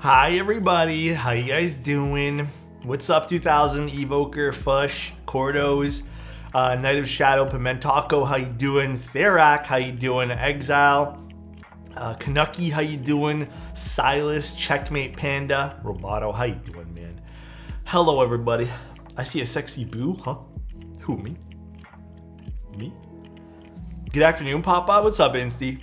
Hi everybody, how you guys doing? What's up 2000, Evoker, Fush, Cordos, Knight of Shadow, Pimentako, how you doing? Therak, how you doing? Exile, Kanucky, how you doing? Silas, Checkmate Panda, Roboto, how you doing, man? Hello everybody. I see a sexy boo, huh? Who, me? Me? Good afternoon, Papa. What's up, Insty?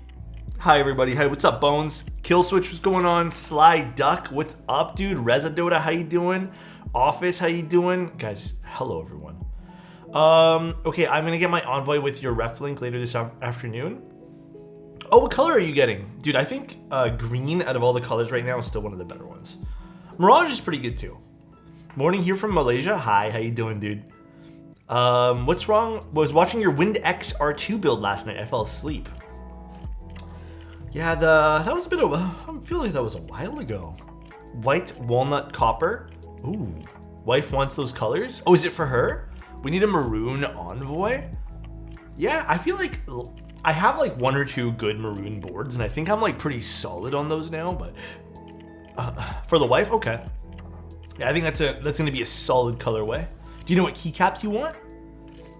Hi everybody. Hey, what's up, Bones? Kill Switch, what's going on? Sly Duck, what's up, dude? Rezadota, how you doing? Office, how you doing? Guys, hello everyone. Okay, I'm gonna get my envoy with your ref link later this afternoon. Oh, what color are you getting? Dude, I think green out of all the colors right now is still one of the better ones. Mirage is pretty good too. Morning here from Malaysia. Hi, how you doing, dude? What's wrong? Was watching your Wind X R2 build last night. I fell asleep. Yeah, that was a bit of a, I feel like that was a while ago. White walnut copper. Ooh, wife wants those colors. Oh, is it for her? We need a maroon envoy. Yeah, I feel like I have like one or two good maroon boards, and I think I'm like pretty solid on those now. But for the wife, okay. Yeah, I think that's gonna be a solid colorway. Do you know what keycaps you want?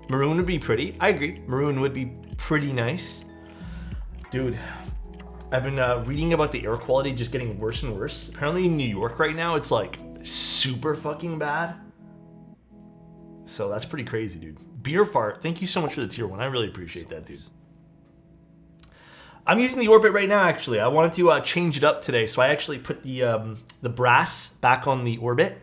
Maroon would be pretty. I agree. Maroon would be pretty nice, dude. I've been reading about the air quality just getting worse and worse. Apparently in New York right now, it's like super fucking bad. So that's pretty crazy, dude. Beer Fart, thank you so much for the tier 1. I really appreciate that, dude. I'm using the Orbit right now, actually. I wanted to change it up today, so I actually put the brass back on the Orbit.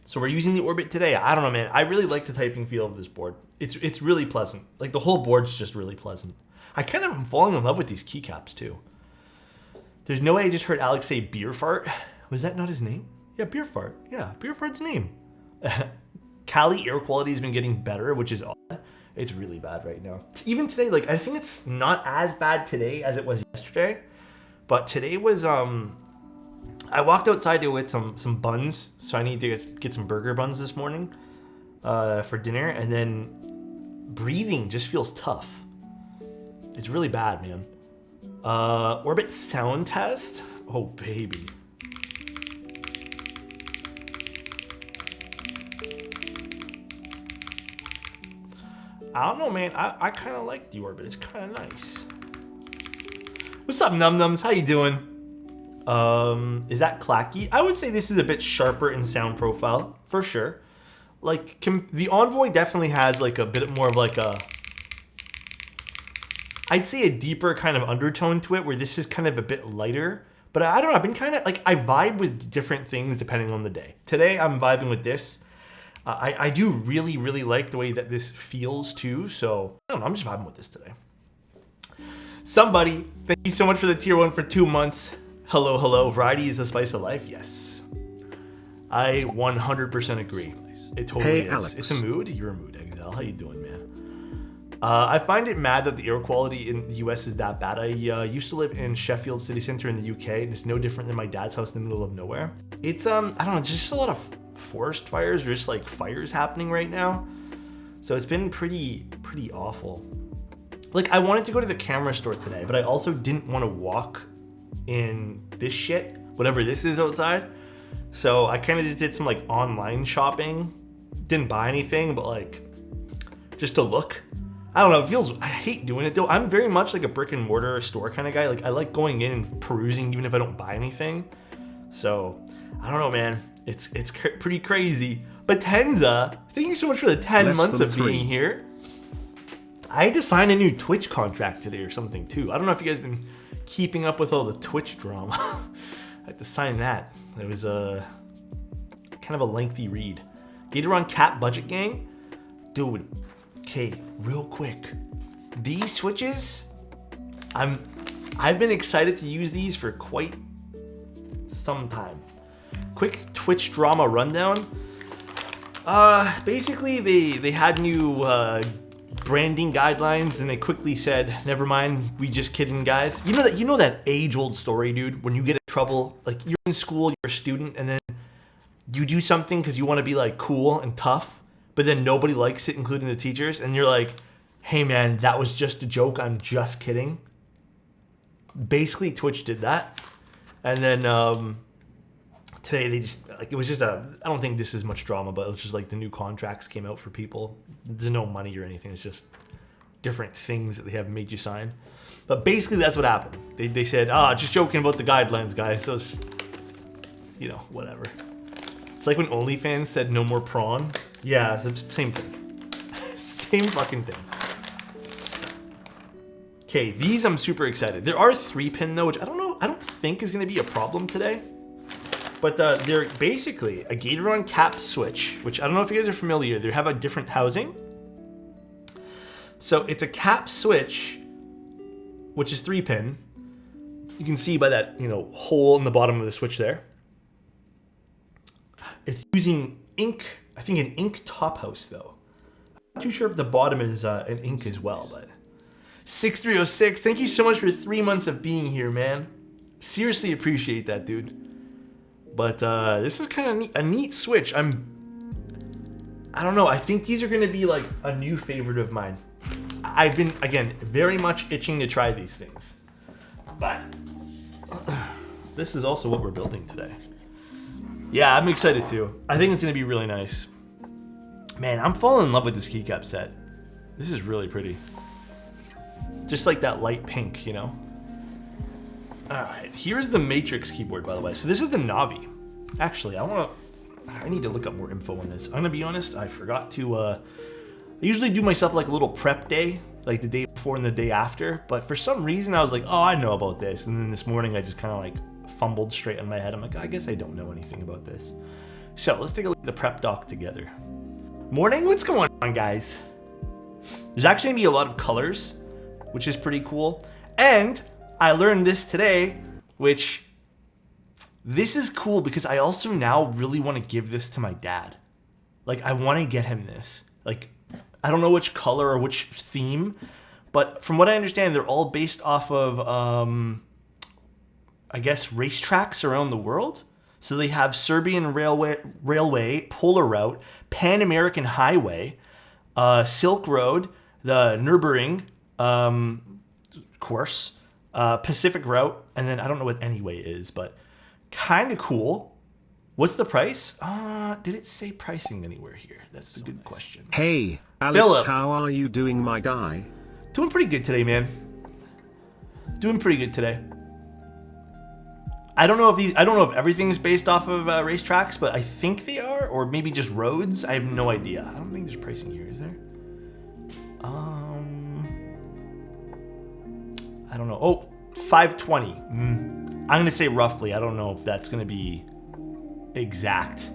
So we're using the Orbit today. I don't know, man. I really like the typing feel of this board. It's really pleasant. Like the whole board's just really pleasant. I kind of am falling in love with these keycaps too. There's no way I just heard Alex say Beer Fart. Was that not his name? Yeah, Beer Fart. Yeah, Beer Fart's name. Cali air quality has been getting better, which is odd. It's really bad right now. Even today, like I think it's not as bad today as it was yesterday. But today was I walked outside to get some buns, so I need to get some burger buns this morning for dinner, and then breathing just feels tough. It's really bad, man. Orbit sound test? Oh, baby. I don't know, man. I kind of like the Orbit. It's kind of nice. What's up, Num Nums? How you doing? Is that clacky? I would say this is a bit sharper in sound profile, for sure. Like, the Envoy definitely has like a bit more of like a... I'd say a deeper kind of undertone to it, where this is kind of a bit lighter. But I don't know, I've been kind of like, I vibe with different things depending on the day. Today, I'm vibing with this. I do really, really like the way that this feels too. So, I don't know, I'm just vibing with this today. Somebody, thank you so much for the tier 1 for 2 months. Hello, hello. Variety is the spice of life. Yes. I 100% agree. It totally is. Alex. It's a mood. You're a mood, Exile. How you doing, man? I find it mad that the air quality in the US is that bad. I used to live in Sheffield city center in the UK, and it's no different than my dad's house in the middle of nowhere. It's, I don't know, it's just a lot of forest fires, or just like fires happening right now. So it's been pretty awful. Like I wanted to go to the camera store today, but I also didn't want to walk in this shit, whatever this is outside. So I kind of just did some like online shopping. Didn't buy anything, but like just to look. I don't know, I hate doing it though. I'm very much like a brick and mortar store kind of guy. Like I like going in and perusing even if I don't buy anything. So I don't know, man. It's pretty crazy. But Tenza, thank you so much for the 10 months of being here. I had to sign a new Twitch contract today or something too. I don't know if you guys have been keeping up with all the Twitch drama. I had to sign that. It was a kind of a lengthy read. Gatoron Cat Budget Gang? Dude. Okay, real quick. These switches, I've been excited to use these for quite some time. Quick Twitch drama rundown. Basically they had new branding guidelines, and they quickly said, never mind, we just kidding, guys. You know that age-old story, dude, when you get in trouble, like you're in school, you're a student, and then you do something because you want to be like cool and tough, but then nobody likes it, including the teachers, and you're like, hey man, that was just a joke, I'm just kidding. Basically, Twitch did that. And then today they just, like, it was just I don't think this is much drama, but it was just like the new contracts came out for people. There's no money or anything. It's just different things that they have made you sign. But basically that's what happened. They said, just joking about the guidelines, guys. So it's, you know, whatever. It's like when OnlyFans said no more prawn. Yeah, it's the same thing. Same fucking thing. Okay, these I'm super excited. There are 3-pin though, which I don't think is gonna be a problem today. But they're basically a Gatoron cap switch, which I don't know if you guys are familiar. They have a different housing. So it's a cap switch, which is 3-pin. You can see by that, you know, hole in the bottom of the switch there. It's using ink, I think an ink top house though. I'm not too sure if the bottom is an ink as well, but 6306, thank you so much for 3 months of being here, man. Seriously appreciate that, dude. But this is kind of a neat switch. I don't know, I think these are gonna be like a new favorite of mine. I've been, again, very much itching to try these things. But this is also what we're building today. Yeah, I'm excited too. I think it's gonna be really nice. Man, I'm falling in love with this keycap set. This is really pretty. Just like that light pink, you know? Alright, here's the Matrix keyboard, by the way. So this is the Navi. Actually, I need to look up more info on this. I'm gonna be honest, I forgot to, I usually do myself like a little prep day, like the day before and the day after, but for some reason I was like, oh, I know about this. And then this morning I just kind of like fumbled straight in my head. I'm like, I guess I don't know anything about this. So let's take a look at the prep doc together. Morning, what's going on, guys? There's actually gonna be a lot of colors, which is pretty cool. And I learned this today, which this is cool because I also now really want to give this to my dad. Like, I want to get him this. Like, I don't know which color or which theme, but from what I understand, they're all based off of, I guess, racetracks around the world. So they have Serbian Railway, Polar Route, Pan American Highway, Silk Road, the Nürburgring course, Pacific Route, and then I don't know what Anyway is, but kind of cool. What's the price? Did it say pricing anywhere here? That's the good question. Hey, Alex, Philip. how are you doing, my guy? Doing pretty good today, man. Doing pretty good today. I don't know if everything's based off of racetracks, but I think they are, or maybe just roads. I have no idea. I don't think there's pricing here, is there? I don't know. Oh, 520. I'm gonna say roughly. I don't know if that's gonna be exact.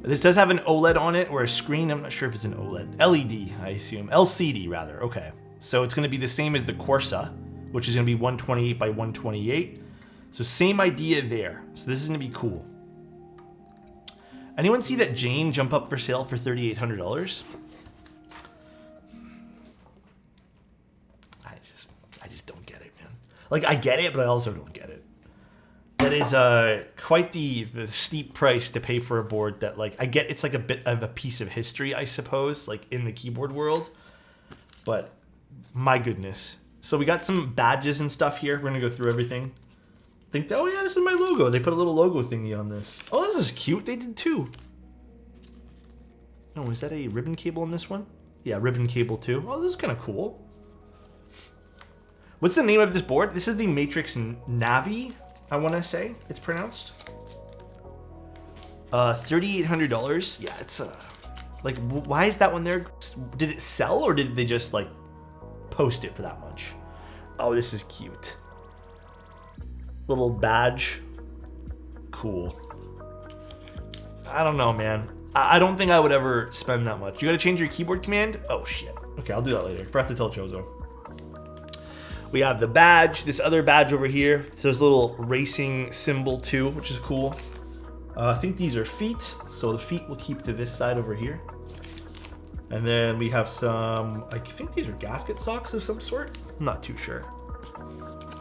This does have an OLED on it, or a screen. I'm not sure if it's an OLED. LED, I assume. LCD, rather. Okay. So it's gonna be the same as the Corsa, which is gonna be 128 by 128. So same idea there. So this is gonna be cool. Anyone see that Jane jump up for sale for $3,800? I just don't get it, man. Like, I get it, but I also don't get it. That is quite the steep price to pay for a board that, like, I get it's like a bit of a piece of history, I suppose, like in the keyboard world. But my goodness. So we got some badges and stuff here. We're gonna go through everything. Think that, oh yeah, this is my logo. They put a little logo thingy on this. Oh, this is cute. They did too. Oh, is that a ribbon cable in this one? Yeah, ribbon cable too. Oh, this is kind of cool. What's the name of this board? This is the Matrix Navi, I want to say it's pronounced. $3,800. Yeah, it's like, why is that one there? Did it sell, or did they just like post it for that much? Oh, this is cute. Little badge. Cool. I don't know, man. I don't think I would ever spend that much. You gotta change your keyboard command? Oh shit. Okay, I'll do that later. Forgot to tell Chozo. We have the badge, this other badge over here. So there's a little racing symbol too, which is cool. I think these are feet, so the feet will keep to this side over here. And then we have some, I think these are gasket socks of some sort. I'm not too sure.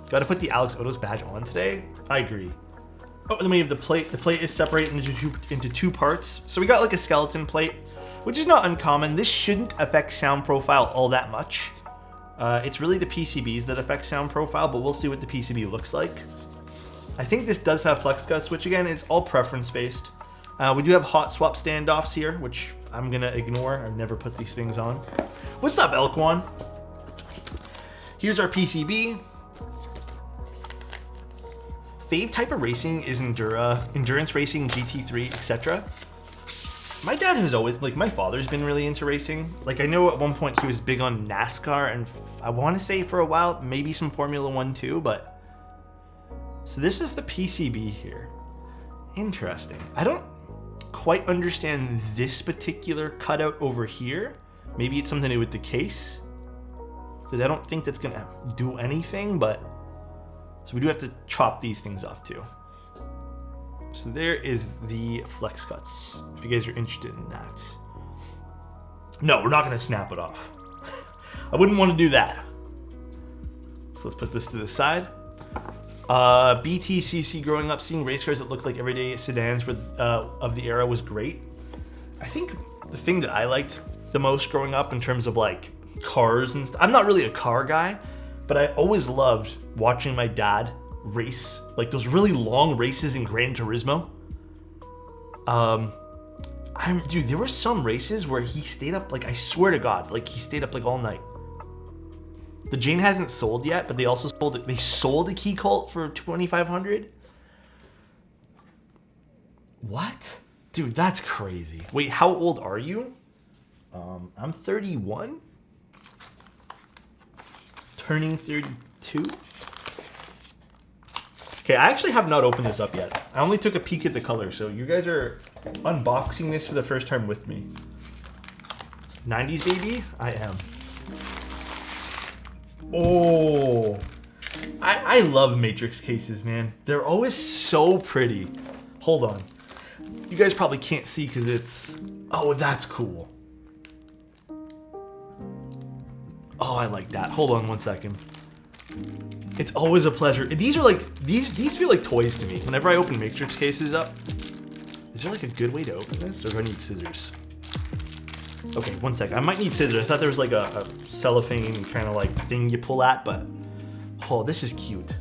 Got to put the Alexotos badge on today. I agree. Oh, and then we have the plate. The plate is separated into two parts. So we got like a skeleton plate, which is not uncommon. This shouldn't affect sound profile all that much. It's really the PCBs that affect sound profile, but we'll see what the PCB looks like. I think this does have flex cuts, which again is all preference based. We do have hot swap standoffs here, which I'm gonna ignore. I've never put these things on. What's up, Elkwan? Here's our PCB. Fave type of racing is endurance racing, GT3, etc. My dad has always, like, my father's been really into racing. Like, I know at one point he was big on NASCAR, and I want to say for a while, maybe some Formula 1 too, but... So this is the PCB here. Interesting. I don't quite understand this particular cutout over here. Maybe it's something to do with the case, because I don't think that's gonna do anything, but... So we do have to chop these things off too. So there is the flex cuts, if you guys are interested in that. No, we're not gonna snap it off. I wouldn't want to do that. So let's put this to the side. BTCC growing up, seeing race cars that looked like everyday sedans of the era was great. I think the thing that I liked the most growing up in terms of like cars and stuff, I'm not really a car guy, but I always loved watching my dad race, like those really long races in Gran Turismo. Dude, there were some races where he stayed up, like, I swear to God, like he stayed up like all night. The Jane hasn't sold yet, but they also sold it. They sold a Key Cult for $2,500. What? Dude, that's crazy. Wait, how old are you? I'm 31. Turning 32. Okay, I actually have not opened this up yet. I only took a peek at the color, so you guys are unboxing this for the first time with me. 90s baby? I am. Oh, I love Matrix cases, man. They're always so pretty. Hold on. You guys probably can't see because it's... Oh, that's cool. Oh, I like that. Hold on one second. It's always a pleasure. These are like, these feel like toys to me. Whenever I open Matrix cases up, is there like a good way to open this, or do I need scissors? Okay, one second. I might need scissors. I thought there was like a cellophane kind of like thing you pull at, but oh, this is cute.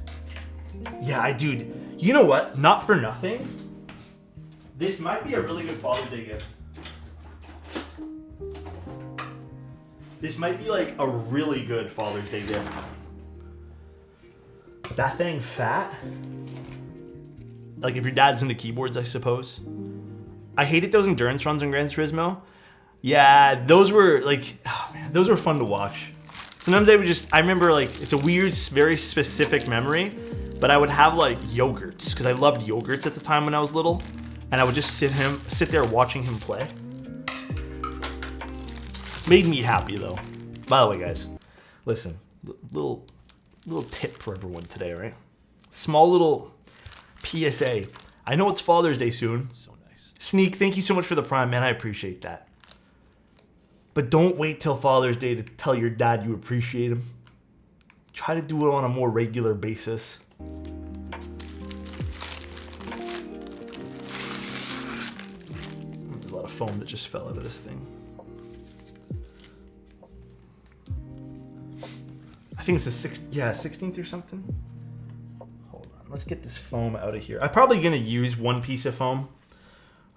Yeah, dude. You know what? Not for nothing. This might be a really good Father's Day gift. This might be like a really good Father's Day gift. That thing fat. Like if your dad's into keyboards, I suppose. I hated those endurance runs in Gran Turismo. Yeah, those were like, oh man, those were fun to watch. Sometimes I would just, I remember like, it's a weird, very specific memory, but I would have like yogurts, because I loved yogurts at the time when I was little, and I would just sit there watching him play. Made me happy though. By the way, guys, listen, little tip for everyone today, right? Small little PSA. I know it's Father's Day soon. So nice. Sneak, thank you so much for the Prime, man. I appreciate that. But don't wait till Father's Day to tell your dad you appreciate him. Try to do it on a more regular basis. There's a lot of foam that just fell out of this thing. I think it's the 16th or something. Hold on, let's get this foam out of here. I'm probably gonna use one piece of foam.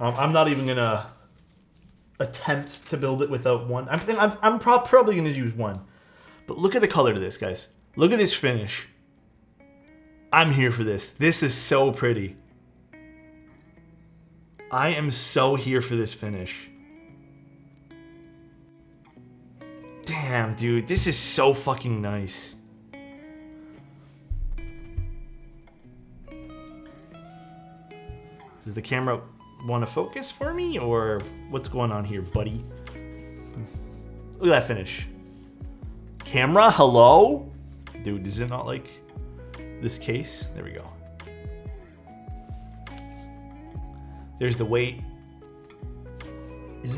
I'm not even gonna attempt to build it without one. I'm probably gonna use one. But look at the color to this, guys. Look at this finish. I'm here for this. This is so pretty. I am so here for this finish. Damn, dude, this is so fucking nice. Does the camera want to focus for me, or what's going on here, buddy? Look at that finish. Camera, hello? Dude, is it not like this case? There we go. There's the weight. Is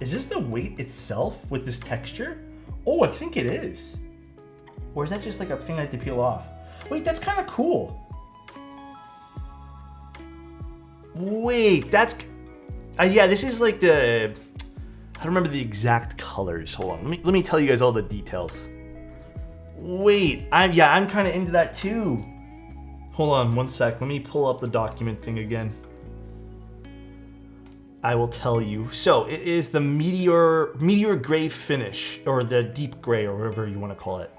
this the weight itself with this texture? Oh, I think it is. Or is that just like a thing I have to peel off? Wait, that's kind of cool. Wait, that's... yeah, this is like the... I don't remember the exact colors. Hold on, let me tell you guys all the details. Wait, I'm kind of into that too. Hold on one sec. Let me pull up the document thing again. I will tell you. So it is the meteor gray finish, or the deep gray, or whatever you want to call it,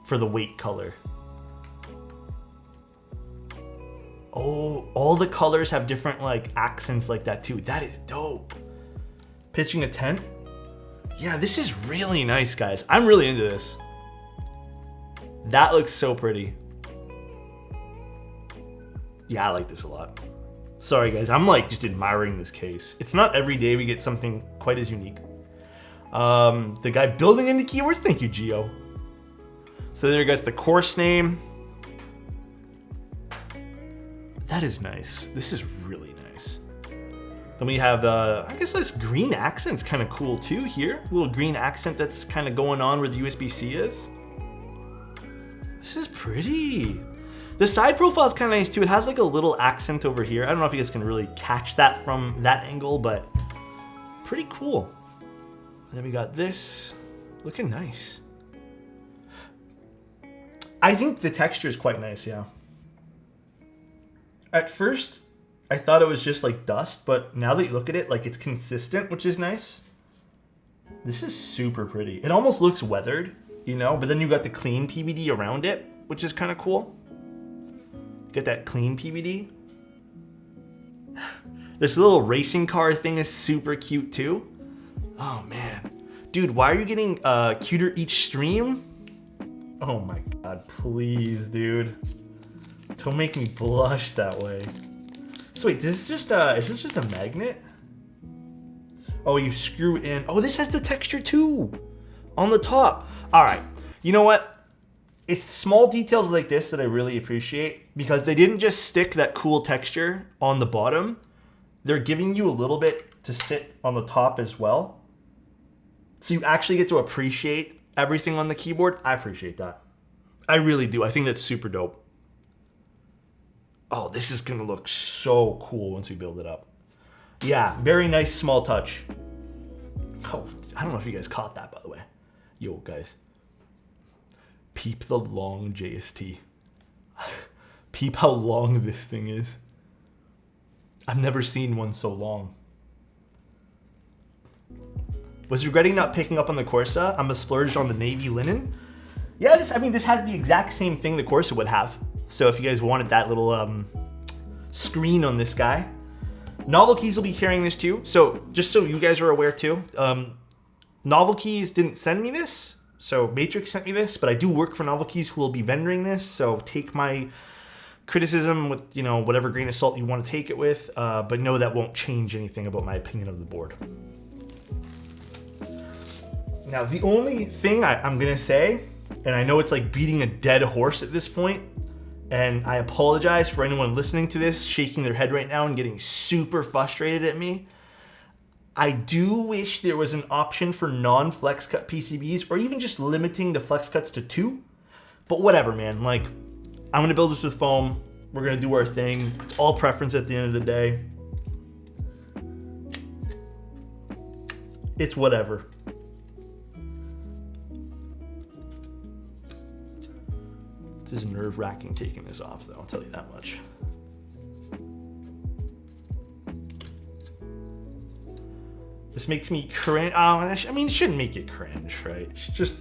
for the weight color. Oh, all the colors have different like accents like that too. That is dope. Pitching a tent. Yeah, this is really nice, guys. I'm really into this. That looks so pretty. Yeah, I like this a lot. Sorry, guys. I'm like just admiring this case. It's not every day we get something quite as unique. The guy building in the keywords. Thank you, Gio. So there goes the course name. That is nice. This is really nice. Then we have, I guess this green accent's kind of cool too here. A little green accent that's kind of going on where the USB-C is. This is pretty. The side profile is kind of nice too. It has like a little accent over here. I don't know if you guys can really catch that from that angle, but pretty cool. And then we got this, looking nice. I think the texture is quite nice, yeah. At first, I thought it was just like dust, but now that you look at it, like it's consistent, which is nice. This is super pretty. It almost looks weathered, you know, but then you got the clean PVD around it, which is kind of cool. Get that clean PVD. This little racing car thing is super cute too. Oh man. Dude, why are you getting cuter each stream? Oh my god, please, dude. Don't make me blush that way. So wait, is this just a magnet? Oh, you screw in. Oh, this has the texture too on the top. All right, you know what? It's small details like this that I really appreciate, because they didn't just stick that cool texture on the bottom. They're giving you a little bit to sit on the top as well. So you actually get to appreciate everything on the keyboard. I appreciate that. I really do. I think that's super dope. Oh, this is gonna look so cool once we build it up. Yeah, very nice small touch. Oh, I don't know if you guys caught that, by the way. Yo, guys. Peep the long JST. Peep how long this thing is. I've never seen one so long. Was regretting not picking up on the Corsa. I'm a splurged on the navy linen. Yeah, this has the exact same thing the Corsa would have. So if you guys wanted that little screen on this guy. Novel Keys will be carrying this too. So just so you guys are aware too, Novel Keys didn't send me this. So Matrix sent me this, but I do work for Novel Keys who will be vendoring this. So take my criticism with, you know, whatever grain of salt you want to take it with. But no, that won't change anything about my opinion of the board. Now, the only thing I'm going to say, and I know it's like beating a dead horse at this point, and I apologize for anyone listening to this, shaking their head right now and getting super frustrated at me. I do wish there was an option for non-flex cut PCBs, or even just limiting the flex cuts to 2. But whatever, man. Like, I'm going to build this with foam. We're going to do our thing. It's all preference at the end of the day. It's whatever. This is nerve-wracking taking this off, though. I'll tell you that much. This makes me cringe. I mean, it shouldn't make you cringe, right?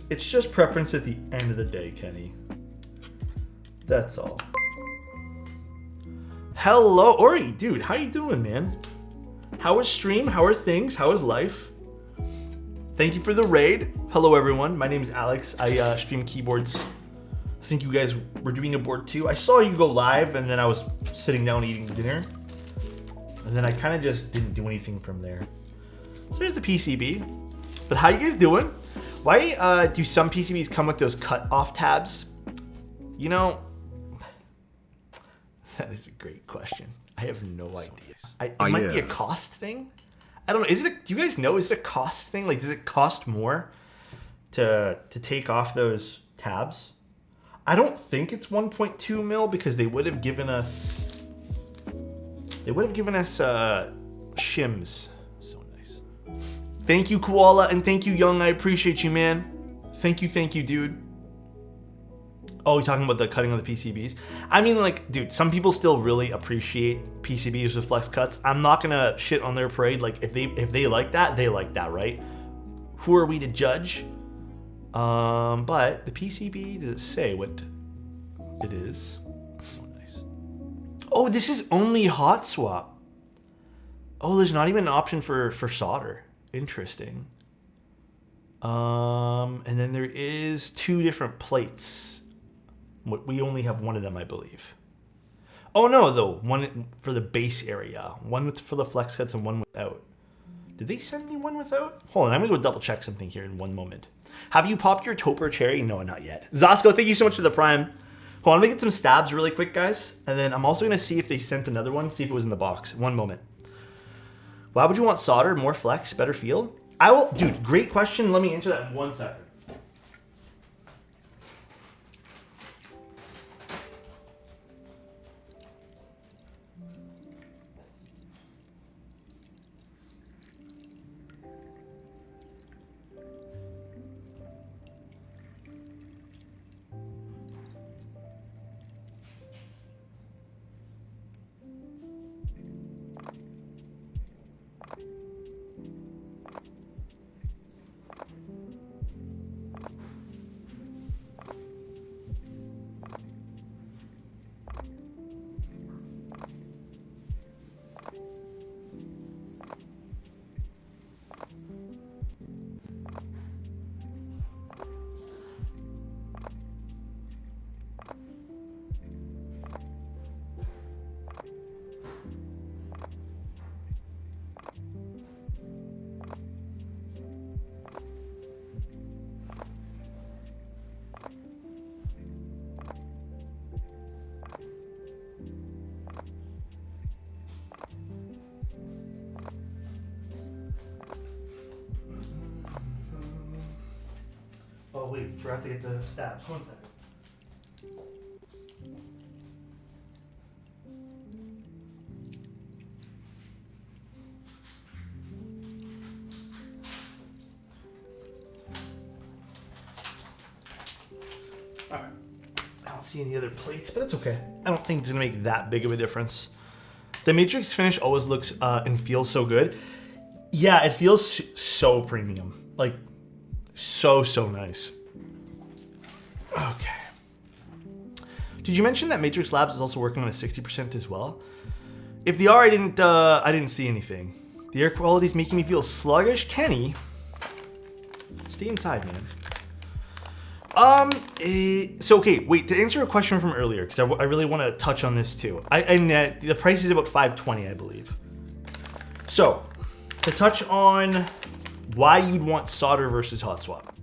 It's just preference at the end of the day, Kenny. That's all. Hello, Ori, dude. How you doing, man? How is stream? How are things? How is life? Thank you for the raid. Hello, everyone. My name is Alex. I stream keyboards. I think you guys were doing a board too. I saw you go live, and then I was sitting down eating dinner. And then I kind of just didn't do anything from there. So there's the PCB. But how you guys doing? Why do some PCBs come with those cut-off tabs? You know, that is a great question. I have no idea. It might be a cost thing. I don't know. Do you guys know? Is it a cost thing? Like, does it cost more to take off those tabs? I don't think it's 1.2 mil, because they would have given us shims. So nice. Thank you, Koala, and thank you, Young. I appreciate you, man. Thank you, dude. Oh, you're talking about the cutting of the PCBs? I mean, like, dude, some people still really appreciate PCBs with flex cuts. I'm not gonna shit on their parade. Like, if they like that, they like that, right? Who are we to judge? But the PCB, does it say what it is? Oh, nice. Oh, this is only hot swap. Oh, there's not even an option for solder. Interesting. And then there is 2 different plates. We only have one of them, I believe. Oh no, though. One for the base area. One for the flex cuts and one without. Did they send me one without? Hold on, I'm gonna go double check something here in one moment. Have you popped your Tauper cherry? No, not yet. Zosco, thank you so much for the prime. Hold on, let me get some stabs really quick, guys. And then I'm also gonna see if they sent another one, see if it was in the box. One moment. Why would you want solder? More flex, better feel? Dude, great question. Let me answer that in 1 second. Oh wait, forgot to get the stabs. 1 second. Alright. I don't see any other plates, but it's okay. I don't think it's gonna make that big of a difference. The matrix finish always looks and feels so good. Yeah, it feels so premium. Like, so nice. Okay. Did you mention that Matrix Labs is also working on a 60% as well? If they are, I didn't see anything. The air quality is making me feel sluggish. Kenny, stay inside, man. So okay, wait, to answer a question from earlier, because I really want to touch on this too. The price is about $520, I believe. So, to touch on why you'd want solder versus hot swap.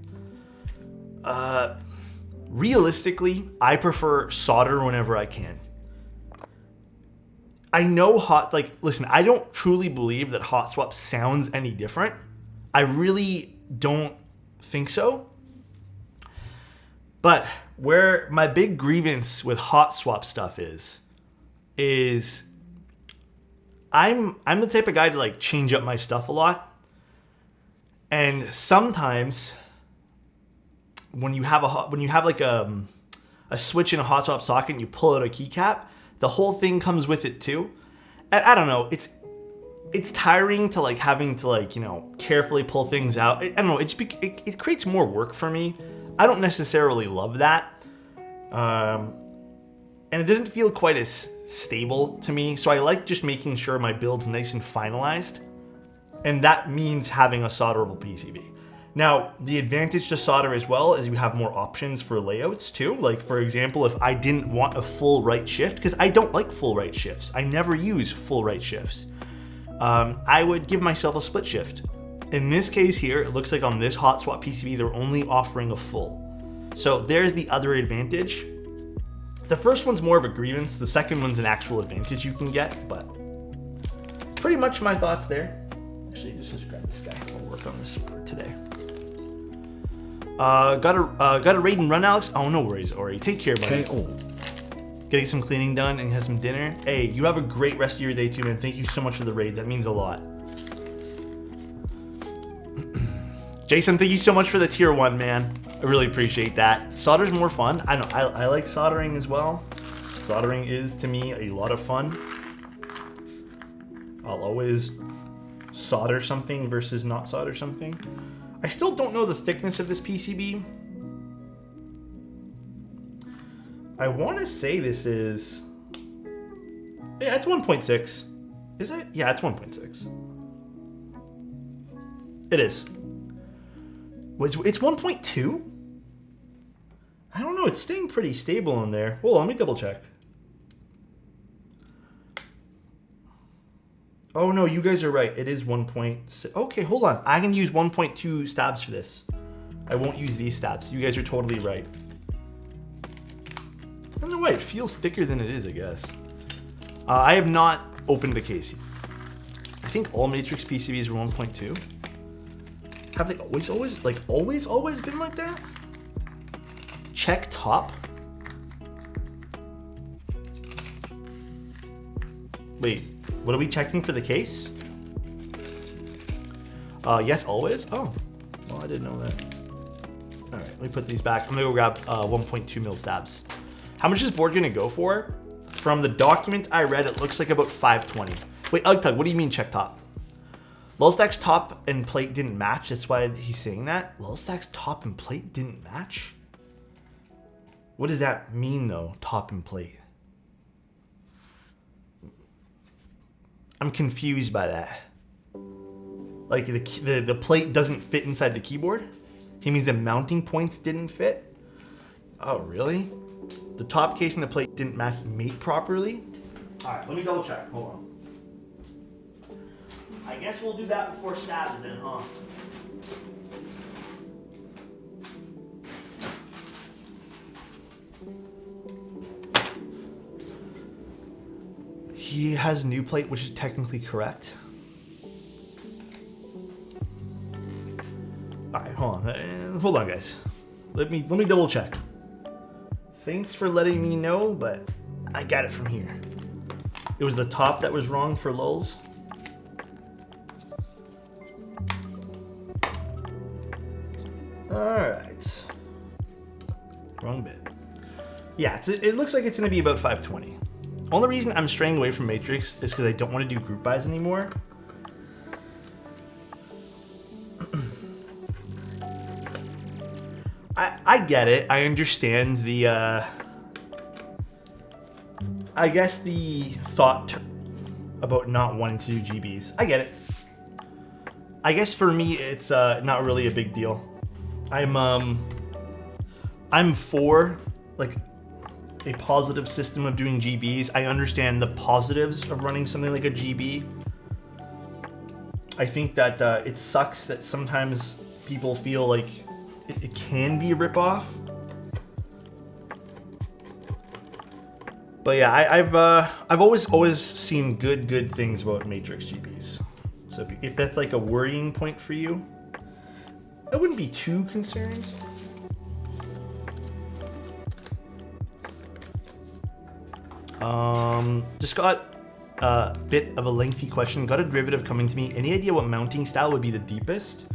Realistically, I prefer solder whenever I can. I know listen, I don't truly believe that hot swap sounds any different. I really don't think so. But where my big grievance with hot swap stuff is I'm the type of guy to like change up my stuff a lot. And sometimes when you have like a switch in a hot swap socket and you pull out a keycap, the whole thing comes with it too. I don't know, it's tiring to like having to like, carefully pull things out. I don't know, it creates more work for me. I don't necessarily love that. And it doesn't feel quite as stable to me. So I like just making sure my build's nice and finalized. And that means having a solderable PCB. Now, the advantage to solder as well is you have more options for layouts too. Like for example, if I didn't want a full right shift, because I don't like full right shifts. I never use full right shifts. I would give myself a split shift. In this case here, it looks like on this hot swap PCB, they're only offering a full. So there's the other advantage. The first one's more of a grievance. The second one's an actual advantage you can get, but pretty much my thoughts there. Actually, just grab this guy. I'll work on this for today. Got a raid and run, Alex? Oh, no worries, Ori. Take care, buddy. Getting some cleaning done and have some dinner. Hey, you have a great rest of your day too, man. Thank you so much for the raid. That means a lot. Jason, thank you so much for the tier 1, man. I really appreciate that. Solder's more fun. I know, I like soldering as well. Soldering is, to me, a lot of fun. I'll always solder something versus not solder something. I still don't know the thickness of this PCB. I want to say this is... Yeah, it's 1.6. Is it? Yeah, it's 1.6. It is. It's 1.2? I don't know. It's staying pretty stable in there. Hold on, let me double check. Oh, no, you guys are right. It is 1.6. Okay, hold on. I can use 1.2 stabs for this. I won't use these stabs. You guys are totally right. I don't know why. It feels thicker than it is, I guess. I have not opened the case. I think all Matrix PCBs are 1.2. Have they always been like that? Check top. Wait, what are we checking for the case? Yes, always? Oh, well, I didn't know that. All right, let me put these back. I'm gonna go grab 1.2 mil stabs. How much is this board gonna go for? From the document I read, it looks like about 520. Wait, Ugtug, what do you mean check top? Lulstack's top and plate didn't match. That's why he's saying that. Lulstack's top and plate didn't match? What does that mean, though, top and plate? I'm confused by that. Like, the plate doesn't fit inside the keyboard? He means the mounting points didn't fit? Oh, really? The top case and the plate didn't mate properly? All right, let me double check. Hold on. I guess we'll do that before stabs then, huh? He has a new plate, which is technically correct. All right, hold on, guys. Let me double check. Thanks for letting me know, but I got it from here. It was the top that was wrong for lulz. All right. Wrong bit. Yeah, it looks like it's gonna be about 520. Only reason I'm straying away from Matrix is because I don't want to do group buys anymore. I get it. I understand the, I guess the thought about not wanting to do GBs. I get it. I guess for me, it's not really a big deal. I'm for like a positive system of doing GBs. I understand the positives of running something like a GB. I think that it sucks that sometimes people feel like it can be a ripoff. But yeah, I've always seen good things about Matrix GBs. So if that's like a worrying point for you, I wouldn't be too concerned. Just got a bit of a lengthy question. Got a derivative coming to me. Any idea what mounting style would be the deepest?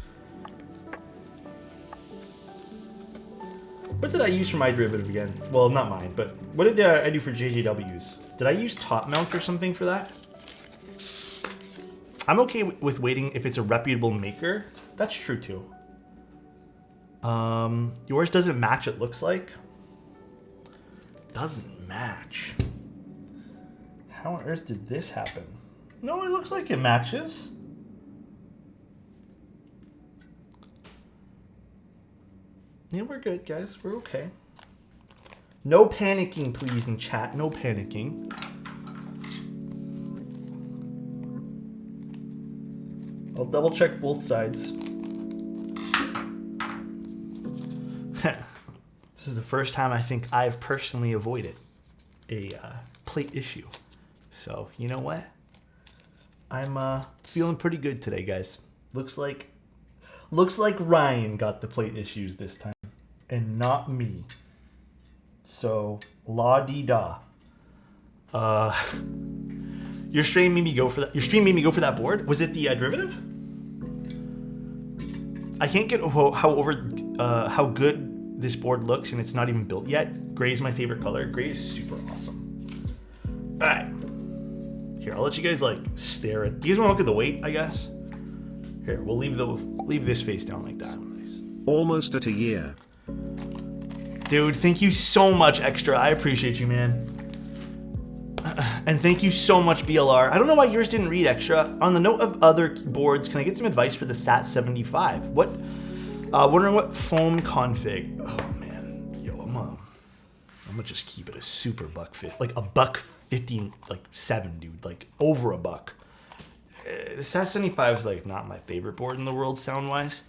What did I use for my derivative again? Well, not mine, but what did I do for JJW's? Did I use top mount or something for that? I'm okay with waiting if it's a reputable maker. That's true too. Yours doesn't match, it looks like. Doesn't match. How on earth did this happen? No, it looks like it matches. Yeah, we're good, guys. We're okay. No panicking, please, in chat. No panicking. I'll double check both sides. This is the first time I think I've personally avoided a plate issue. So, you know what? I'm feeling pretty good today, guys. Looks like Ryan got the plate issues this time, and not me. So, la-dee-da. Your stream made me go for that. Your stream made me go for that board. Was it the derivative? I can't get how good this board looks, and it's not even built yet. Gray is my favorite color. Gray is super awesome. All right. Here, I'll let you guys like stare at. Do you guys want to look at the weight, I guess? Here, we'll leave this face down like that. Almost at a year. Dude, thank you so much, Extra. I appreciate you, man. And thank you so much, BLR. I don't know why yours didn't read, Extra. On the note of other boards, can I get some advice for the SAT75? Wondering what foam config. Oh man, yo, I'm gonna just keep it a super buck fit, like a $1.50, like 7, dude, like over a buck. The SAT75 is like not my favorite board in the world sound wise.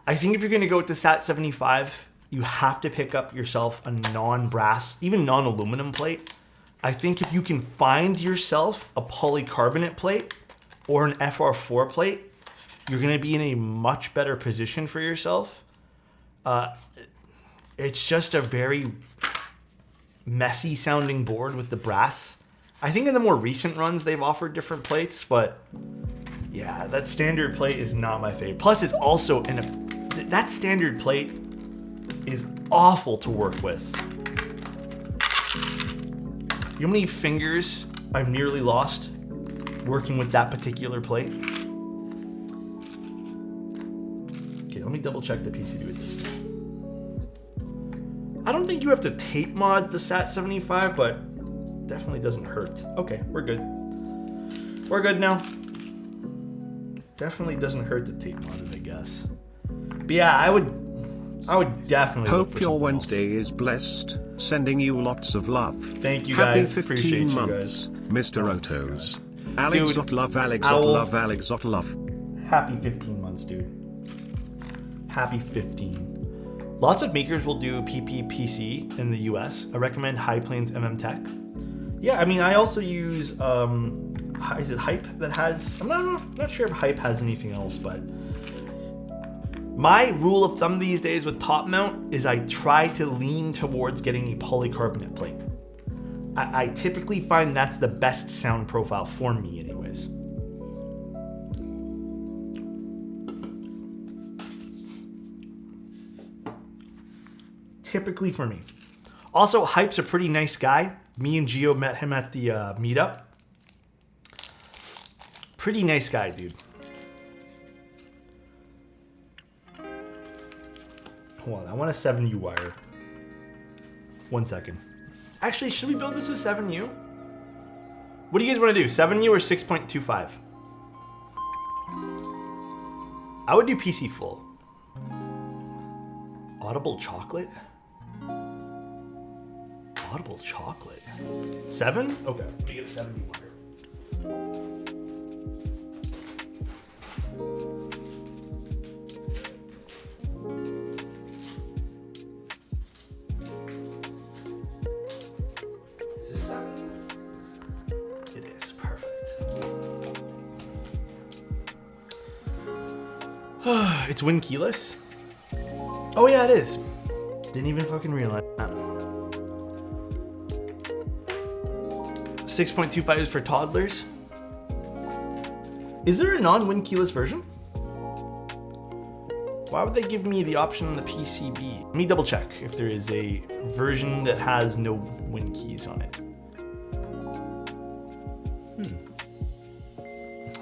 I think if you're gonna go with the SAT75, you have to pick up yourself a non-brass, even non-aluminum plate. I think if you can find yourself a polycarbonate plate or an FR4 plate, you're going to be in a much better position for yourself. It's just a very messy sounding board with the brass. I think in the more recent runs, they've offered different plates, but yeah, that standard plate is not my favorite. Plus, it's also that standard plate is awful to work with. You know how many fingers I've nearly lost working with that particular plate? Okay, let me double check the PCB with this. I don't think you have to tape mod the SAT75, but definitely doesn't hurt. Okay, we're good. We're good now. Definitely doesn't hurt to tape mod it, I guess. But yeah, I would definitely look for Hope your something Wednesday else. is blessed. Sending you lots of love. Thank you Happy guys. 15 Appreciate you months, guys. Mr. Otos. Alexot love, Alexot Owl. love, Alexot love. Happy 15 months, dude. Happy 15. Lots of makers will do PPPC in the US. I recommend High Plains MM Tech. Yeah, I mean, I also use, is it Hype that has, I'm not sure if Hype has anything else, but my rule of thumb these days with top mount is I try to lean towards getting a polycarbonate plate. I typically find that's the best sound profile for me anyways. Typically for me. Also, Hype's a pretty nice guy. Me and Gio met him at the meetup. Pretty nice guy, dude. Hold on, I want a 7U wire. 1 second. Actually, should we build this with 7U? What do you guys want to do, 7U or 6.25? I would do PC full. Audible chocolate? Audible chocolate? 7? Okay, let me get a 7U wire. It's win keyless? Oh yeah, it is. Didn't even fucking realize that. 6.25 is for toddlers. Is there a non-win keyless version? Why would they give me the option on the PCB? Let me double check if there is a version that has no win keys on it.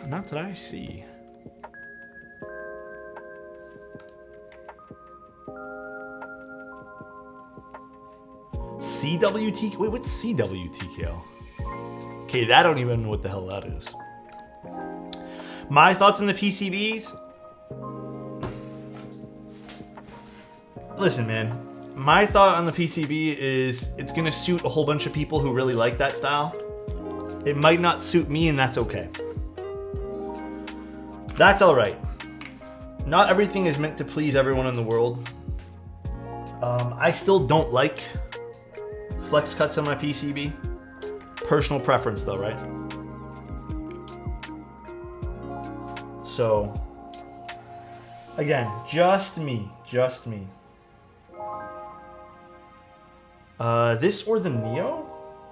Not that I see. CWT? Wait, what's CWTKL? Okay, that I don't even know what the hell that is. My thoughts on the PCBs? Listen, man. My thought on the PCB is it's gonna suit a whole bunch of people who really like that style. It might not suit me, and that's okay. That's all right. Not everything is meant to please everyone in the world. I still don't like flex cuts on my PCB. Personal preference though, right? So, again, just me. This or the Neo?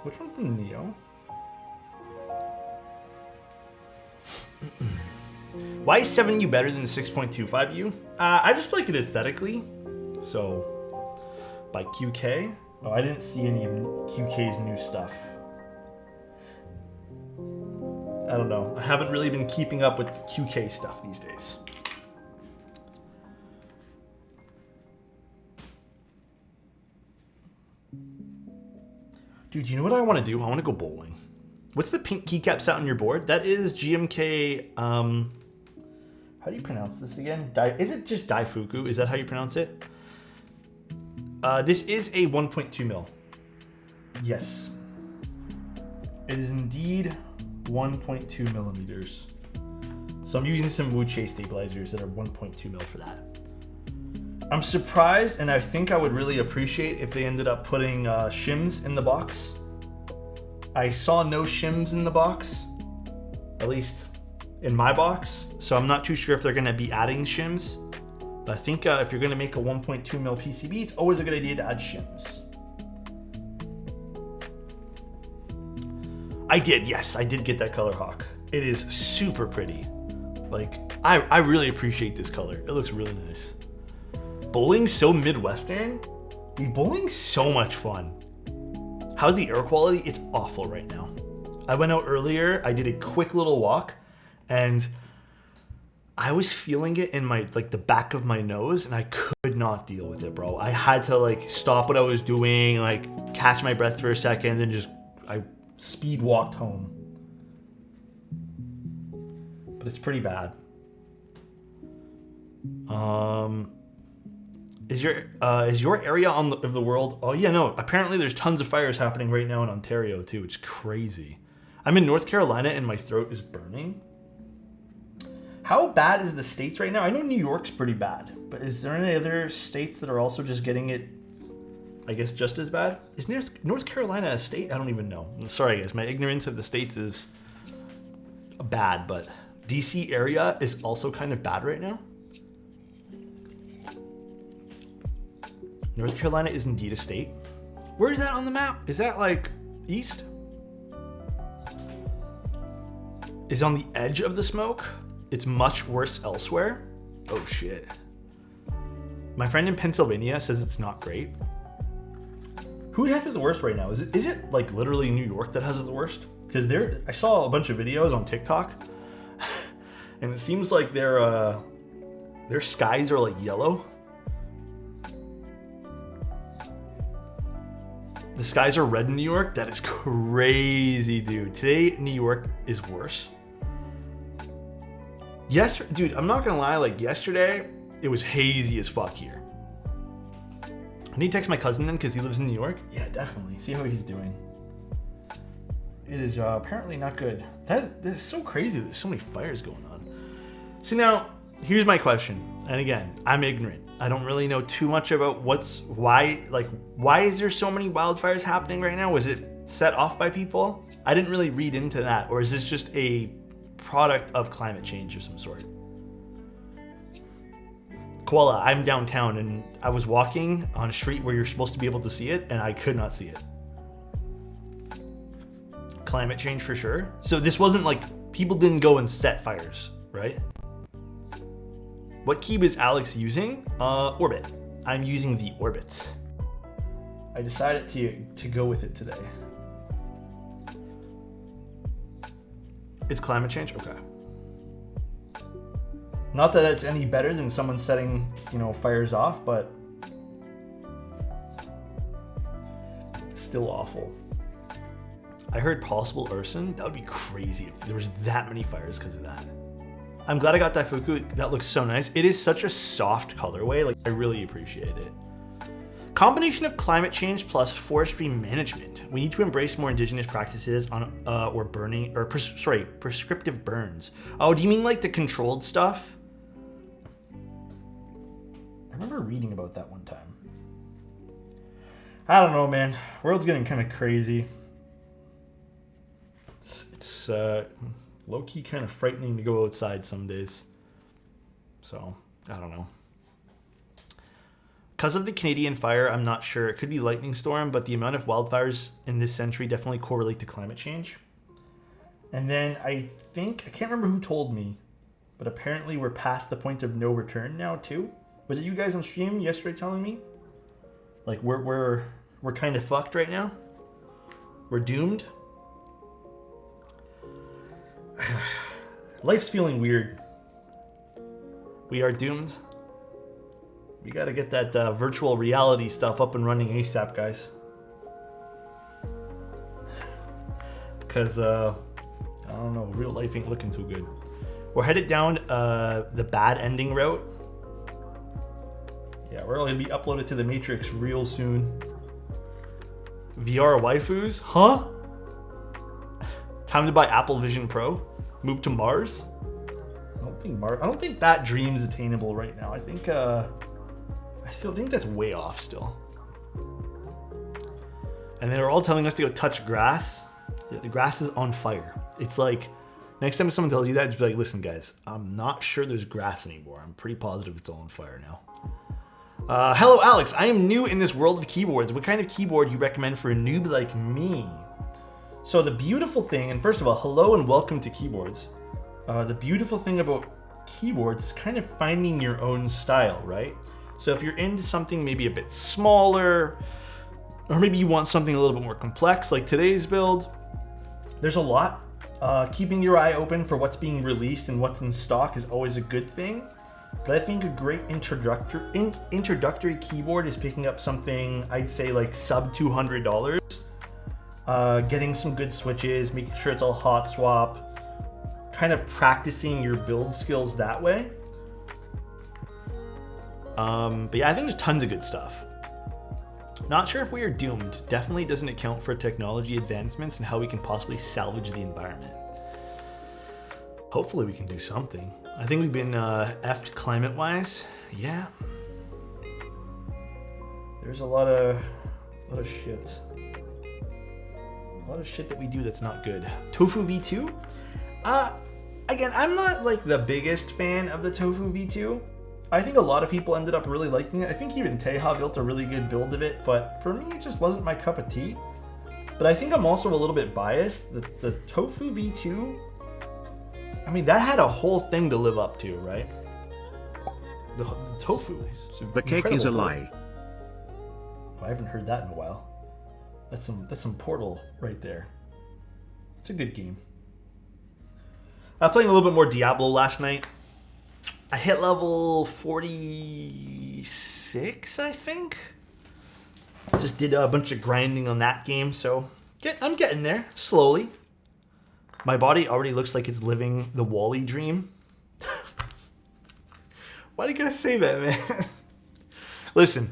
Which one's the Neo? Why is 7U better than 6.25U? I just like it aesthetically. So, by QK. Oh, I didn't see any of QK's new stuff. I don't know. I haven't really been keeping up with QK stuff these days. Dude, you know what I want to do? I want to go bowling. What's the pink keycap set on your board? That is GMK. How do you pronounce this again? Is it just Daifuku? Is that how you pronounce it? This is a 1.2 mil. Yes. It is indeed 1.2 millimeters. So I'm using some Wuche stabilizers that are 1.2 mil for that. I'm surprised, and I think I would really appreciate if they ended up putting shims in the box. I saw no shims in the box, at least in my box, so I'm not too sure if they're going to be adding shims. But I think if you're going to make a 1.2 mil PCB, it's always a good idea to add shims. I did, yes, I did get that color hawk. It is super pretty. Like, I really appreciate this color. It looks really nice. Bowling's so Midwestern. Dude, bowling's so much fun. How's the air quality? It's awful right now. I went out earlier, I did a quick little walk, and I was feeling it in my, like, the back of my nose, and I could not deal with it, bro. I had to, like, stop what I was doing, like, catch my breath for a second, and just, I speed walked home. But it's pretty bad. Is your area of the world? Oh yeah, no. Apparently there's tons of fires happening right now in Ontario too. It's crazy. I'm in North Carolina and my throat is burning. How bad is the States right now? I know New York's pretty bad, but is there any other states that are also just getting it, I guess, just as bad? Is North Carolina a state? I don't even know. Sorry guys, my ignorance of the states is bad, but DC area is also kind of bad right now. North Carolina is indeed a state. Where is that on the map? Is that like east? Is on the edge of the smoke. It's much worse elsewhere. Oh shit. My friend in Pennsylvania says it's not great. Who has it the worst right now? Is it like literally New York that has it the worst? Because I saw a bunch of videos on TikTok, and it seems like their skies are like yellow. The skies are red in New York. That is crazy, dude. Today, New York is worse. Dude, I'm not gonna lie. Like yesterday, it was hazy as fuck here. I need to text my cousin then because he lives in New York. Yeah, definitely. See how he's doing. It is apparently not good. That's so crazy. There's so many fires going on. So now, here's my question. And again, I'm ignorant. I don't really know too much about why is there so many wildfires happening right now? Was it set off by people? I didn't really read into that. Or is this just a product of climate change of some sort? Koala, I'm downtown and I was walking on a street where you're supposed to be able to see it and I could not see it. Climate change for sure. So this wasn't like people didn't go and set fires, right? What key is Alex using? Orbit. I'm using the Orbit. I decided to go with it today. It's climate change? Okay. Not that it's any better than someone setting, fires off, but still awful. I heard possible arson. That would be crazy if there was that many fires because of that. I'm glad I got Daifuku. That looks so nice. It is such a soft colorway. Like, I really appreciate it. Combination of climate change plus forestry management. We need to embrace more indigenous practices on prescriptive burns. Oh, do you mean like the controlled stuff? I remember reading about that one time. I don't know, man. World's getting kind of crazy. It's low-key kind of frightening to go outside some days. So, I don't know. Because of the Canadian fire, I'm not sure. It could be lightning storm, but the amount of wildfires in this century definitely correlate to climate change. And then I can't remember who told me, but apparently we're past the point of no return now too. Was it you guys on stream yesterday telling me? Like we're kind of fucked right now. We're doomed. Life's feeling weird. We are doomed. We got to get that virtual reality stuff up and running ASAP, guys. Because, I don't know, real life ain't looking too good. We're headed down the bad ending route. Yeah, we're going to be uploaded to the Matrix real soon. VR waifus? Huh? Time to buy Apple Vision Pro? Move to Mars? I don't think that dream's attainable right now. I think that's way off still. And they're all telling us to go touch grass. Yeah, the grass is on fire. It's like, next time someone tells you that, just be like, listen guys, I'm not sure there's grass anymore. I'm pretty positive it's all on fire now. Hello Alex, I am new in this world of keyboards. What kind of keyboard do you recommend for a noob like me? So the beautiful thing, and first of all, hello and welcome to keyboards. The beautiful thing about keyboards is kind of finding your own style, right? So if you're into something maybe a bit smaller, or maybe you want something a little bit more complex like today's build, there's a lot. Keeping your eye open for what's being released and what's in stock is always a good thing. But I think a great introductory keyboard is picking up something, I'd say like sub $200. Getting some good switches, making sure it's all hot swap, kind of practicing your build skills that way. But yeah, I think there's tons of good stuff. Not sure if we are doomed. Definitely doesn't account for technology advancements and how we can possibly salvage the environment. Hopefully we can do something. I think we've been effed climate-wise. Yeah. There's a lot of shit. A lot of shit that we do that's not good. Tofu V2? Again, I'm not like the biggest fan of the Tofu V2. I think a lot of people ended up really liking it. I think even Teja built a really good build of it, but for me, it just wasn't my cup of tea. But I think I'm also a little bit biased. The Tofu V2, I mean, that had a whole thing to live up to, right? The tofu. The cake is a lie. I haven't heard that in a while. That's some Portal right there. It's a good game. I was playing a little bit more Diablo last night. I hit level 46, I think. Just did a bunch of grinding on that game, so I'm getting there slowly. My body already looks like it's living the Wall-E dream. Why do you gotta say that, man? Listen.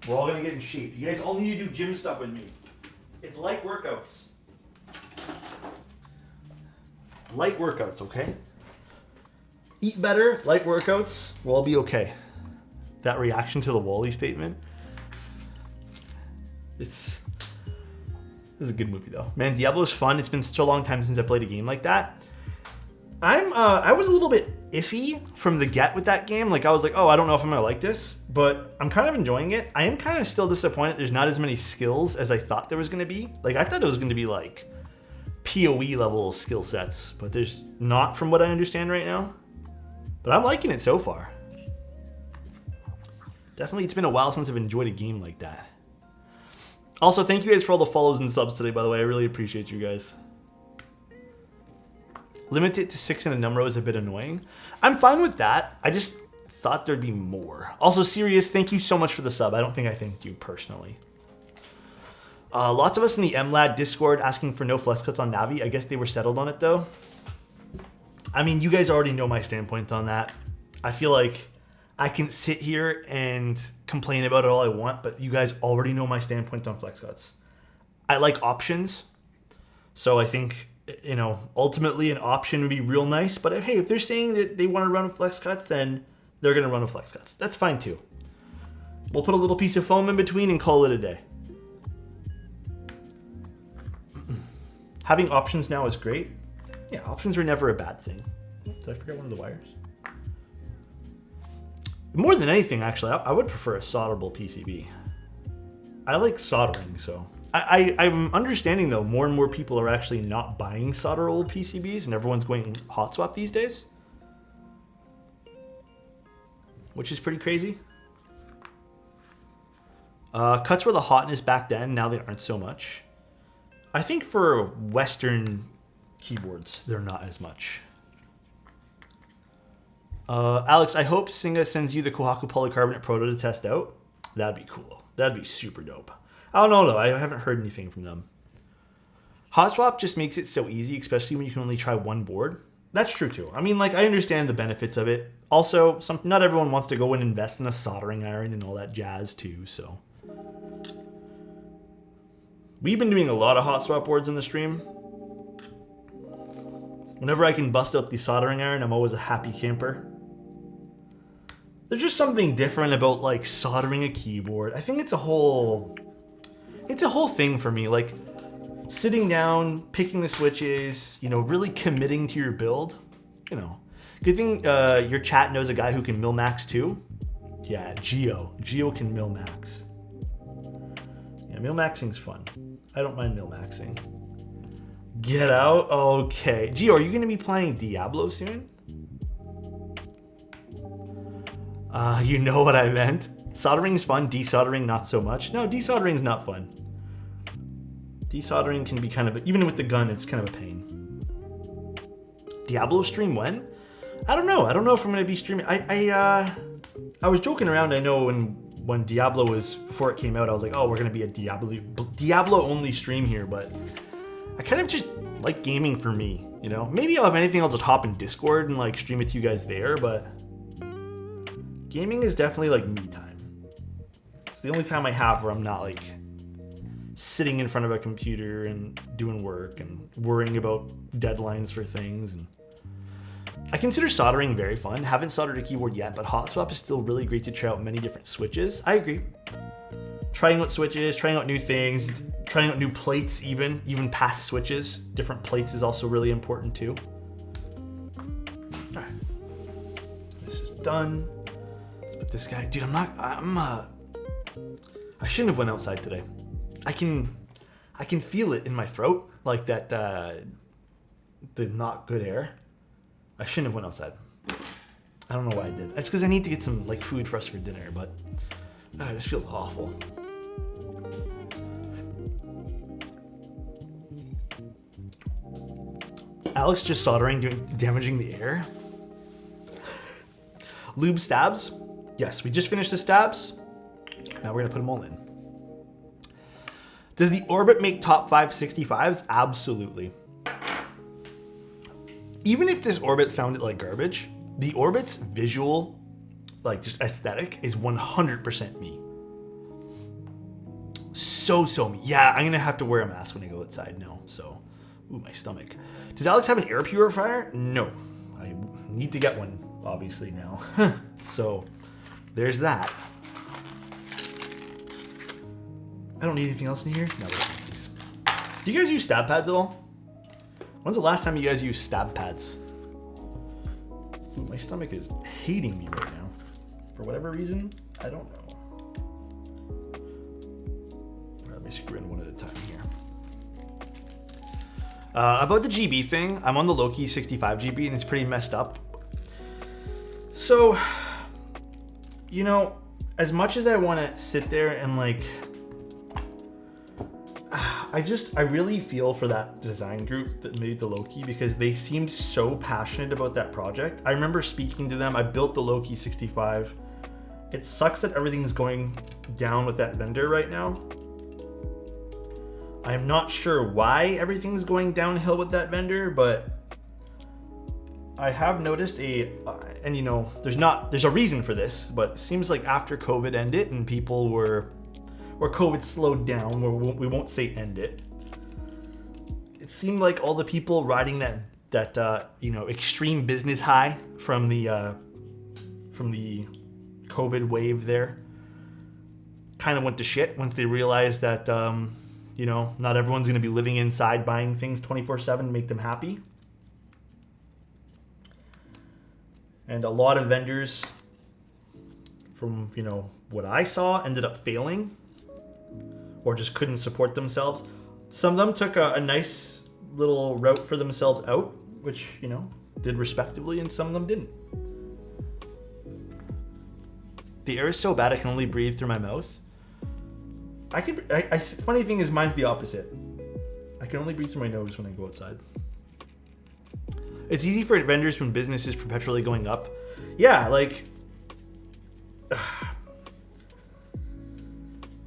We're all gonna get in shape. You guys all need to do gym stuff with me. It's light workouts. Light workouts, okay? Eat better, light workouts, we'll all be okay. That reaction to the Wall-E statement. This is a good movie though. Man, Diablo's fun. It's been such a long time since I played a game like that. I was a little bit iffy from the get with that game. Like I was like, oh, I don't know if I'm gonna like this, but I'm kind of enjoying it. I am kind of still disappointed there's not as many skills as I thought there was gonna be. Like I thought it was gonna be like PoE level skill sets, but there's not from what I understand right now. But I'm liking it so far. Definitely, it's been a while since I've enjoyed a game like that. Also, thank you guys for all the follows and subs today, by the way. I really appreciate you guys. Limit it to 6 in a number is a bit annoying. I'm fine with that. I just thought there'd be more. Also, Sirius, thank you so much for the sub. I don't think I thanked you personally. Lots of us in the MLAD Discord asking for no flex cuts on Navi. I guess they were settled on it, though. I mean, you guys already know my standpoint on that. I feel like I can sit here and complain about it all I want, but you guys already know my standpoint on flex cuts. I like options. So I think, you know, ultimately an option would be real nice. But hey, if they're saying that they want to run with flex cuts, then they're going to run with flex cuts. That's fine, too. We'll put a little piece of foam in between and call it a day. Having options now is great. Yeah, options are never a bad thing. Did I forget one of the wires? More than anything, actually, I would prefer a solderable PCB. I like soldering, so. I'm understanding, though, more and more people are actually not buying solderable PCBs, and everyone's going hot swap these days. Which is pretty crazy. Cuts were the hotness back then. Now they aren't so much. I think for Western keyboards, they're not as much. Alex, I hope Singa sends you the Kohaku polycarbonate proto to test out. That'd be cool. That'd be super dope. I don't know though. I haven't heard anything from them. Hot swap just makes it so easy, especially when you can only try one board. That's true too. I mean, like, I understand the benefits of it. Also, not everyone wants to go and invest in a soldering iron and all that jazz too, so. We've been doing a lot of hot swap boards in the stream. Whenever I can bust out the soldering iron, I'm always a happy camper. There's just something different about like soldering a keyboard. I think it's a whole thing for me. Like sitting down, picking the switches, you know, really committing to your build. You know, good thing your chat knows a guy who can mill-max too. Yeah, Geo can mill-max. Yeah, mill-maxing's fun. I don't mind mill-maxing. Get out? Okay. Geo, are you going to be playing Diablo soon? You know what I meant. Soldering's fun, desoldering not so much. No, desoldering's not fun. Desoldering can be kind of, even with the gun, it's kind of a pain. Diablo stream when? I don't know. I don't know if I'm going to be streaming. I was joking around. I know when Diablo was, before it came out, I was like, oh, we're going to be a Diablo only stream here, but I kind of just like gaming for me, you know? Maybe I'll have anything, I'll just hop in Discord and like stream it to you guys there, but gaming is definitely like me time. It's the only time I have where I'm not like sitting in front of a computer and doing work and worrying about deadlines for things. And I consider soldering very fun. Haven't soldered a keyboard yet, but hot swap is still really great to try out many different switches. I agree. Trying out switches, trying out new things, trying out new plates even past switches. Different plates is also really important too. All right. This is done. Let's put this guy, dude, I shouldn't have went outside today. I can feel it in my throat, like that, the not good air. I shouldn't have went outside. I don't know why I did. It's because I need to get some like food for us for dinner, but this feels awful. Alex just soldering, damaging the air. Lube stabs. Yes, we just finished the stabs. Now we're gonna put them all in. Does the Orbit make top 5 65s? Absolutely. Even if this Orbit sounded like garbage, the Orbit's visual, like just aesthetic, is 100% me. So me. Yeah, I'm gonna have to wear a mask when I go outside now, so. Ooh, my stomach. Does Alex have an air purifier? No. I need to get one, obviously, now. So, there's that. I don't need anything else in here? No, please. Do you guys use stab pads at all? When's the last time you guys used stab pads? Ooh, my stomach is hating me right now. For whatever reason, I don't know. All right, let me screw in one at a time here. About the GB thing, I'm on the low-key 65 GB and it's pretty messed up. So, you know, as much as I want to sit there and like, I really feel for that design group that made the low-key because they seemed so passionate about that project. I remember speaking to them. I built the low-key 65. It sucks that everything's going down with that vendor right now. I'm not sure why everything's going downhill with that vendor, but I have noticed and you know, there's a reason for this, but it seems like after COVID ended and people or COVID slowed down, we won't say end it. It seemed like all the people riding that you know, extreme business high from the COVID wave there kind of went to shit once they realized that you know, not everyone's going to be living inside buying things 24/7 to make them happy. And a lot of vendors, from, you know, what I saw, ended up failing or just couldn't support themselves. Some of them took a nice little route for themselves out, which, you know, did respectably, and some of them didn't. The air is so bad I can only breathe through my mouth. Funny thing is, mine's the opposite. I can only breathe through my nose when I go outside. It's easy for vendors when business is perpetually going up. Yeah, like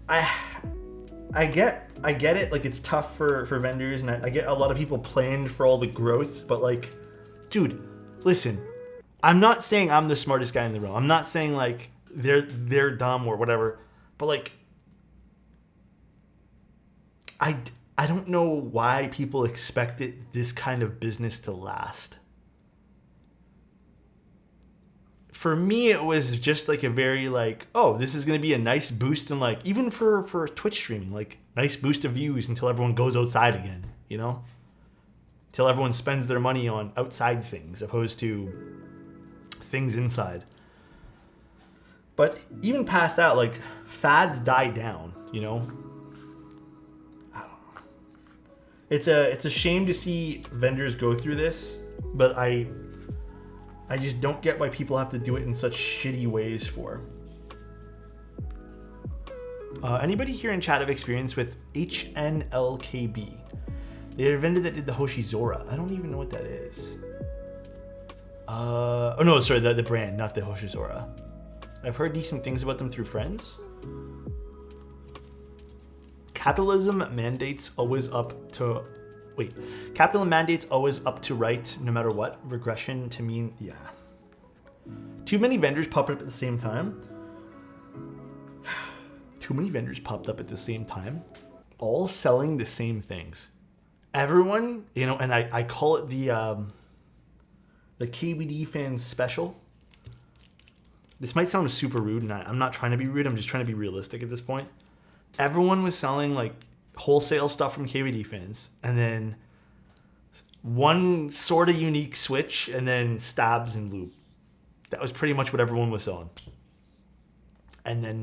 I get it. Like, it's tough for vendors, and I get a lot of people planned for all the growth. But like, dude, listen, I'm not saying I'm the smartest guy in the room. I'm not saying like they're dumb or whatever. But like, I don't know why people expected this kind of business to last. For me, it was just like a very like, oh, this is going to be a nice boost in like, even for Twitch streaming, like nice boost of views until everyone goes outside again, you know? Until everyone spends their money on outside things opposed to things inside. But even past that, like, fads die down, you know? I don't know. It's a shame to see vendors go through this, but I just don't get why people have to do it in such shitty ways for. Anybody here in chat have experience with HNLKB? They had a vendor that did the Hoshizora. I don't even know what that is. Oh no, sorry, the brand, not the Hoshizora. I've heard decent things about them through friends. Capitalism mandates always up to right no matter what. Regression to mean, yeah. Too many vendors popped up at the same time. All selling the same things. Everyone, you know, and I call it the KBD fans special. This might sound super rude, and I'm not trying to be rude. I'm just trying to be realistic at this point. Everyone was selling like wholesale stuff from KBD fans, and then one sort of unique switch, and then stabs and lube. That was pretty much what everyone was selling. And then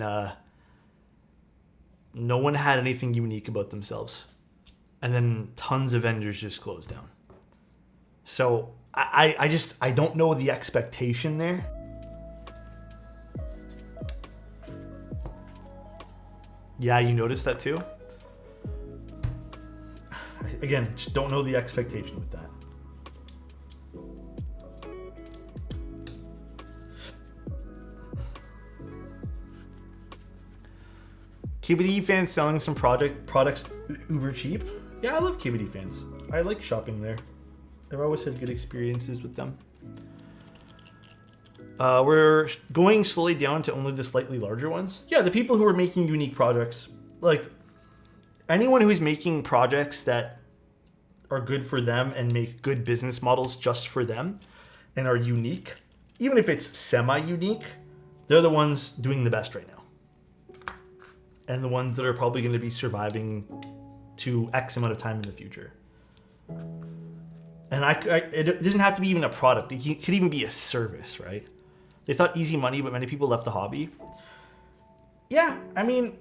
no one had anything unique about themselves. And then tons of vendors just closed down. So I don't know the expectation there. Yeah, you noticed that too? Again, just don't know the expectation with that. KBD fans selling some products uber cheap. Yeah, I love KBD fans. I like shopping there. I've always had good experiences with them. We're going slowly down to only the slightly larger ones. Yeah, the people who are making unique projects, like anyone who's making projects that are good for them and make good business models just for them and are unique, even if it's semi-unique, they're the ones doing the best right now. And the ones that are probably going to be surviving to X amount of time in the future. And it doesn't have to be even a product. It could even be a service, right? They thought easy money, but many people left the hobby. Yeah, I mean,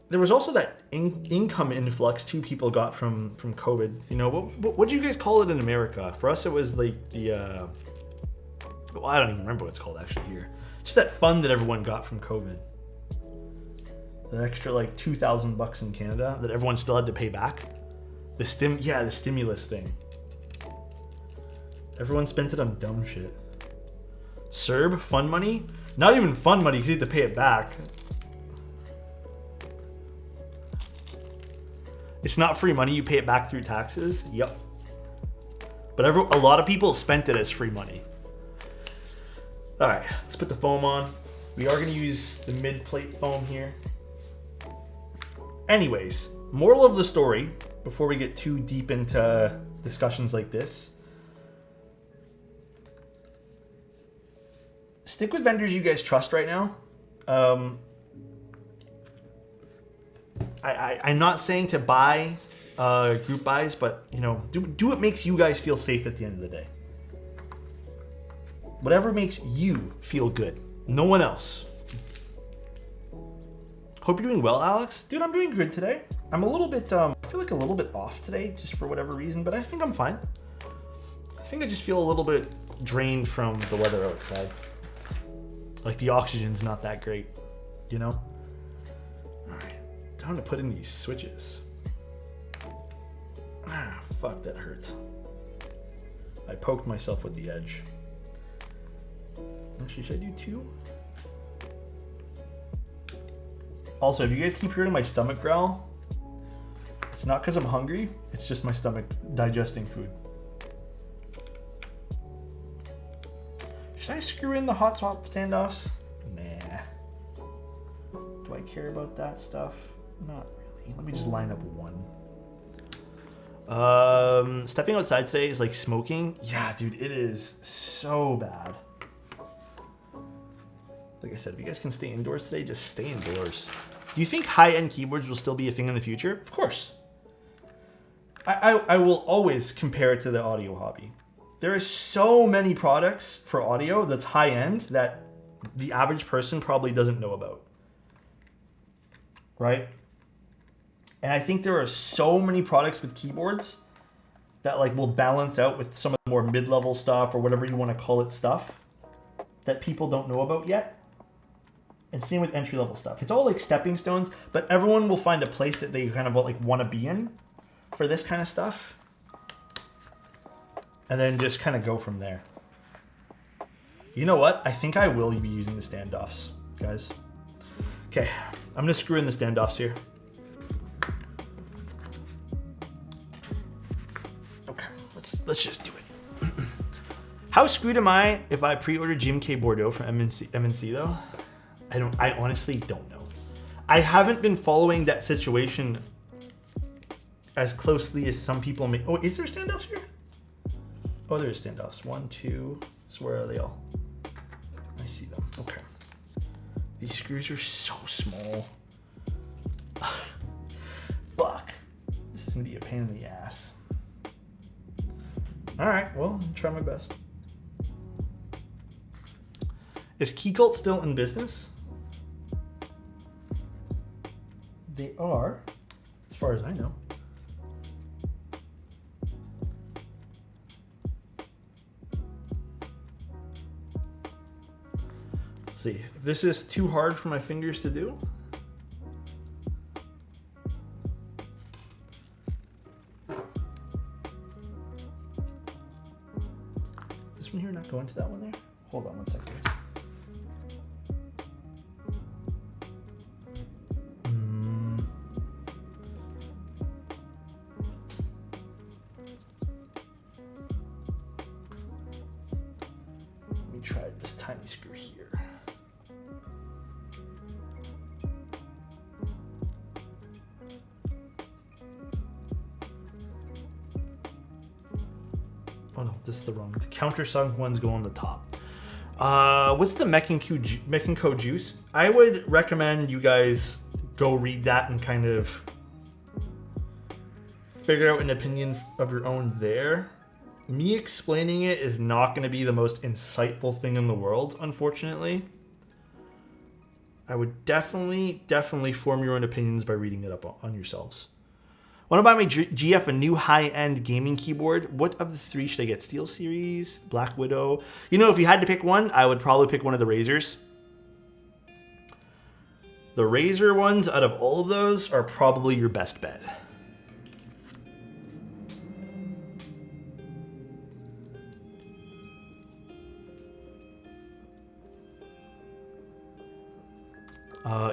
there was also that income influx too people got from COVID. You know, what do you guys call it in America? For us, it was like the, well, I don't even remember what it's called actually here. Just that fund that everyone got from COVID. The extra like $2,000 in Canada that everyone still had to pay back. The stimulus thing. Everyone spent it on dumb shit. CERB, fun money? Not even fun money because you have to pay it back. It's not free money, you pay it back through taxes? Yep. But a lot of people spent it as free money. Alright, let's put the foam on. We are going to use the mid-plate foam here. Anyways, moral of the story, before we get too deep into discussions like this. Stick with vendors you guys trust right now. I'm not saying to buy group buys, but you know, do what makes you guys feel safe at the end of the day. Whatever makes you feel good. No one else. Hope you're doing well, Alex. Dude, I'm doing good today. I'm a little bit, I feel like a little bit off today, just for whatever reason, but I think I'm fine. I think I just feel a little bit drained from the weather outside. Like the oxygen's not that great, you know? All right. Time to put in these switches. Ah, fuck, that hurt. I poked myself with the edge. Actually, should I do 2? Also, if you guys keep hearing my stomach growl, it's not because I'm hungry, it's just my stomach digesting food. Should I screw in the hot swap standoffs? Nah. Do I care about that stuff? Not really. Let me just line up 1. Stepping outside today is like smoking. Yeah, dude, it is so bad. Like I said, if you guys can stay indoors today, just stay indoors. Do you think high-end keyboards will still be a thing in the future? Of course. I will always compare it to the audio hobby. There are so many products for audio that's high-end that the average person probably doesn't know about. Right? And I think there are so many products with keyboards that like will balance out with some of the more mid-level stuff or whatever you want to call it stuff that people don't know about yet. And same with entry-level stuff. It's all like stepping stones, but everyone will find a place that they kind of like want to be in for this kind of stuff. And then just kind of go from there. You know what? I think I will be using the standoffs, guys. Okay, I'm going to screw in the standoffs here. Okay, let's just do it. How screwed am I if I pre-order GMK Bordeaux from MNC though? I honestly don't know. I haven't been following that situation as closely as some people may. Oh, is there standoffs here? Oh, there's standoffs. 1, 2. So where are they all? I see them. Okay. These screws are so small. Fuck. This is gonna be a pain in the ass. All right. Well, I'll try my best. Is Keycult still in business? They are, as far as I know. Let's see. If this is too hard for my fingers to do. This one here not going to that one there? Hold on one second, guys. Tiny screw here. Oh no, this is the wrong. The countersunk ones go on the top. What's the Mekinko juice? I would recommend you guys go read that and kind of figure out an opinion of your own there. Me explaining it is not going to be the most insightful thing in the world, unfortunately. I would definitely form your own opinions by reading it up on yourselves. Want to buy my GF a new high-end gaming keyboard? What of the 3 should I get? Steel Series, Black Widow? You know, if you had to pick one, I would probably pick one of the Razors. The Razer ones, out of all of those, are probably your best bet.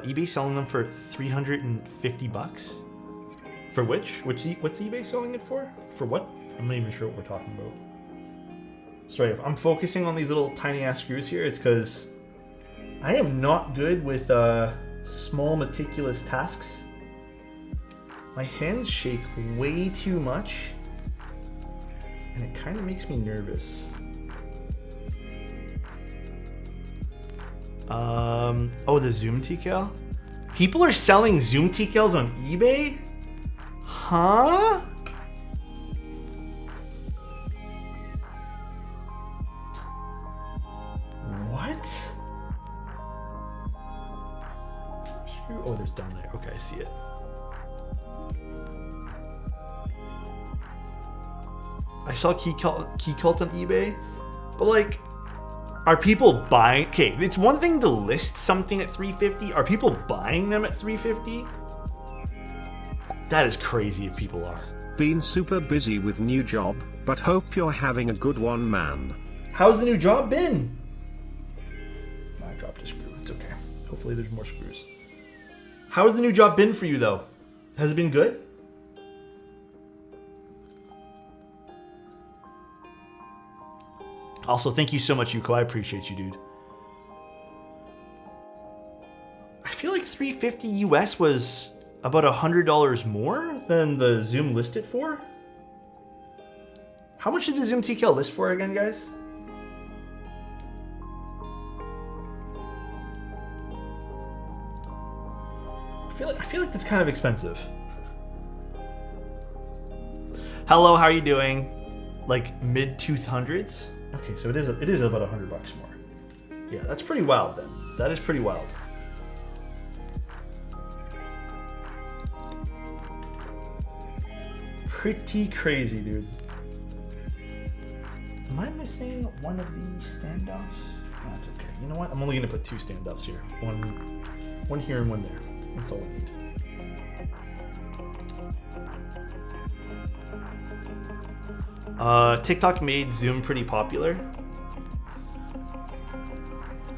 eBay selling them for $350. For which? What's eBay selling it for? For what? I'm not even sure what we're talking about. Sorry, if I'm focusing on these little tiny ass screws here, it's because I am not good with small meticulous tasks. My hands shake way too much, and it kind of makes me nervous. Oh, the Zoom TCal? People are selling Zoom TCals on eBay? Huh? What? Screw? Oh, there's down there. Okay, I see it. I saw Keycult on eBay, but like, are people buying? Okay, it's one thing to list something at $350. Are people buying them at $350? That is crazy if people are. Been super busy with new job, but hope you're having a good one, man. How's the new job been? I dropped a screw. It's okay. Hopefully there's more screws. How has the new job been for you, though? Has it been good? Also, thank you so much, Yuko. I appreciate you, dude. I feel like $350 US was about $100 more than the Zoom listed for. How much did the Zoom TKL list for again, guys? I feel like that's kind of expensive. Hello, how are you doing? Like mid 200s? Okay, so it is about $100 more. Yeah, that's pretty wild then. That is pretty wild. Pretty crazy, dude. Am I missing one of these standoffs? No, that's okay. You know what? I'm only gonna put 2 standoffs here. One here and one there. That's all I need. TikTok made Zoom pretty popular.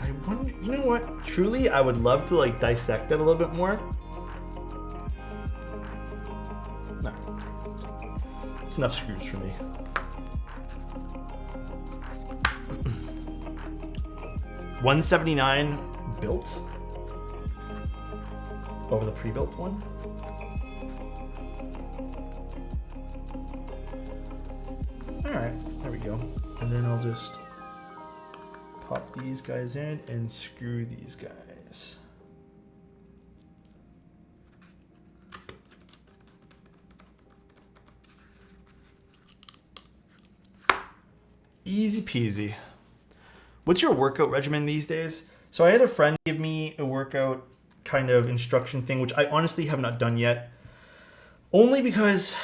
I wonder, you know what? Truly, I would love to like dissect that a little bit more. No. It's enough screws for me. $179 built over the pre-built one. All right, there we go. And then I'll just pop these guys in and screw these guys. Easy peasy. What's your workout regimen these days? So I had a friend give me a workout kind of instruction thing, which I honestly have not done yet. Only because,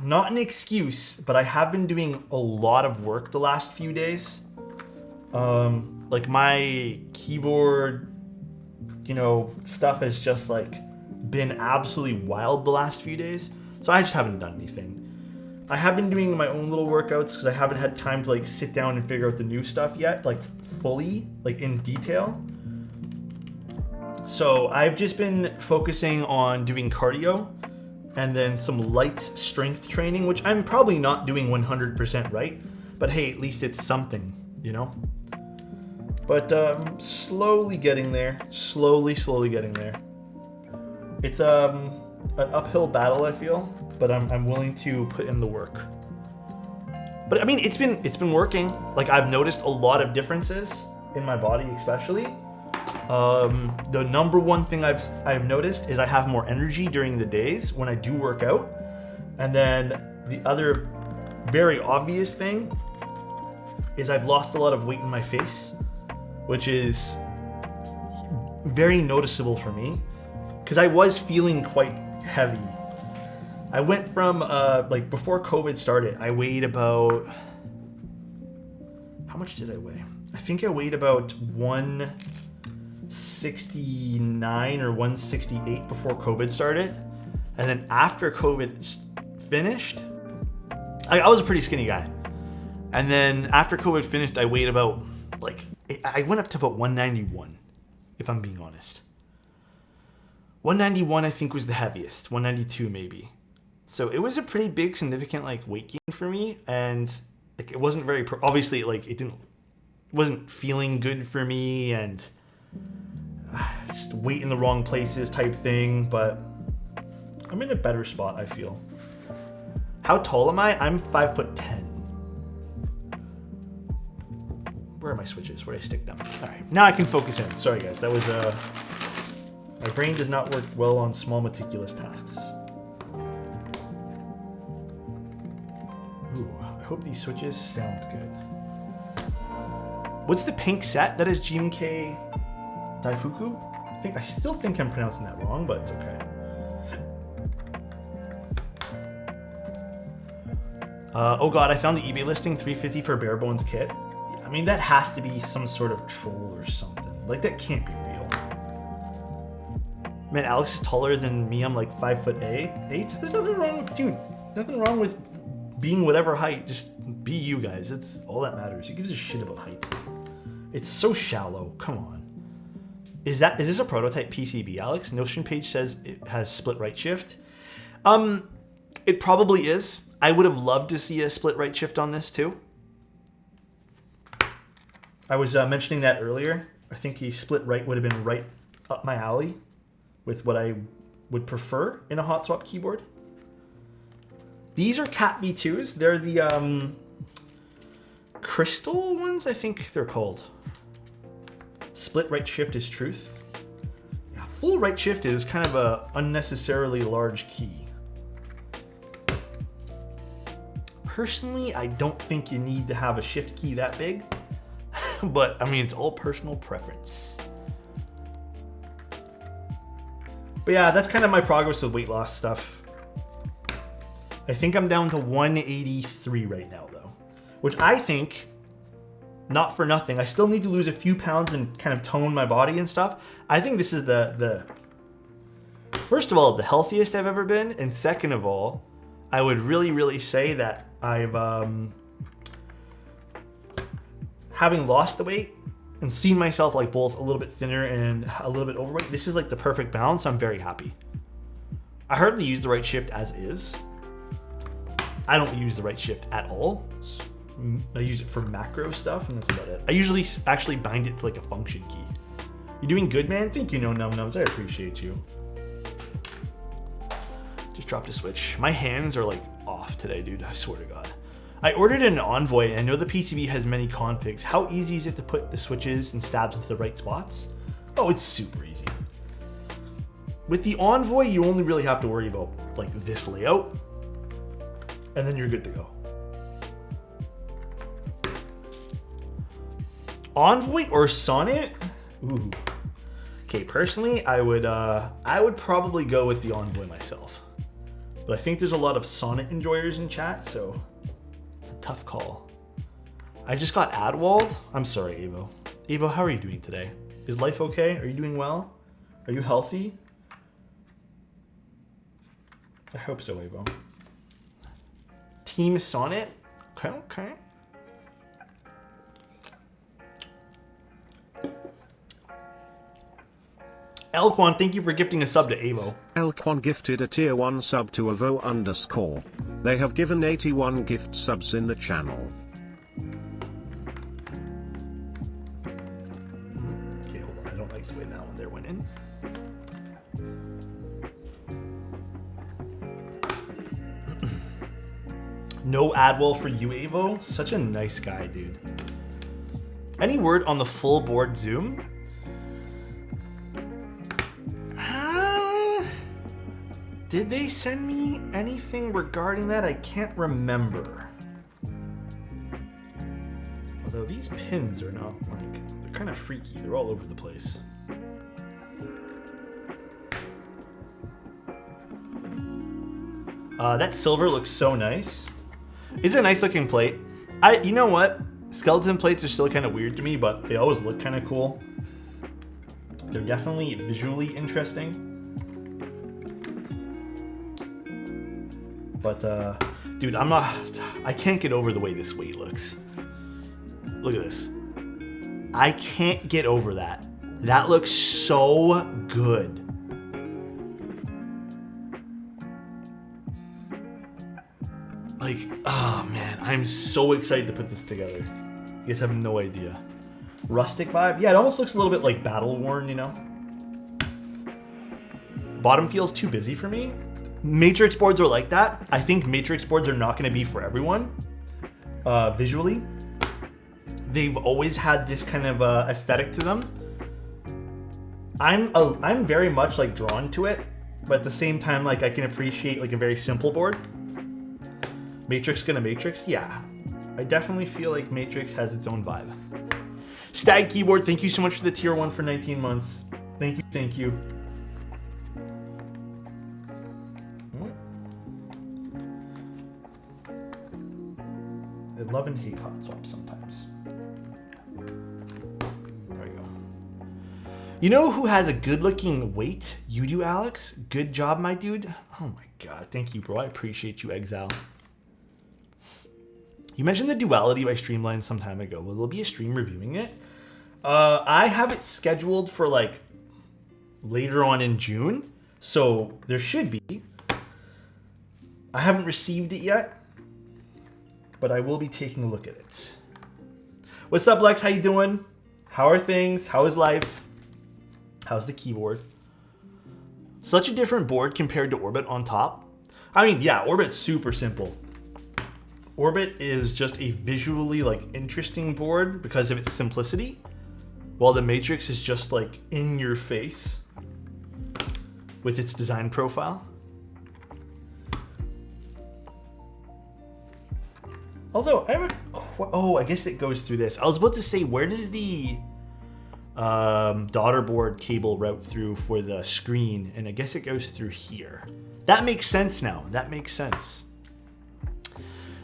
not an excuse, but I have been doing a lot of work the last few days. Like my keyboard, stuff has just like been absolutely wild the last few days. So I just haven't done anything. I have been doing my own little workouts because I haven't had time to like sit down and figure out the new stuff yet, like fully, like in detail. So I've just been focusing on doing cardio and then some light strength training, which I'm probably not doing 100% right, but hey, at least it's something, But slowly getting there, slowly getting there. It's an uphill battle, I feel, but I'm willing to put in the work. But I mean, it's been working. Like I've noticed a lot of differences in my body, especially. The number one thing I've noticed is I have more energy during the days when I do work out. And then the other very obvious thing is I've lost a lot of weight in my face, which is very noticeable for me because I was feeling quite heavy. I went from like before COVID started, I weighed about, how much did I weigh? I think I weighed about 169 or 168 before COVID started. And then after COVID finished, I was a pretty skinny guy. And then after COVID finished, I weighed about I went up to about 191, if I'm being honest. 191 I think was the heaviest, 192 maybe. So it was a pretty big, significant weight gain for me, and it wasn't very obviously it wasn't feeling good for me, and just weight in the wrong places type thing. But I'm in a better spot, I feel. How tall am I? I'm 5'10". Where are my switches? Where did I stick them? All right, now I can focus in. Sorry guys, that was my brain does not work well on small meticulous tasks. Ooh, I hope these switches sound good. What's the pink set? That is GMK Daifuku? I still think I'm pronouncing that wrong, but it's okay. Oh god, I found the eBay listing, $350 for a bare bones kit. I mean, that has to be some sort of troll or something. That can't be real. Man, Alex is taller than me. I'm like 5'8". There's nothing wrong with, dude. Nothing wrong with being whatever height. Just be you guys. That's all that matters. Who gives a shit about height? It's so shallow. Come on. Is this a prototype PCB, Alex? Notion page says it has split right shift. It probably is. I would have loved to see a split right shift on this too. I was mentioning that earlier. I think a split right would have been right up my alley with what I would prefer in a hot swap keyboard. These are Cat V2s. They're the crystal ones, I think they're called. Split right shift is truth. Yeah, full right shift is kind of a unnecessarily large key. Personally, I don't think you need to have a shift key that big, but I mean, it's all personal preference. But yeah, that's kind of my progress with weight loss stuff. I think I'm down to 183 right now though, which I think, not for nothing, I still need to lose a few pounds and kind of tone my body and stuff. I think this is the first of all, the healthiest I've ever been. And second of all, I would really, really say that I've, having lost the weight and seen myself like both a little bit thinner and a little bit overweight, this is like the perfect balance. I'm very happy. I hardly use the right shift as is. I don't use the right shift at all. I use it for macro stuff, and that's about it. I usually actually bind it to like a function key. You're doing good, man? Thank you, No Num Nums. I appreciate you. Just dropped a switch. My hands are like off today, dude. I swear to God. I ordered an Envoy, and I know the PCB has many configs. How easy is it to put the switches and stabs into the right spots? Oh, it's super easy. With the Envoy, you only really have to worry about like this layout, and then you're good to go. Envoy or Sonnet? Ooh. Okay, personally, I would probably go with the Envoy myself. But I think there's a lot of Sonnet enjoyers in chat, so it's a tough call. I just got adwalled. I'm sorry, Evo. Evo, how are you doing today? Is life okay? Are you doing well? Are you healthy? I hope so, Evo. Team Sonnet? Okay. Elquan, thank you for gifting a sub to Avo. Elquan gifted a tier 1 sub to Avo_. They have given 81 gift subs in the channel. Okay, hold on. I don't like the way that one there went in. No Adwell for you, Avo. Such a nice guy, dude. Any word on the full board zoom? Did they send me anything regarding that? I can't remember. Although these pins are not like, they're kind of freaky. They're all over the place. That silver looks so nice. It's a nice looking plate. You know what? Skeleton plates are still kind of weird to me, but they always look kind of cool. They're definitely visually interesting. But, dude, I can't get over the way this weight looks. Look at this. I can't get over that. That looks so good. Like, oh man, I'm so excited to put this together. You guys have no idea. Rustic vibe? Yeah, it almost looks a little bit like battle worn, you know? Bottom feels too busy for me. Matrix boards are like that. I think matrix boards are not going to be for everyone. Visually, they've always had this kind of aesthetic to them. I'm very much like drawn to it, but at the same time, like I can appreciate like a very simple board. Matrix gonna matrix, yeah. I definitely feel like Matrix has its own vibe. Stag Keyboard, thank you so much for the tier 1 for 19 months. Thank you, thank you. I love and hate hot swaps sometimes. There we go. You know who has a good looking weight? You do, Alex. Good job, my dude. Oh my God. Thank you, bro. I appreciate you, Exile. You mentioned the duality by Streamline some time ago. Will there be a stream reviewing it? I have it scheduled for like later on in June. So there should be. I haven't received it yet, but I will be taking a look at it. What's up, Lex? How you doing? How are things? How is life? How's the keyboard? Such a different board compared to Orbit on top. I mean, yeah, Orbit's super simple. Orbit is just a visually like interesting board because of its simplicity, while the Matrix is just like in your face with its design profile. Although I have I guess it goes through this. I was about to say, where does the daughter board cable route through for the screen? And I guess it goes through here. That makes sense now. That makes sense.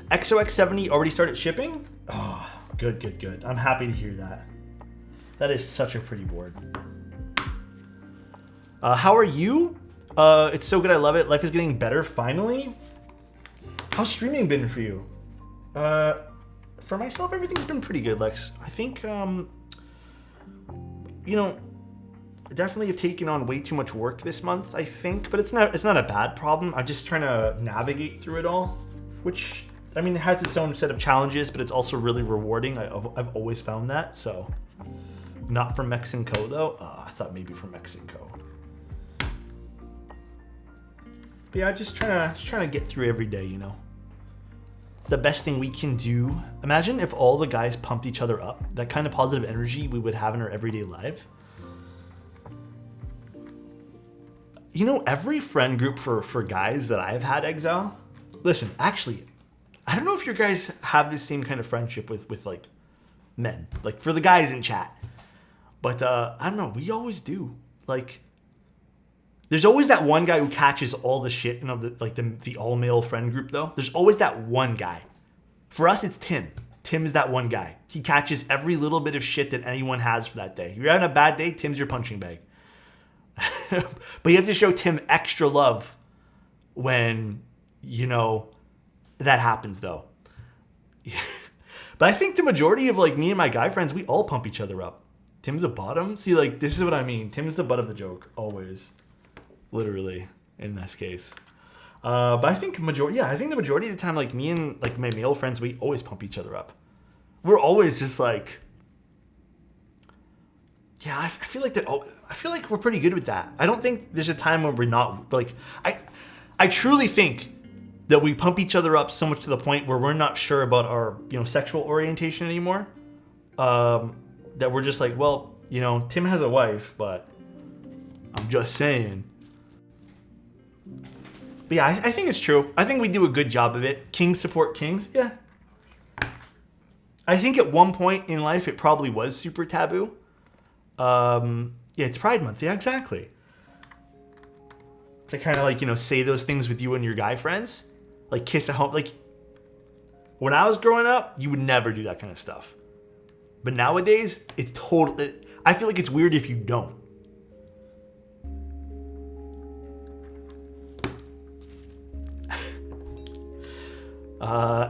XOX70 already started shipping? Oh, good, good, good. I'm happy to hear that. That is such a pretty board. How are you? It's so good. I love it. Life is getting better finally. How's streaming been for you? For myself, everything's been pretty good, Lex. I think, you know, I definitely have taken on way too much work this month, I think, but it's not a bad problem. I'm just trying to navigate through it all, which, I mean, it has its own set of challenges, but it's also really rewarding. I've always found that, so. Not from Mexico, though. I thought maybe from Mexico. But yeah, just trying to get through every day, you know. It's the best thing we can do. Imagine if all the guys pumped each other up. That kind of positive energy we would have in our everyday life. You know, every friend group for guys that I've had, Exile. Listen, actually, I don't know if you guys have this same kind of friendship with like men, like for the guys in chat. But I don't know, we always do. Like, there's always that one guy who catches all the shit in the all-male friend group, though. There's always that one guy. For us, it's Tim. Tim is that one guy. He catches every little bit of shit that anyone has for that day. You're having a bad day, Tim's your punching bag. But you have to show Tim extra love when, you know, that happens, though. But I think the majority of, like, me and my guy friends, we all pump each other up. Tim's a bottom? See, like, this is what I mean. Tim's the butt of the joke, always. Literally, in this case. But I think the majority of the time, like, me and, like, my male friends, we always pump each other up. We're always just, like... Yeah, I feel like that. I feel like we're pretty good with that. I don't think there's a time when we're not, like... I truly think that we pump each other up so much to the point where we're not sure about our, you know, sexual orientation anymore. That we're just like, well, you know, Tim has a wife, but I'm just saying. But yeah, I think it's true. I think we do a good job of it. Kings support kings. Yeah. I think at one point in life, it probably was super taboo. Yeah, it's Pride Month. Yeah, exactly. To kind of like, you know, say those things with you and your guy friends. Like kiss a home. Like when I was growing up, you would never do that kind of stuff. But nowadays, it's totally... I feel like it's weird if you don't.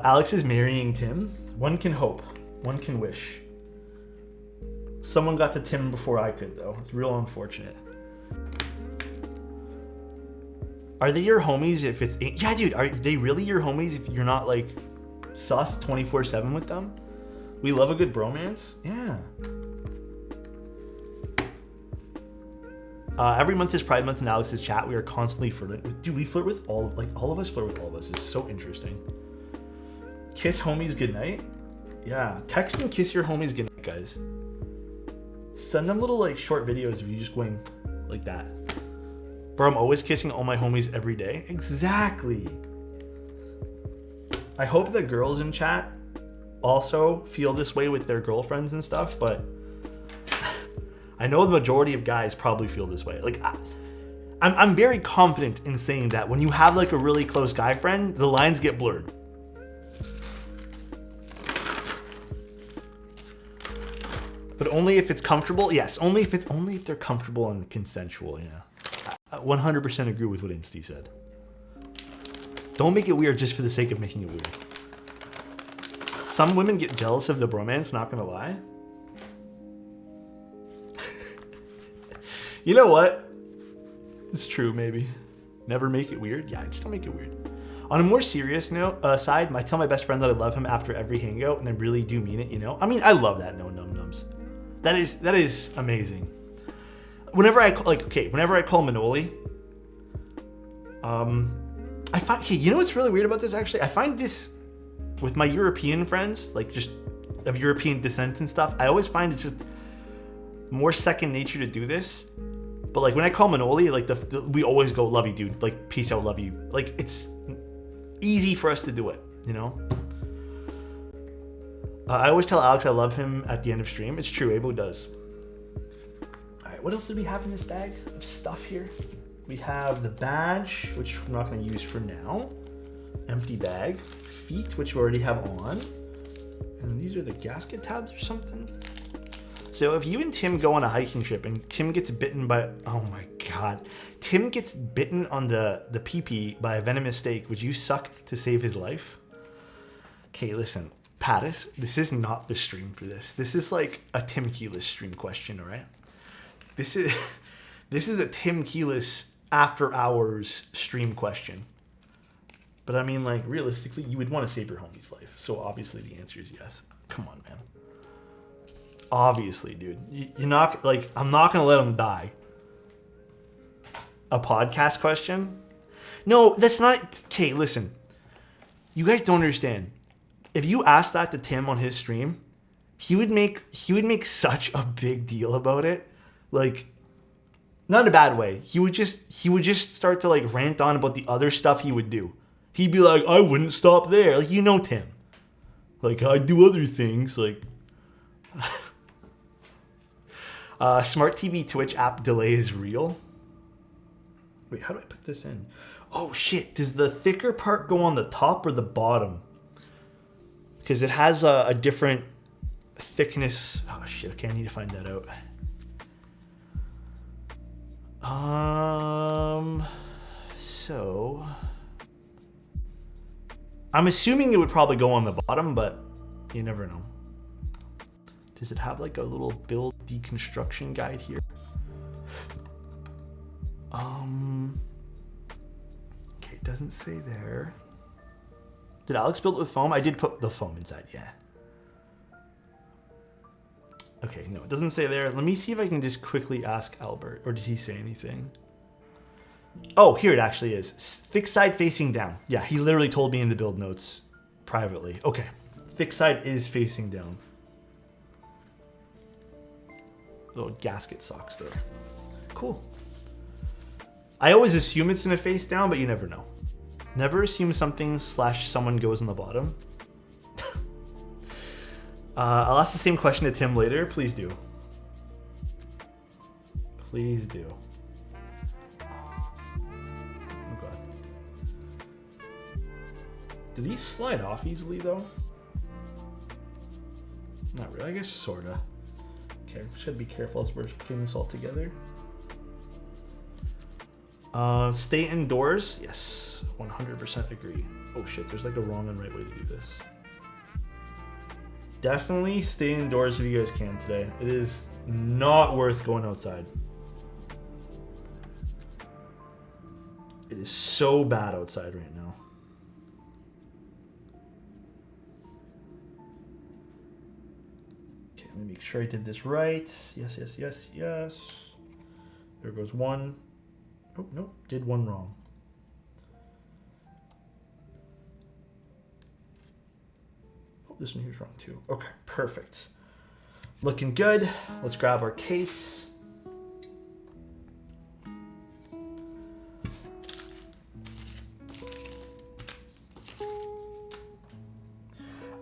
Alex is marrying Tim. One can hope. One can wish. Someone got to Tim before I could, though. It's real unfortunate. Are they your homies if it's... Yeah, dude, are they really your homies if you're not, like, sus 24/7 with them? We love a good bromance. Yeah. Every month is Pride Month in Alex's chat. We are constantly flirting. Dude, we flirt with all of us flirt with all of us. It's so interesting. Kiss homies goodnight. Yeah. Text and kiss your homies goodnight, guys. Send them little like short videos of you just going like that. Bro, I'm always kissing all my homies every day. Exactly. I hope the girls in chat also feel this way with their girlfriends and stuff, but I know the majority of guys probably feel this way. Like, I'm very confident in saying that when you have like a really close guy friend, the lines get blurred. But only if it's comfortable. Yes, only if they're comfortable and consensual. Yeah, I 100% agree with what Insty said. Don't make it weird just for the sake of making it weird. Some women get jealous of the bromance. Not gonna lie. You know what? It's true. Maybe. Never make it weird. Yeah, just don't make it weird. On a more serious note, side, I tell my best friend that I love him after every hangout, and I really do mean it. You know, I mean, I love that no num nums. That is amazing. Whenever I call Manoli, I find, okay, you know what's really weird about this? Actually, I find this with my European friends, like just of European descent and stuff. I always find it's just more second nature to do this. But like when I call Manoli, like we always go, love you, dude. Like, peace out, love you. Like, it's easy for us to do it, you know? I always tell Alex I love him at the end of stream. It's true, Abo does. All right, what else did we have in this bag of stuff here? We have the badge, which we're not going to use for now. Empty bag. Feet, which we already have on. And these are the gasket tabs or something. So if you and Tim go on a hiking trip and Tim gets bitten by, oh my God, Tim gets bitten on the pee-pee by a venomous snake, would you suck to save his life? Okay, listen, Pattis, this is not the stream for this. This is like a Tim Keyless stream question, all right? This is a Tim Keyless after hours stream question. But I mean, like, realistically, you would want to save your homie's life. So obviously the answer is yes. Come on, man. Obviously, dude. You're not, like, I'm not going to let him die. A podcast question? No, that's not, okay, listen. You guys don't understand. If you asked that to Tim on his stream, he would make such a big deal about it. Like, not in a bad way. He would just start to like rant on about the other stuff he would do. He'd be like, I wouldn't stop there. Like, you know Tim. Like, I do other things. Like, Smart TV Twitch app delay is real. Wait, how do I put this in? Oh shit, does the thicker part go on the top or the bottom? Because it has a different thickness. Oh shit, okay, I need to find that out. So I'm assuming it would probably go on the bottom, but you never know. Does it have like a little build deconstruction guide here? Okay, it doesn't say there. Did Alex build it with foam? I did put the foam inside, yeah. Okay, no, it doesn't say there. Let me see if I can just quickly ask Albert, or did he say anything? Oh, here it actually is. Thick side facing down. Yeah, he literally told me in the build notes privately. Okay, thick side is facing down. Little gasket socks there. Cool. I always assume it's in a face down, but you never know. Never assume something / someone goes on the bottom. I'll ask the same question to Tim later. Please do. Please do. Oh god. Do these slide off easily though? Not really. I guess sorta. Okay, should be careful as we're putting this all together. Stay indoors. Yes, 100% agree. Oh shit, there's like a wrong and right way to do this. Definitely stay indoors if you guys can today. It is not worth going outside. It is so bad outside right now. Okay, let me make sure I did this right. Yes, yes, yes, yes. There goes one. Oh, nope, did one wrong. Oh, this one here's wrong too. Okay, perfect. Looking good. Let's grab our case.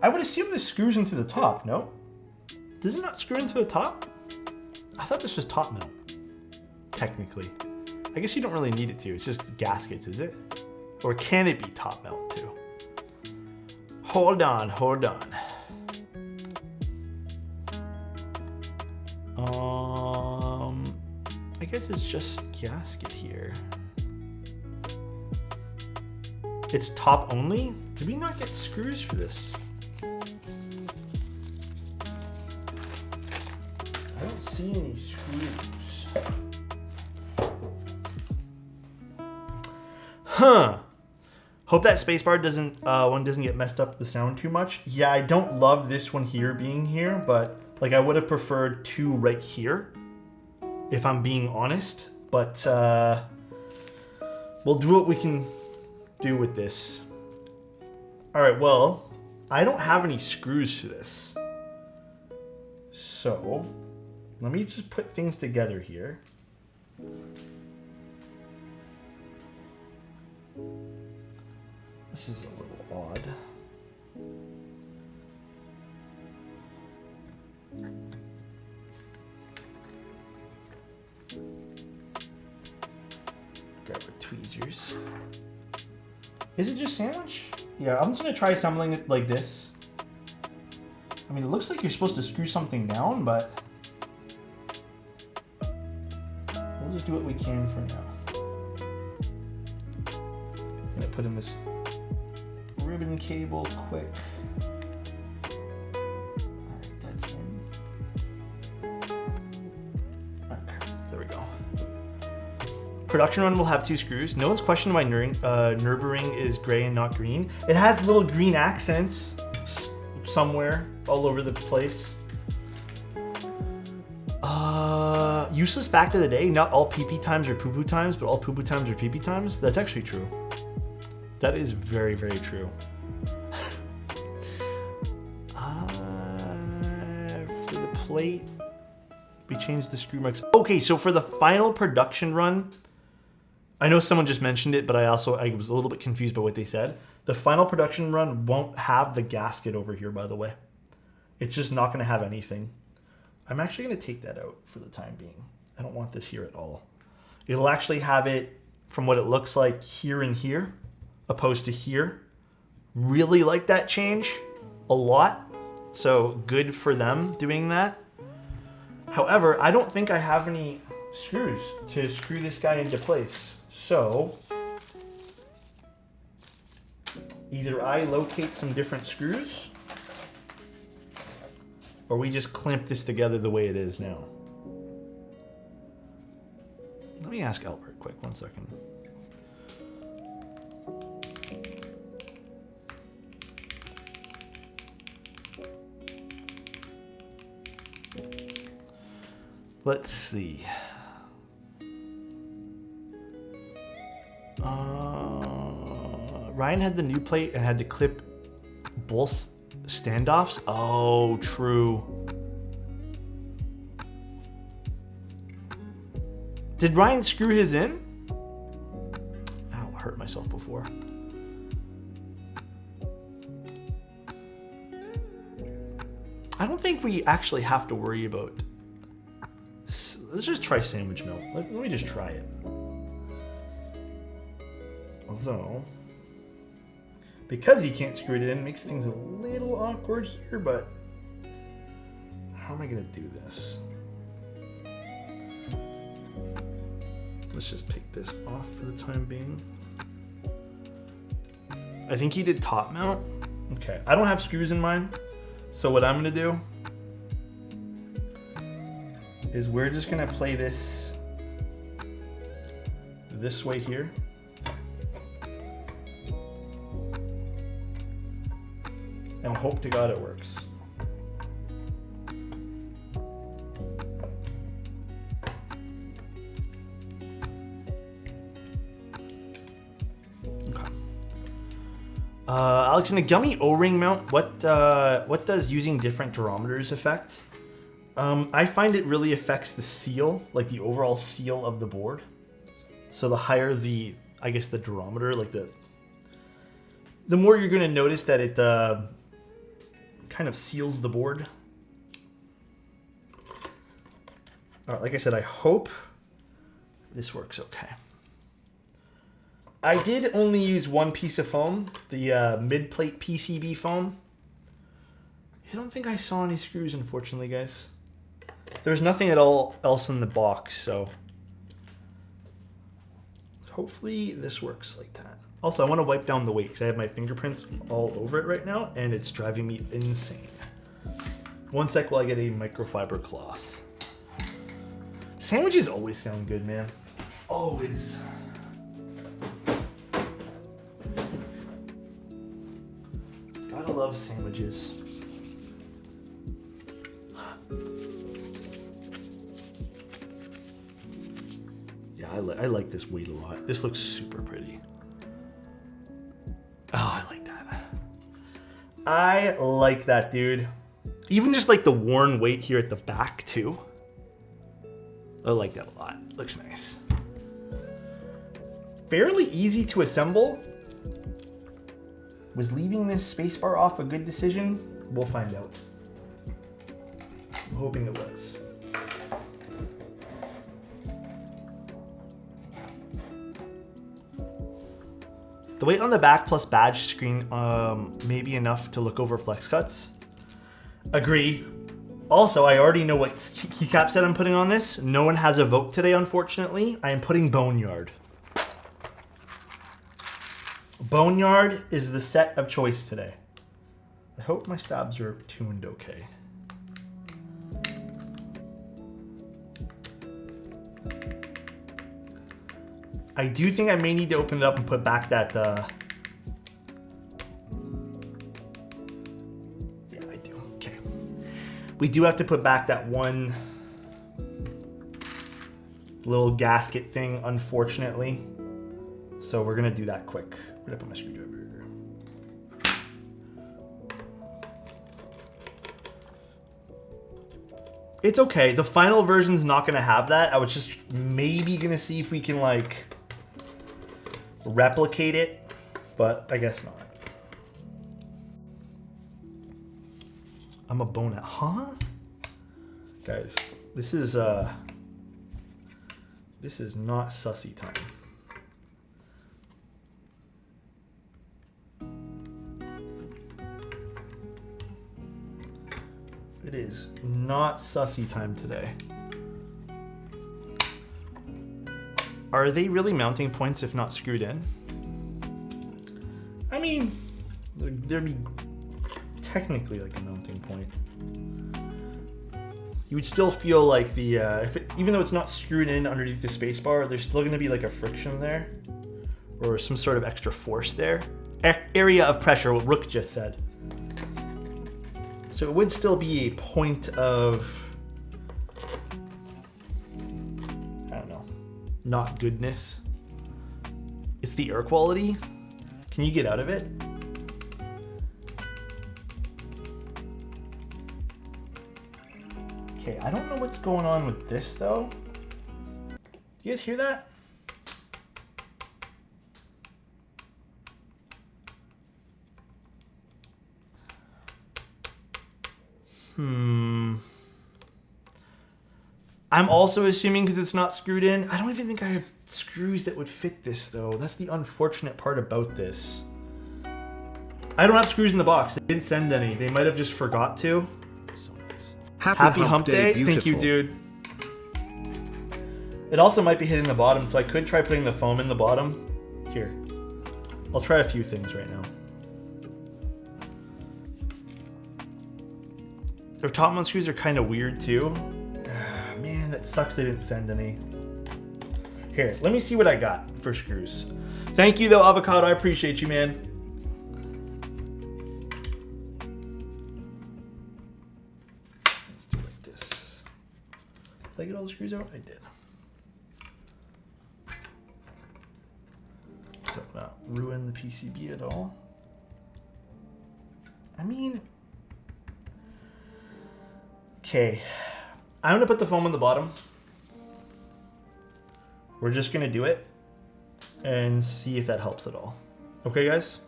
I would assume this screws into the top, no? Does it not screw into the top? I thought this was top mount, technically. I guess you don't really need it to. It's just gaskets, is it? Or can it be top mount too? Hold on, hold on. guess it's just gasket here. It's top only? Did we not get screws for this? I don't see any screws. Huh. Hope that spacebar doesn't get messed up the sound too much. Yeah, I don't love this one here being here, but like I would have preferred two right here, if I'm being honest. But we'll do what we can do with this. All right, well, I don't have any screws for this. So let me just put things together here. This is a little odd. Grab our tweezers. Is it just sandwich? Yeah, I'm just gonna try something like this. I mean, it looks like you're supposed to screw something down, but we'll just do what we can for now. I'm gonna put in this ribbon cable quick. Alright, that's in. Okay, there we go. Production run will have 2 screws. No one's questioned why Nürburgring is gray and not green. It has little green accents somewhere all over the place. Useless fact of the day, not all pee-pee times are poo-poo times, but all poo-poo times are pee-pee times. That's actually true. That is very, very true. For the plate, we changed the screw marks. Okay, so for the final production run, I know someone just mentioned it, but I was a little bit confused by what they said. The final production run won't have the gasket over here, by the way. It's just not going to have anything. I'm actually going to take that out for the time being. I don't want this here at all. It'll actually have it, from what it looks like, here and here, opposed to here. Really like that change a lot. So good for them doing that. However, I don't think I have any screws to screw this guy into place. So either I locate some different screws, or we just clamp this together the way it is now. Let me ask Albert quick, 1 second. Let's see. Ryan had the new plate and had to clip both standoffs. Oh, true. Did Ryan screw his in? Ow, I hurt myself before. I don't think we actually have to worry about. Let's just try sandwich milk. Let me just try it. Although, because he can't screw it in, it makes things a little awkward here, but how am I gonna do this? Let's just pick this off for the time being. I think he did top mount. Okay, I don't have screws in mine, so what I'm gonna do is we're just gonna play this way here. And hope to God it works. Okay. Alex, in a gummy O-ring mount, what does using different durometers affect? I find it really affects the seal, like the overall seal of the board. So the higher the, I guess, the durometer, like the more you're going to notice that it kind of seals the board. All right, like I said, I hope this works okay. I did only use one piece of foam, the mid-plate PCB foam. I don't think I saw any screws, unfortunately, guys. There's nothing at all else in the box, so hopefully this works like that. Also, I want to wipe down the weight because I have my fingerprints all over it right now and it's driving me insane. One sec while I get a microfiber cloth. Sandwiches always sound good, man. Always. Gotta love sandwiches. Yeah, I like this weight a lot. This looks super pretty. Oh, I like that. I like that, dude. Even just like the worn weight here at the back too. I like that a lot. Looks nice. Fairly easy to assemble. Was leaving this spacebar off a good decision? We'll find out. I'm hoping it was. The weight on the back plus badge screen may be enough to look over flex cuts. Agree. Also, I already know what keycap set I'm putting on this. No one has a vote today, unfortunately. I am putting Boneyard. Boneyard is the set of choice today. I hope my stabs are tuned okay. I do think I may need to open it up and put back that, yeah, I do, okay. We do have to put back that one little gasket thing, unfortunately. So we're gonna do that quick. I'm gonna put my screwdriver. It's okay, the final version's not gonna have that. I was just maybe gonna see if we can like, replicate it, but I guess not. I'm a bonehead, huh? Guys, this is not sussy time. It is not sussy time today. Are they really mounting points if not screwed in? I mean, there'd be technically like a mounting point. You would still feel like the, even though it's not screwed in underneath the spacebar, there's still gonna be like a friction there or some sort of extra force there. Area of pressure, what Rook just said. So it would still be a point of, not goodness. It's the air quality. Can you get out of it? Okay, I don't know what's going on with this though. You guys hear that? I'm also assuming because it's not screwed in. I don't even think I have screws that would fit this though. That's the unfortunate part about this. I don't have screws in the box. They didn't send any. They might have just forgot to. So nice. Happy hump day. Thank you, dude. It also might be hitting the bottom, so I could try putting the foam in the bottom. Here. I'll try a few things right now. Their top mount screws are kind of weird too. Man, that sucks they didn't send any. Here, let me see what I got for screws. Thank you though, Avocado. I appreciate you, man. Let's do like this. Did I get all the screws out? I did. Don't not ruin the PCB at all. I mean, okay. I'm gonna put the foam on the bottom. We're just gonna do it and see if that helps at all. Okay, guys?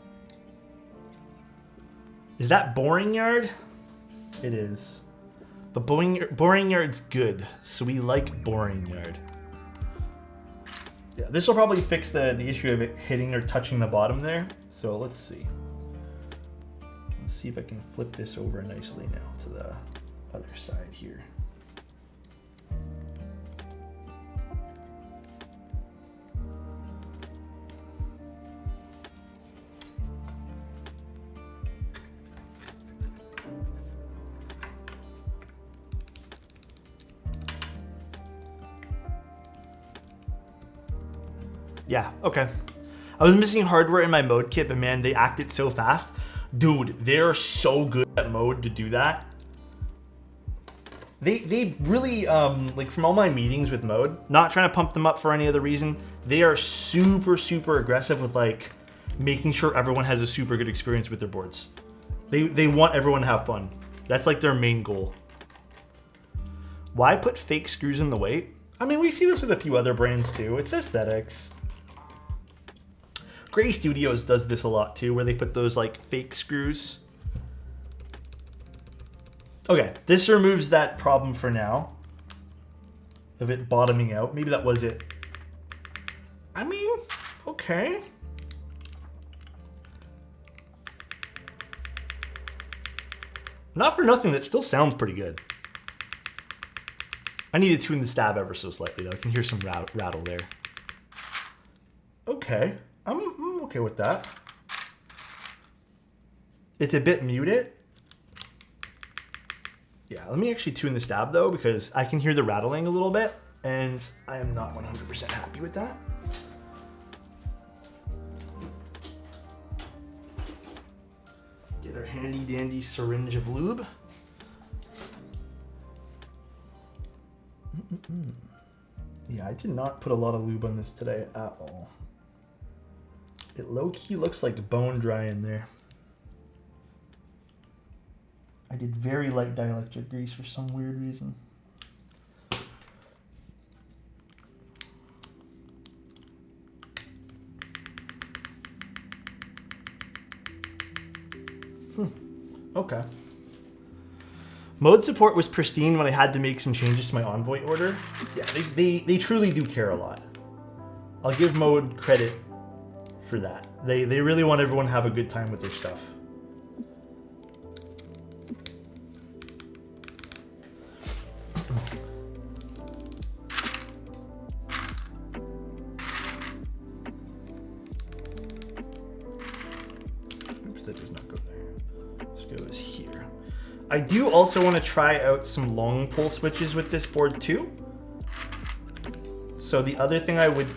Is that boring yard? It is. But boring yard's good, so we like boring yard. Yeah, this will probably fix the issue of it hitting or touching the bottom there. So let's see. Let's see if I can flip this over nicely now to the other side here. Yeah, okay. I was missing hardware in my mode kit, but man, they acted so fast. Dude, they're so good at mode to do that. They really, like from all my meetings with mode, not trying to pump them up for any other reason, they are super, super aggressive with like making sure everyone has a super good experience with their boards. They want everyone to have fun. That's like their main goal. Why put fake screws in the weight? I mean, we see this with a few other brands too. It's aesthetics. Gray Studios does this a lot too, where they put those like fake screws. Okay, this removes that problem for now of it bottoming out. Maybe that was it. I mean, okay. Not for nothing, that still sounds pretty good. I need to tune the stab ever so slightly though. I can hear some rattle there. Okay, I'm okay with that. It's a bit muted. Yeah, let me actually tune the stab though, because I can hear the rattling a little bit, and I am not 100% happy with that. Get our handy dandy syringe of lube. Yeah, I did not put a lot of lube on this today at all. It low-key looks like bone dry in there. I did very light dielectric grease for some weird reason. Okay. Mode support was pristine when I had to make some changes to my Envoy order. Yeah, they truly do care a lot. I'll give Mode credit for that. They really want everyone to have a good time with their stuff. Oops, that does not go there. This goes here. I do also want to try out some long pull switches with this board too. So the other thing I would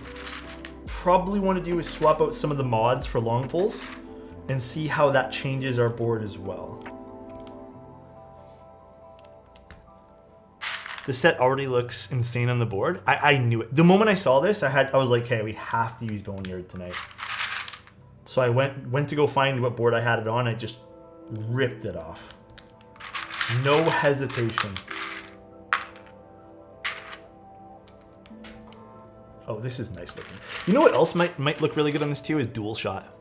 probably want to do is swap out some of the mods for long pulls and see how that changes our board as well. The set already looks insane on the board. I knew it. The moment I saw this, I was like, hey, we have to use Boneyard tonight. So I went to go find what board I had it on. I just ripped it off. No hesitation. Oh, this is nice looking. You know what else might look really good on this too is dual shot.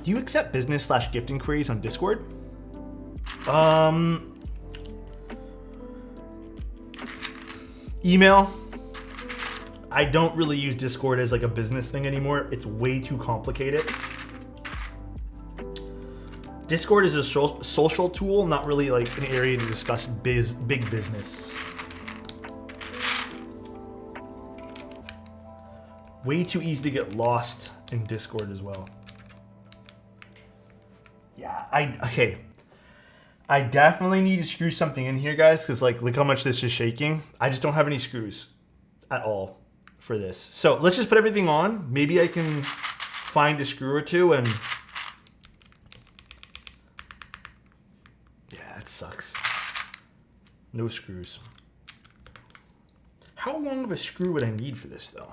Do you accept business/gift inquiries on Discord? Email. I don't really use Discord as like a business thing anymore. It's way too complicated. Discord is a social tool, not really like an area to discuss big business. Way too easy to get lost in Discord as well. Yeah, okay. I definitely need to screw something in here, guys, because like, look how much this is shaking. I just don't have any screws at all for this. So let's just put everything on. Maybe I can find a screw or two and... Yeah, that sucks. No screws. How long of a screw would I need for this, though?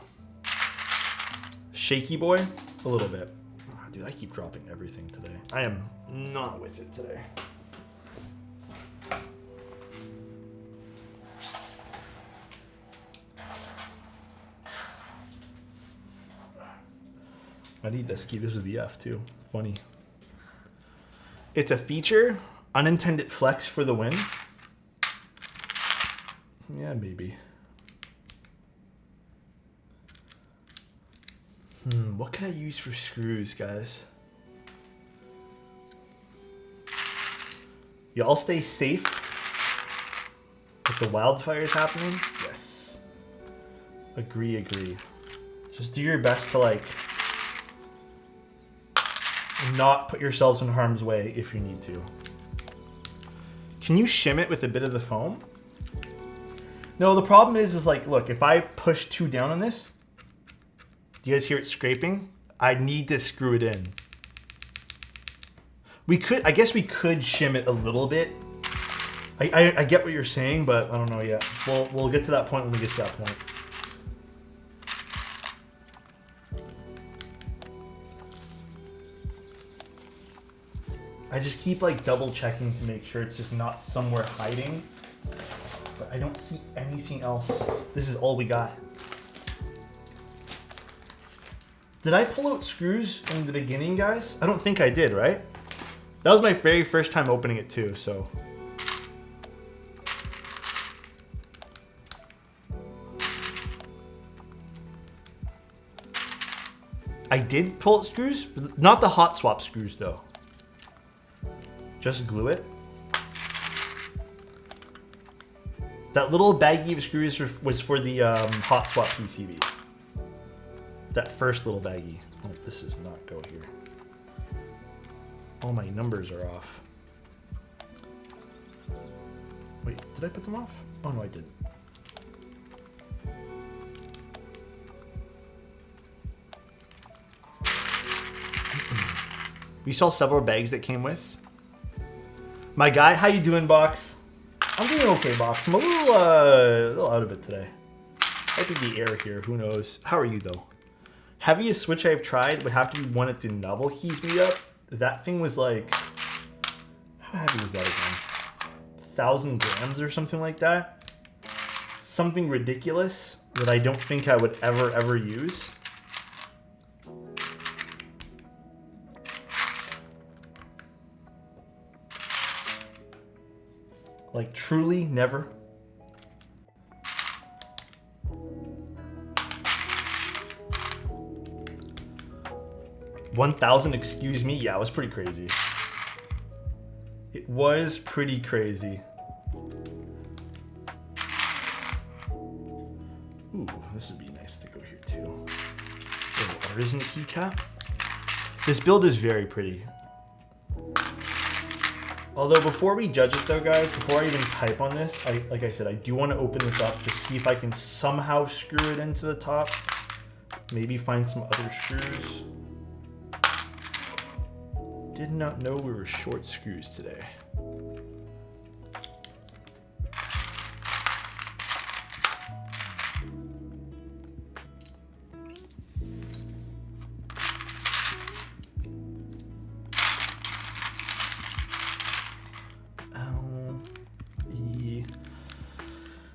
Shaky boy? A little bit. Oh, dude, I keep dropping everything today. I am not with it today. I need this key. This was the F too. Funny. It's a feature. Unintended flex for the win. Yeah, maybe. What can I use for screws, guys? Y'all stay safe with the wildfires happening. Yes. Agree. Just do your best to like not put yourselves in harm's way if you need to. Can you shim it with a bit of the foam? No, the problem is like, look, if I push 2 down on this, do you guys hear it scraping? I need to screw it in. I guess we could shim it a little bit. I get what you're saying, but I don't know yet. We'll get to that point when we get to that point. I just keep like double checking to make sure it's just not somewhere hiding. But I don't see anything else. This is all we got. Did I pull out screws in the beginning, guys? I don't think I did, right? That was my very first time opening it too, so. I did pull out screws, not the hot swap screws though. Just glue it. That little baggie of screws was for the hot swap PCB. That first little baggie. Oh, this does not go here. All my numbers are off. Wait, did I put them off? Oh no, I didn't. We saw several bags that came with. My guy, how you doing, Box? I'm doing okay, Box. I'm a little out of it today. Might be the air here, who knows. How are you, though? Heaviest switch I've tried would have to be one at the Novel Keys meetup. That thing was like... How heavy was that again? 1,000 grams or something like that? Something ridiculous that I don't think I would ever use. Like, truly never. $1,000, excuse me? Yeah, it was pretty crazy. It was pretty crazy. Ooh, this would be nice to go here too. There isn't a keycap. This build is very pretty. Although before we judge it though, guys, before I even type on this, like I said, I do want to open this up to see if I can somehow screw it into the top. Maybe find some other screws. Did not know we were short screws today.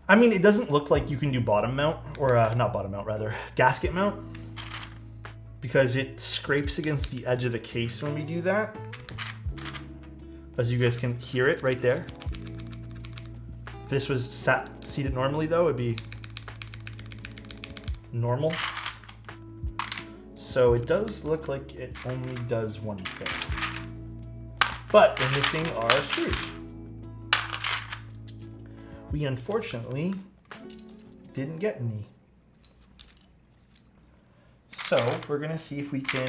I mean, it doesn't look like you can do bottom mount, or not bottom mount, rather, gasket mount, because it scrapes against the edge of the case when we do that. As you guys can hear it right there. If this was seated normally though, it'd be normal. So it does look like it only does one thing. But we're missing our screws. We unfortunately didn't get any. So we're gonna see if we can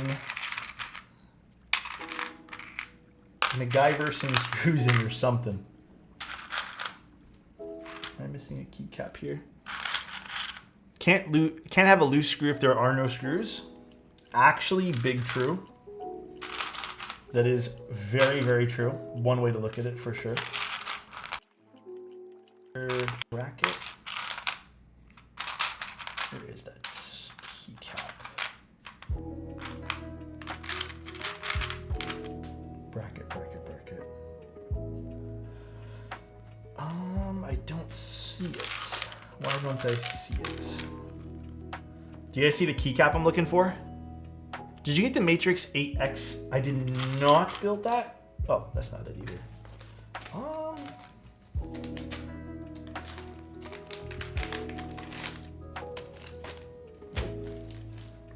MacGyver some screws in or something. Am I missing a keycap here? Can't have a loose screw if there are no screws. Actually, big true. That is very true. One way to look at it for sure. Bracket. Where is that keycap? Bracket. I don't see it. Why don't I see it? Do you guys see the keycap I'm looking for? Did you get the Matrix 8X? I did not build that. Oh, that's not it either.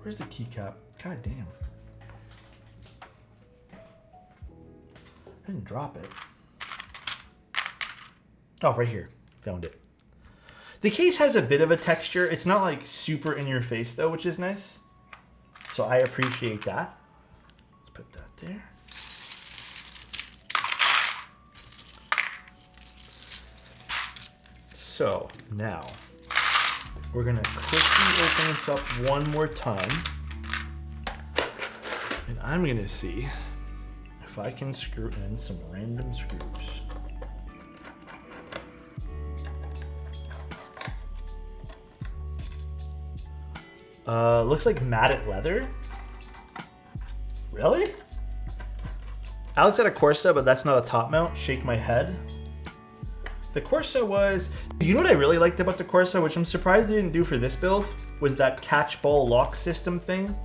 Where's the keycap? God damn. I didn't drop it. Oh, right here. Found it. The case has a bit of a texture. It's not like super in your face though, which is nice. So I appreciate that. Let's put that there. So now we're gonna quickly open this up one more time. And I'm gonna see if I can screw in some random screws. Looks like matted leather. Really? Alex got a Corsa, but that's not a top mount. Shake my head. The Corsa was... You know what I really liked about the Corsa, which I'm surprised they didn't do for this build, was that catch ball lock system thing.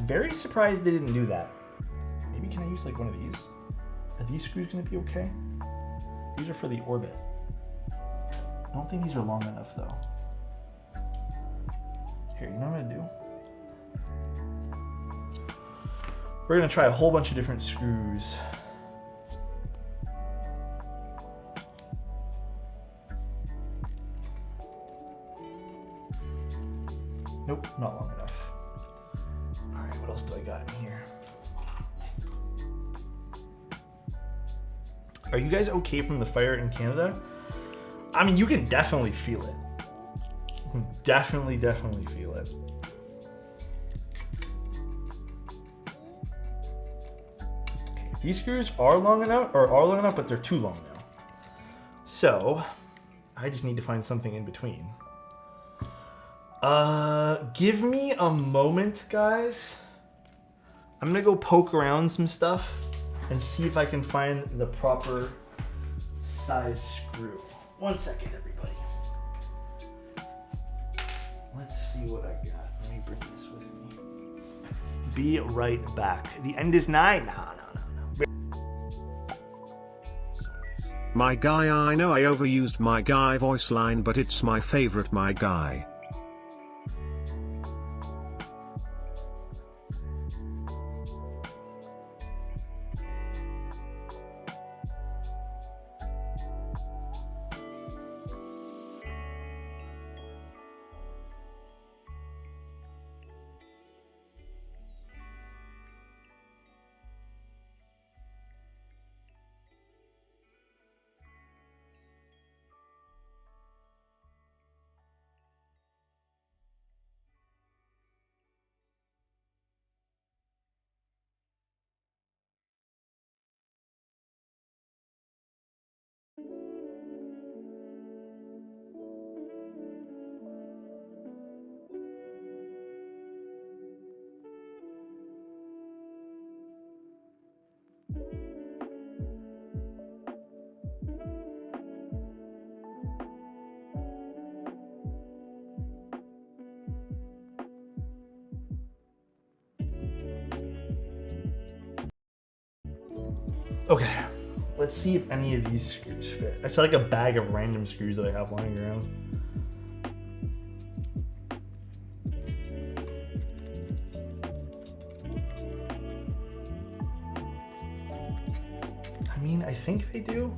Very surprised they didn't do that. Maybe can I use like one of these? Are these screws gonna be okay? These are for the orbit. I don't think these are long enough though. Here, you know what I'm gonna do? We're gonna try a whole bunch of different screws. Nope, not long enough. All right, what else do I got in here? Are you guys okay from the fire in Canada? I mean, you can definitely feel it. You can definitely feel it. Okay, these screws are long enough, but they're too long now. So, I just need to find something in between. Give me a moment, guys. I'm gonna go poke around some stuff and see if I can find the proper size screw. 1 second, everybody. Let's see what I got. Let me bring this with me. Be right back. The end is nigh. No. So nice. My guy, I know I overused my guy voice line, but it's my favorite my guy. Okay, let's see if any of these screws fit. It's like a bag of random screws that I have lying around. I mean, I think they do.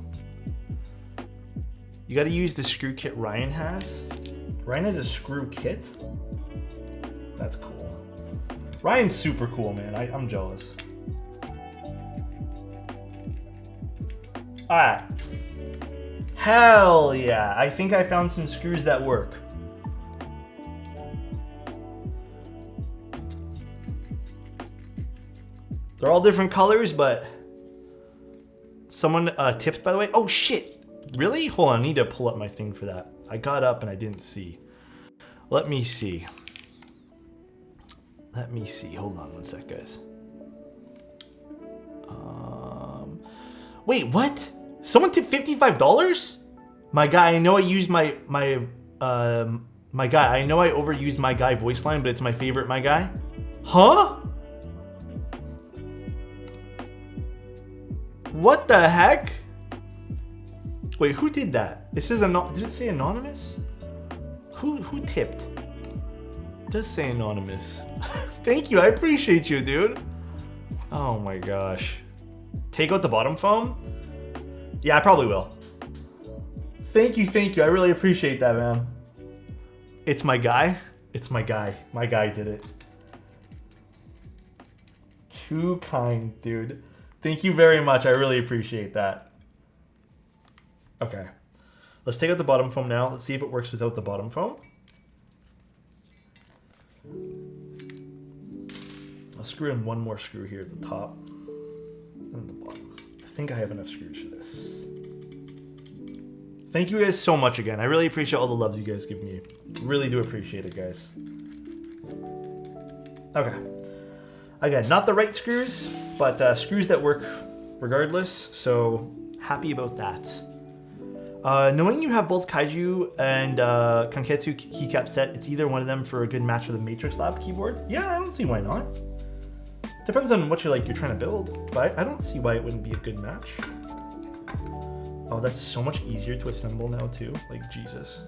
You gotta use the screw kit Ryan has. Ryan has a screw kit? That's cool. Ryan's super cool, man. I'm jealous. Alright. Hell yeah. I think I found some screws that work. They're all different colors, but someone tipped, by the way. Oh shit. Really? Hold on, I need to pull up my thing for that. I got up and I didn't see. Let me see. Hold on one sec, guys. Wait, what? Someone tipped $55? My guy, I know I used my guy. I know I overused my guy voice line, but it's my favorite my guy. Huh? What the heck? Wait, who did that? This is did it say anonymous? Who tipped? It does say anonymous. Thank you, I appreciate you, dude. Oh my gosh. Take out the bottom foam? Yeah, I probably will. Thank you. I really appreciate that, man. It's my guy. It's my guy. My guy did it. Too kind, dude. Thank you very much. I really appreciate that. Okay. Let's take out the bottom foam now. Let's see if it works without the bottom foam. I'll screw in one more screw here at the top and the bottom. I think I have enough screws for this. Thank you guys so much again. I really appreciate all the loves you guys give me. Really do appreciate it, guys. Okay. Again, not the right screws, but screws that work regardless. So happy about that. Knowing you have both Kaiju and Kanketsu keycap set, it's either one of them for a good match with a Matrix Lab keyboard. Yeah, I don't see why not. Depends on what you're trying to build, but I don't see why it wouldn't be a good match. Oh, that's so much easier to assemble now too. Like, Jesus.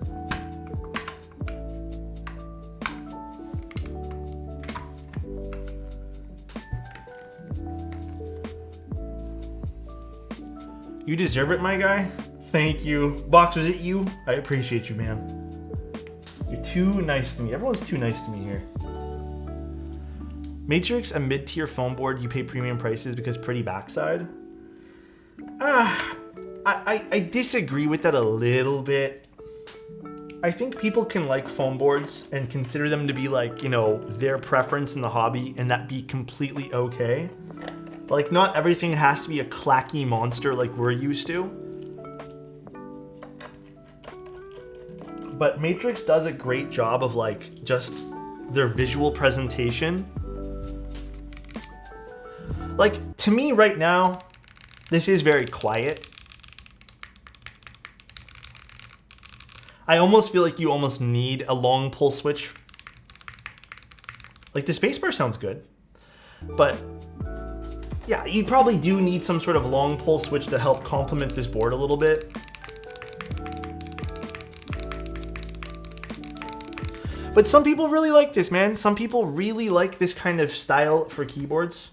You deserve it, my guy. Thank you. Box, was it you? I appreciate you, man. You're too nice to me. Everyone's too nice to me here. Matrix, a mid-tier foam board, you pay premium prices because pretty backside. I disagree with that a little bit. I think people can like foam boards and consider them to be like, you know, their preference in the hobby, and that be completely okay. Like, not everything has to be a clacky monster like we're used to. But Matrix does a great job of like just their visual presentation. Like, to me right now, this is very quiet. I almost feel like you almost need a long pull switch. Like, the spacebar sounds good, but yeah, you probably do need some sort of long pull switch to help complement this board a little bit. But some people really like this, man. Some people really like this kind of style for keyboards.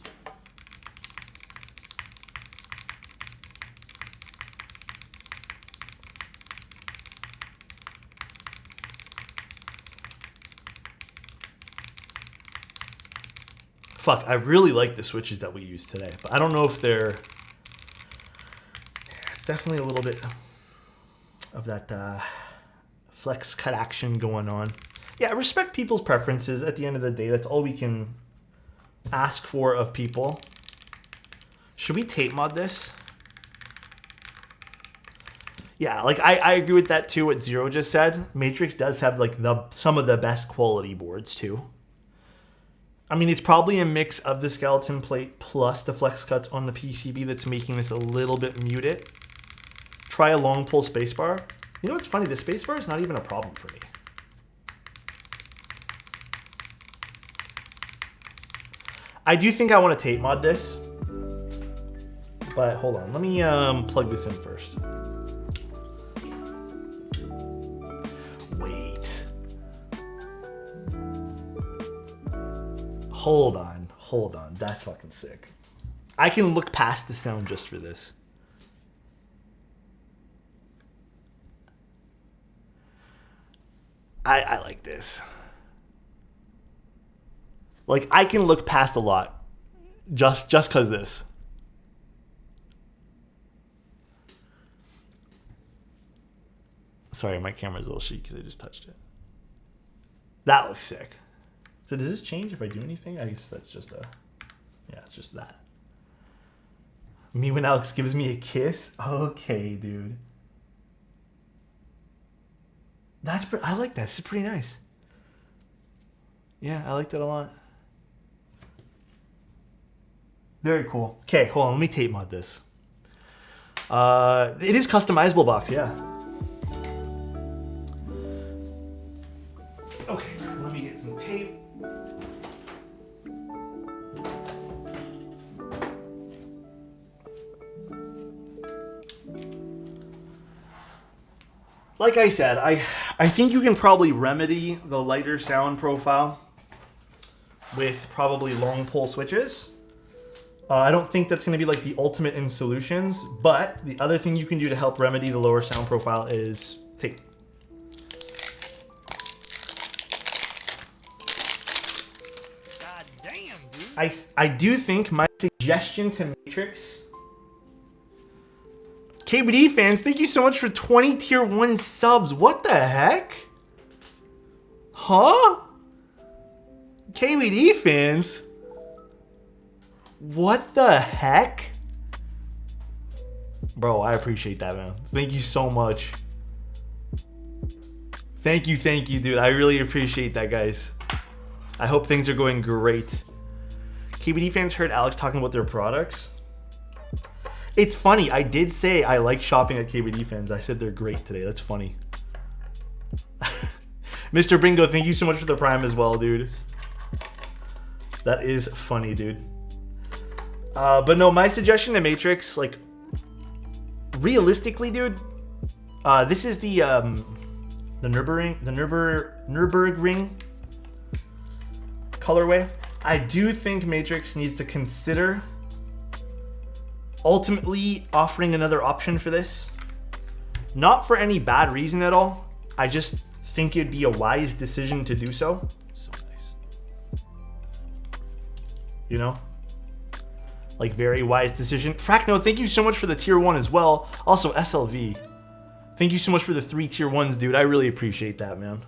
Fuck, I really like the switches that we use today, but I don't know if they're... It's definitely a little bit of that flex cut action going on. Yeah, I respect people's preferences. At the end of the day, that's all we can ask for of people. Should we tape mod this? Yeah, like I agree with that too, what Zero just said. Matrix does have like some of the best quality boards too. I mean, it's probably a mix of the skeleton plate plus the flex cuts on the PCB that's making this a little bit muted. Try a long pull spacebar. You know what's funny? The spacebar is not even a problem for me. I do think I want to tape mod this, but hold on. Let me plug this in first. Wait. Hold on. That's fucking sick. I can look past the sound just for this. I like this. Like, I can look past a lot just because this. Sorry, my camera's a little shaky because I just touched it. That looks sick. So does this change if I do anything? I guess that's just a... Yeah, it's just that. Me when Alex gives me a kiss? Okay, dude. I like that. This is pretty nice. Yeah, I like that a lot. Very cool. Okay, hold on. Let me tape mod this. It is customizable box, yeah. Okay, let me get some tape. Like I said, I think you can probably remedy the lighter sound profile with probably long pull switches. I don't think that's going to be like the ultimate in solutions, but the other thing you can do to help remedy the lower sound profile is tape. God damn, dude. I do think my suggestion to Matrix KBD fans, thank you so much for 20 tier 1 subs. What the heck? Huh? KBD fans? What the heck? Bro, I appreciate that, man. Thank you so much. Thank you, dude. I really appreciate that, guys. I hope things are going great. KBD fans heard Alex talking about their products. It's funny. I did say I like shopping at KBD fans. I said they're great today. That's funny. Mr. Bingo, thank you so much for the Prime as well, dude. That is funny, dude. But no, my suggestion to Matrix, like, realistically, dude, this is the Nürburgring colorway. I do think Matrix needs to consider ultimately offering another option for this. Not for any bad reason at all. I just think it'd be a wise decision to do so. So nice. You know? Like, very wise decision. Frackno, thank you so much for the tier 1 as well. Also, SLV. Thank you so much for the 3 tier 1s, dude. I really appreciate that, man.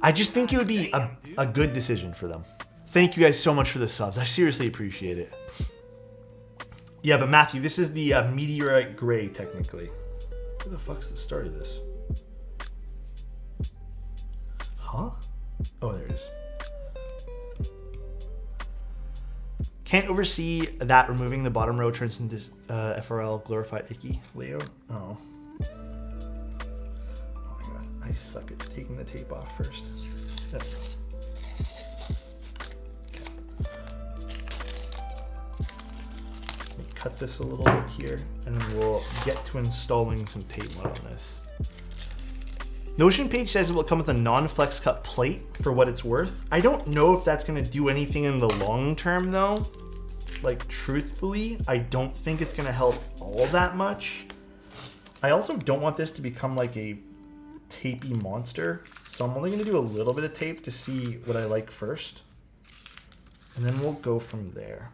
I just think it would be a good decision for them. Thank you guys so much for the subs. I seriously appreciate it. Yeah, but Matthew, this is the meteorite gray, technically. Where the fuck's the start of this? Huh? Oh, there it is. Can't oversee that removing the bottom row turns into FRL glorified icky layout. Oh. Oh my god, I suck at taking the tape off first. There we go. Let me cut this a little bit here, and then we'll get to installing some tape on this. Notion page says it will come with a non-flex cut plate for what it's worth. I don't know if that's going to do anything in the long term though. Like, truthfully, I don't think it's going to help all that much. I also don't want this to become like a tapey monster. So I'm only going to do a little bit of tape to see what I like first. And then we'll go from there.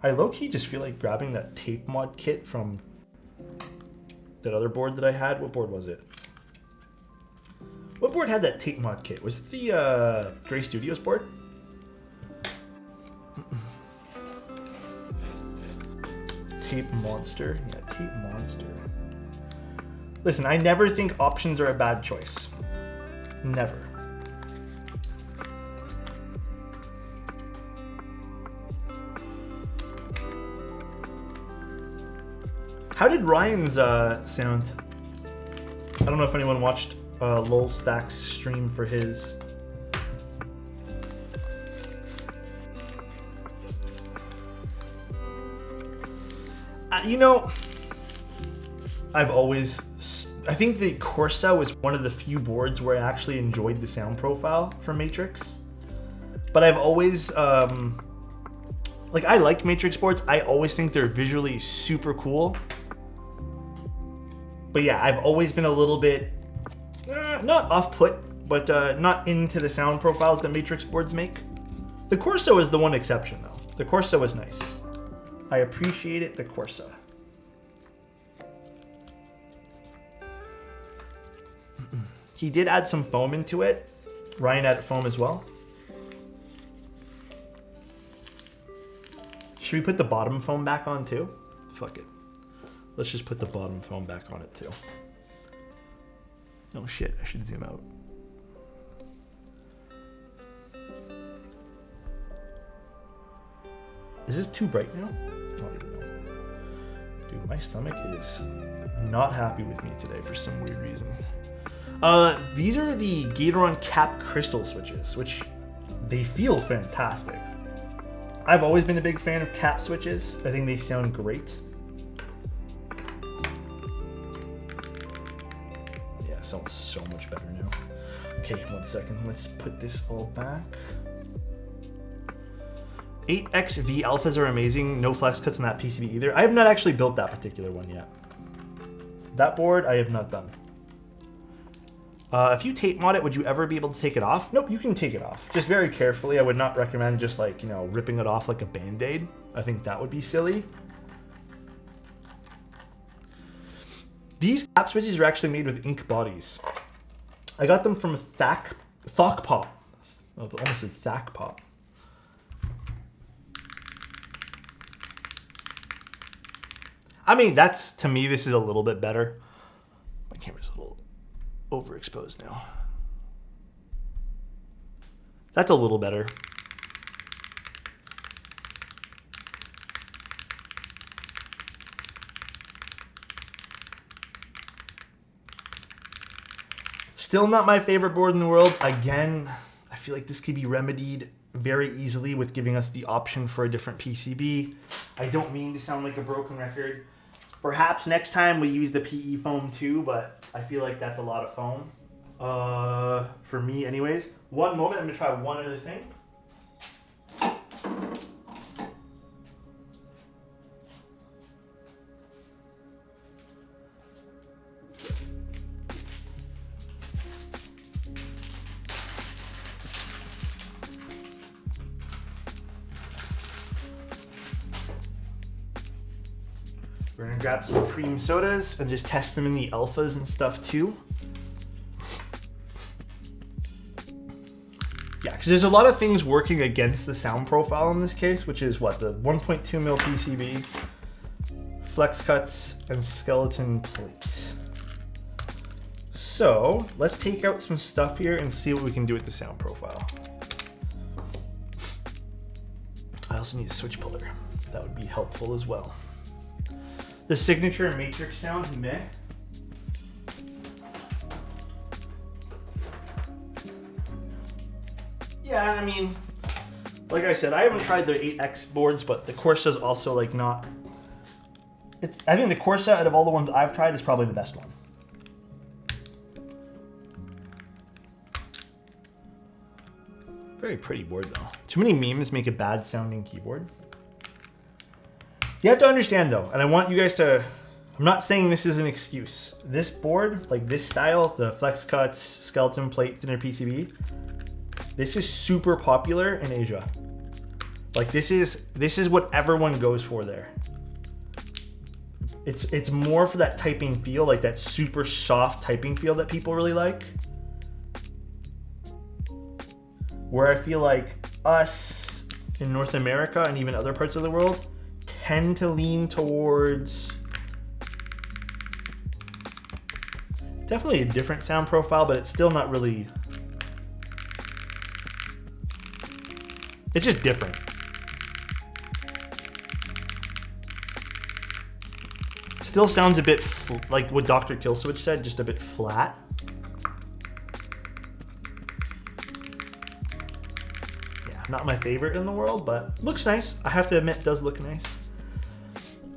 I low-key just feel like grabbing that tape mod kit from that other board that I had. What board was it? What board had that tape mod kit? Was it the Gray Studios board? Tape Monster. Yeah, Tape Monster. Listen, I never think options are a bad choice. Never. How did Ryan's sound? I don't know if anyone watched Lol Stack's stream for his. You know, I think the Corsa was one of the few boards where I actually enjoyed the sound profile for Matrix. But I've always, like, I like Matrix boards. I always think they're visually super cool. But yeah, I've always been a little bit, not off-put, but not into the sound profiles that Matrix boards make. The Corsa is the one exception, though. The Corsa was nice. I appreciate it, the Corsa. He did add some foam into it. Ryan added foam as well. Should we put the bottom foam back on too? Fuck it. Let's just put the bottom foam back on it too. Oh shit, I should zoom out. Is this too bright now? I don't even know. Dude, my stomach is not happy with me today for some weird reason. These are the Gatoron Cap Crystal switches, which they feel fantastic. I've always been a big fan of cap switches. I think they sound great. Yeah, it sounds so much better now. Okay, 1 second. Let's put this all back. 8XV alphas are amazing. No flex cuts in that PCB either. I have not actually built that particular one yet. That board I have not done. If you tape mod it, would you ever be able to take it off? Nope, you can take it off. Just very carefully. I would not recommend just like, you know, ripping it off like a Band-Aid. I think that would be silly. These cap switches are actually made with ink bodies. I got them from Thok Pop. I almost said Thack Pop. I mean, that's, to me, this is a little bit better. My camera's a little overexposed now. That's a little better. Still not my favorite board in the world. Again, I feel like this could be remedied very easily with giving us the option for a different PCB. I don't mean to sound like a broken record. Perhaps next time we use the PE foam too, but I feel like that's a lot of foam. For me anyways. One moment, I'm gonna try one other thing. We're gonna grab some cream sodas and just test them in the alphas and stuff too. Yeah, because there's a lot of things working against the sound profile in this case, which is what, the 1.2 mil PCB, flex cuts, and skeleton plate. So let's take out some stuff here and see what we can do with the sound profile. I also need a switch puller. That would be helpful as well. The signature matrix sound, meh. Yeah, I mean, like I said, I haven't tried their 8X boards, but the Corsa is also like not. I think the Corsa out of all the ones I've tried is probably the best one. Very pretty board though. Too many memes make a bad sounding keyboard. You have to understand though, and I want you guys to, I'm not saying this is an excuse. This board, like this style, the flex cuts, skeleton plate, thinner PCB, this is super popular in Asia. Like this is what everyone goes for there. It's more for that typing feel, like that super soft typing feel that people really like. Where I feel like us in North America and even other parts of the world tend to lean towards definitely a different sound profile, but it's still not really, it's just different. Still sounds a bit like what Dr. Killswitch said, just a bit flat. Yeah, not my favorite in the world, but looks nice. I have to admit, it does look nice.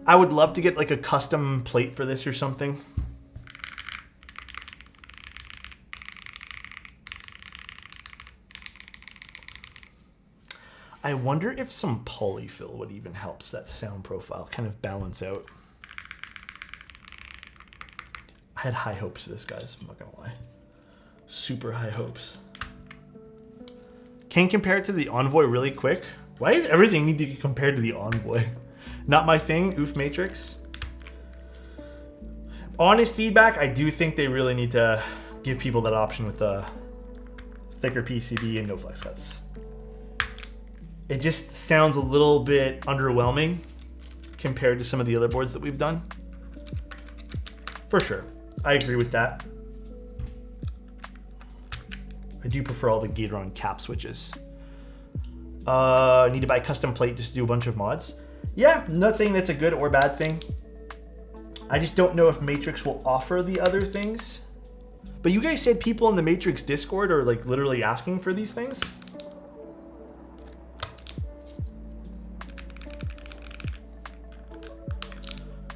I would love to get like a custom plate for this or something. I wonder if some polyfill would even help that sound profile kind of balance out. I had high hopes for this, guys. I'm not gonna lie. Super high hopes. Can compare it to the Envoy really quick. Why does everything need to get compared to the Envoy? Not my thing, oof matrix. Honest feedback, I do think they really need to give people that option with a thicker PCB and no flex cuts. It just sounds a little bit underwhelming compared to some of the other boards that we've done. For sure, I agree with that. I do prefer all the Gateron cap switches. Need to buy a custom plate just to do a bunch of mods. Yeah, I'm not saying that's a good or bad thing. I just don't know if Matrix will offer the other things. But you guys said people in the Matrix Discord are like literally asking for these things.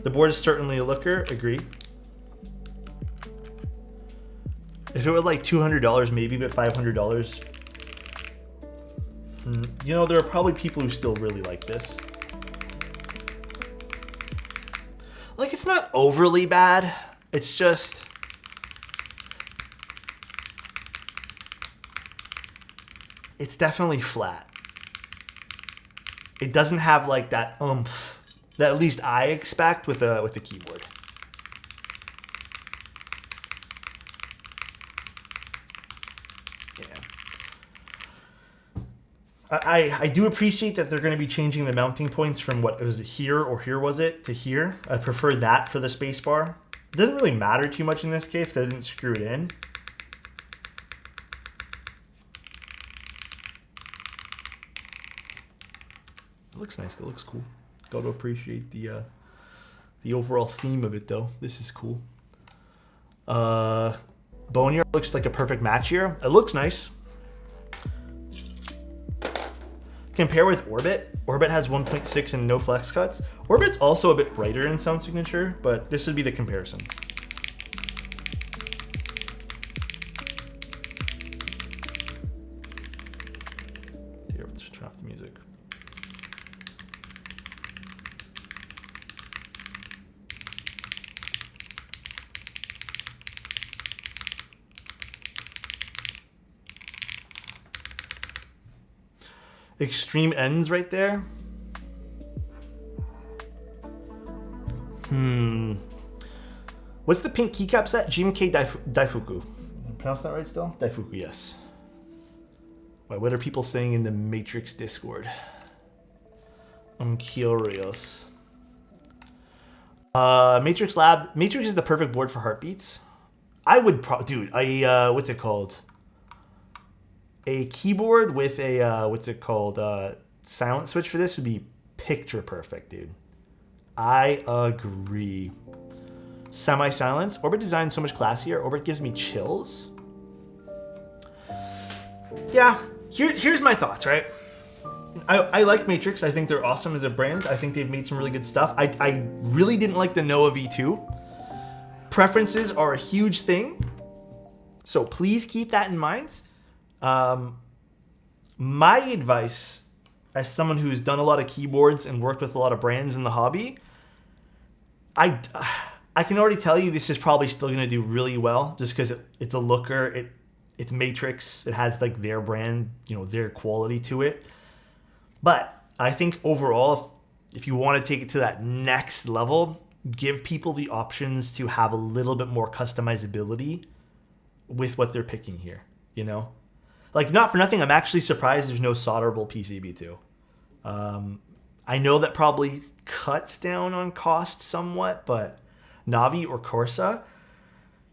The board is certainly a looker, agree. If it were like $200 maybe, but $500, you know, there are probably people who still really like this. Like, it's not overly bad. It's just, it's definitely flat. It doesn't have like that oomph that at least I expect with a keyboard. I do appreciate that they're going to be changing the mounting points from what was it, here or here was it to here. I prefer that for the spacebar. It doesn't really matter too much in this case because I didn't screw it in. It looks nice. It looks cool. Got to appreciate the overall theme of it though. This is cool. Boneyard looks like a perfect match here. It looks nice. Compare with Orbit. Orbit has 1.6 and no flex cuts. Orbit's also a bit brighter in sound signature, but this would be the comparison. Here, let's turn off the music. Extreme ends right there. What's the pink keycap set? GMK Daifuku. Pronounce that right still? Daifuku, yes. Why, what are people saying in the Matrix Discord? I'm curious. Matrix Lab. Matrix is the perfect board for heartbeats. I would dude, what's it called? A keyboard with a, silent switch for this would be picture perfect, dude. I agree. Semi-silence. Orbit design so much classier. Orbit gives me chills. Yeah, here's my thoughts, right? I like Matrix. I think they're awesome as a brand. I think they've made some really good stuff. I really didn't like the Noah V2. Preferences are a huge thing. So please keep that in mind. My advice as someone who's done a lot of keyboards and worked with a lot of brands in the hobby, I can already tell you this is probably still going to do really well just because it's a looker. It's Matrix. It has like their brand, their quality to it. But I think overall, if you want to take it to that next level, give people the options to have a little bit more customizability with what they're picking here, Like, not for nothing, I'm actually surprised there's no solderable PCB too. I know that probably cuts down on cost somewhat, but Navi or Corsa,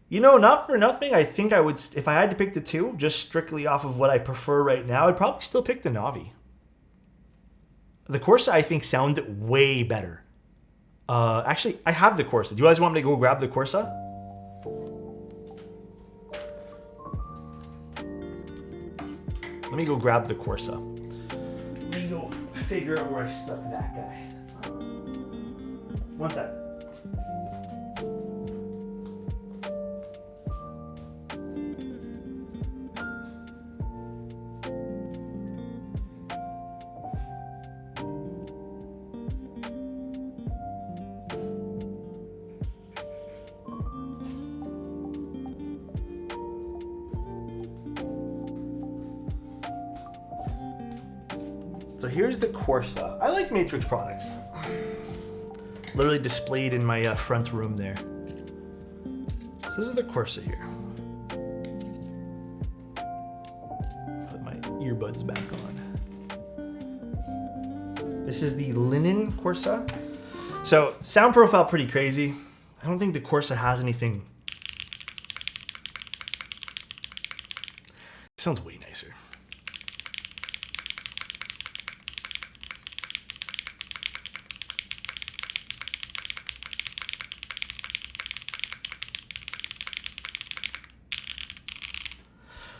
not for nothing, I think I would, if I had to pick the two, just strictly off of what I prefer right now, I'd probably still pick the Navi. The Corsa, I think, sounded way better. Actually, I have the Corsa. Do you guys want me to go grab the Corsa? Let me go grab the Corsa. Let me go figure out where I stuck that guy. One sec. So here's the Corsa. I like Matrix products. Literally displayed in my front room there. So this is the Corsa here. Put my earbuds back on. This is the linen Corsa. So sound profile pretty crazy. I don't think the Corsa has anything. It sounds way nicer.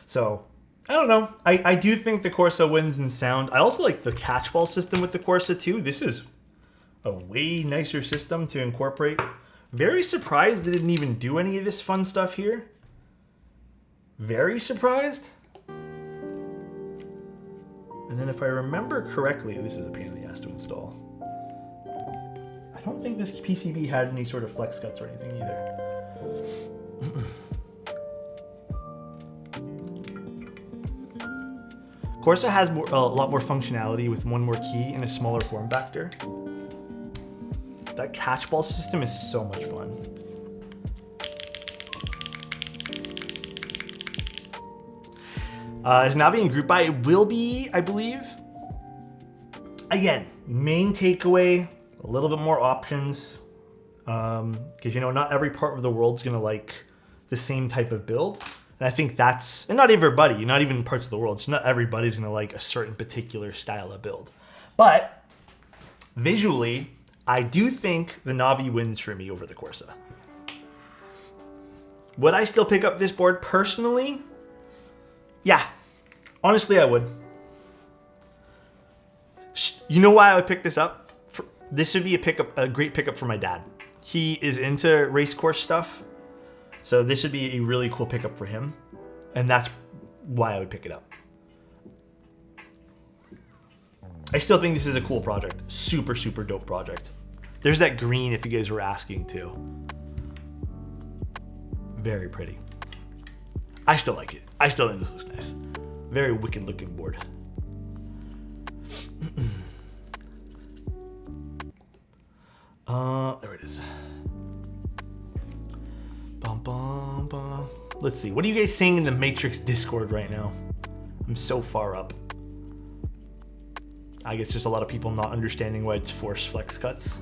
So, I don't know. I do think the Corsa wins in sound. I also like the catchball system with the Corsa too. This is a way nicer system to incorporate. Very surprised they didn't even do any of this fun stuff here. Very surprised. And then if I remember correctly, this is a pain in the ass to install. I don't think this PCB had any sort of flex cuts or anything either. Corsa has a lot more functionality with one more key in a smaller form factor. That catchball system is so much fun. Is Navi in group buy? It will be, I believe. Again, main takeaway, a little bit more options. Because, you know, not every part of the world's going to like the same type of build. And I think that's, and not everybody, not even parts of the world. So not everybody's going to like a certain particular style of build. But visually, I do think the Navi wins for me over the Corsa. Would I still pick up this board personally? Yeah. Honestly, I would. You know why I would pick this up? This would be a great pickup for my dad. He is into race course stuff. So this would be a really cool pickup for him. And that's why I would pick it up. I still think this is a cool project. Super, super dope project. There's that green if you guys were asking too. Very pretty. I still like it. I still think this looks nice. Very wicked looking board. There it is. Bum, bum, bum. Let's see. What are you guys saying in the Matrix Discord right now? I'm so far up. I guess just a lot of people not understanding why it's force flex cuts.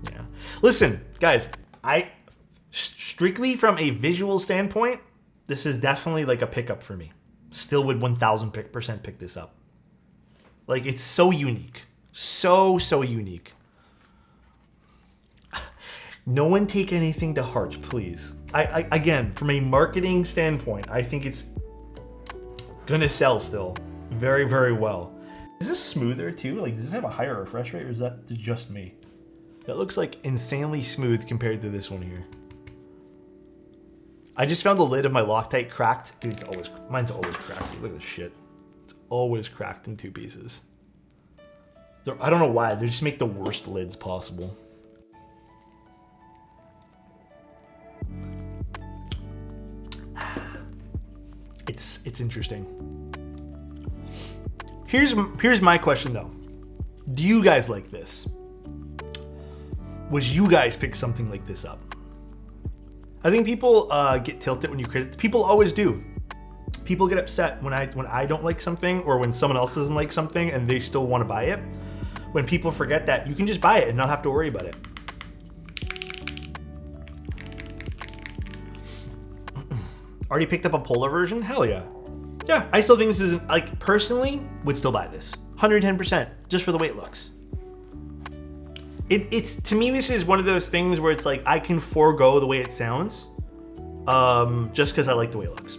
Yeah. Listen, guys, strictly from a visual standpoint, this is definitely like a pickup for me. Still would 1000% pick this up. Like, it's so unique. So unique. No one take anything to heart, please. I again, from a marketing standpoint, I think it's gonna sell still very, very well. Is this smoother too? Like, does this have a higher refresh rate, or is that just me? That looks like insanely smooth compared to this one here. I just found the lid of my Loctite cracked. Dude, mine's always cracked. Dude, look at this shit. It's always cracked in 2 pieces. I don't know why. They just make the worst lids possible. It's interesting. Here's my question though. Do you guys like this? Would you guys pick something like this up? I think people get tilted when you credit. People always do. People get upset when I don't like something, or when someone else doesn't like something and they still want to buy it. When people forget that you can just buy it and not have to worry about it. Already picked up a polar version? Hell yeah. Yeah, I still think this is, like, personally, would still buy this. 110%, just for the way it looks. It's to me, this is one of those things where it's like, I can forego the way it sounds, just because I like the way it looks.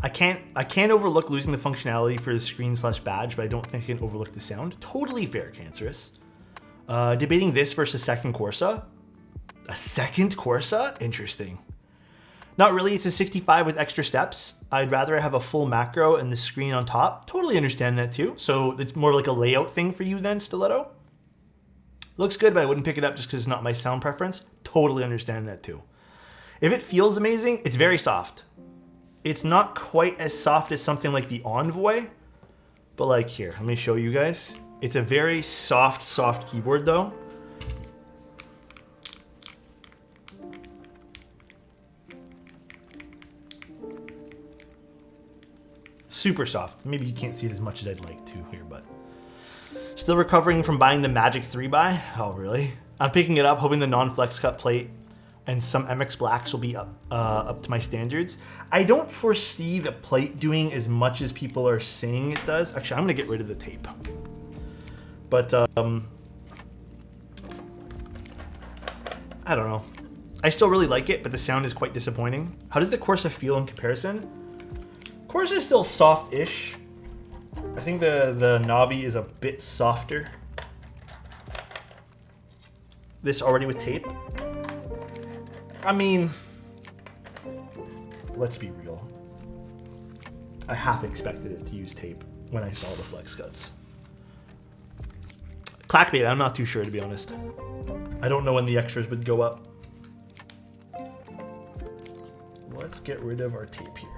I can't overlook losing the functionality for the screen/badge, but I don't think I can overlook the sound. Totally fair, Cancerous. Debating this versus second Corsa. A second Corsa? Interesting. Not really, it's a 65 with extra steps. I'd rather have a full macro and the screen on top. Totally understand that too. So it's more like a layout thing for you then, Stiletto. Looks good, but I wouldn't pick it up just because it's not my sound preference. Totally understand that too. If it feels amazing, it's very soft. It's not quite as soft as something like the Envoy, but like here, let me show you guys. It's a very soft keyboard though. Super soft. Maybe you can't see it as much as I'd like to here, but still recovering from buying the Magic 3x. Oh, really? I'm picking it up, hoping the non-flex cut plate and some MX Blacks will be up to my standards. I don't foresee the plate doing as much as people are saying it does. Actually, I'm gonna get rid of the tape. But I don't know. I still really like it, but the sound is quite disappointing. How does the Corsa feel in comparison? Corsa is still soft-ish. I think the Navi is a bit softer. This already with tape. I mean, let's be real. I half expected it to use tape when I saw the flex cuts. Clackbait, I'm not too sure, to be honest. I don't know when the extras would go up. Let's get rid of our tape here.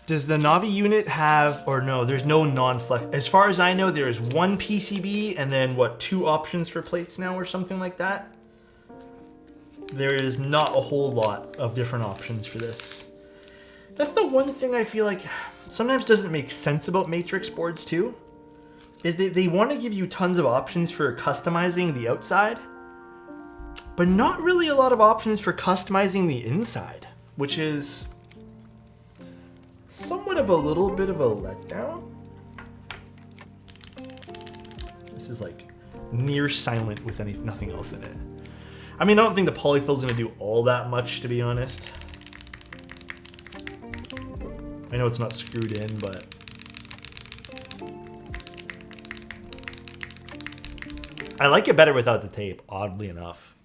Does the Navi unit have, or no, there's no non-flex. As far as I know, there is one PCB and then what, 2 options for plates now or something like that? There is not a whole lot of different options for this. That's the one thing I feel like sometimes doesn't make sense about Matrix boards too, is that they want to give you tons of options for customizing the outside, but not really a lot of options for customizing the inside, which is somewhat of a little bit of a letdown. This is like near silent with nothing else in it. I mean, I don't think the polyfill's gonna do all that much, to be honest. I know it's not screwed in, but I like it better without the tape, oddly enough.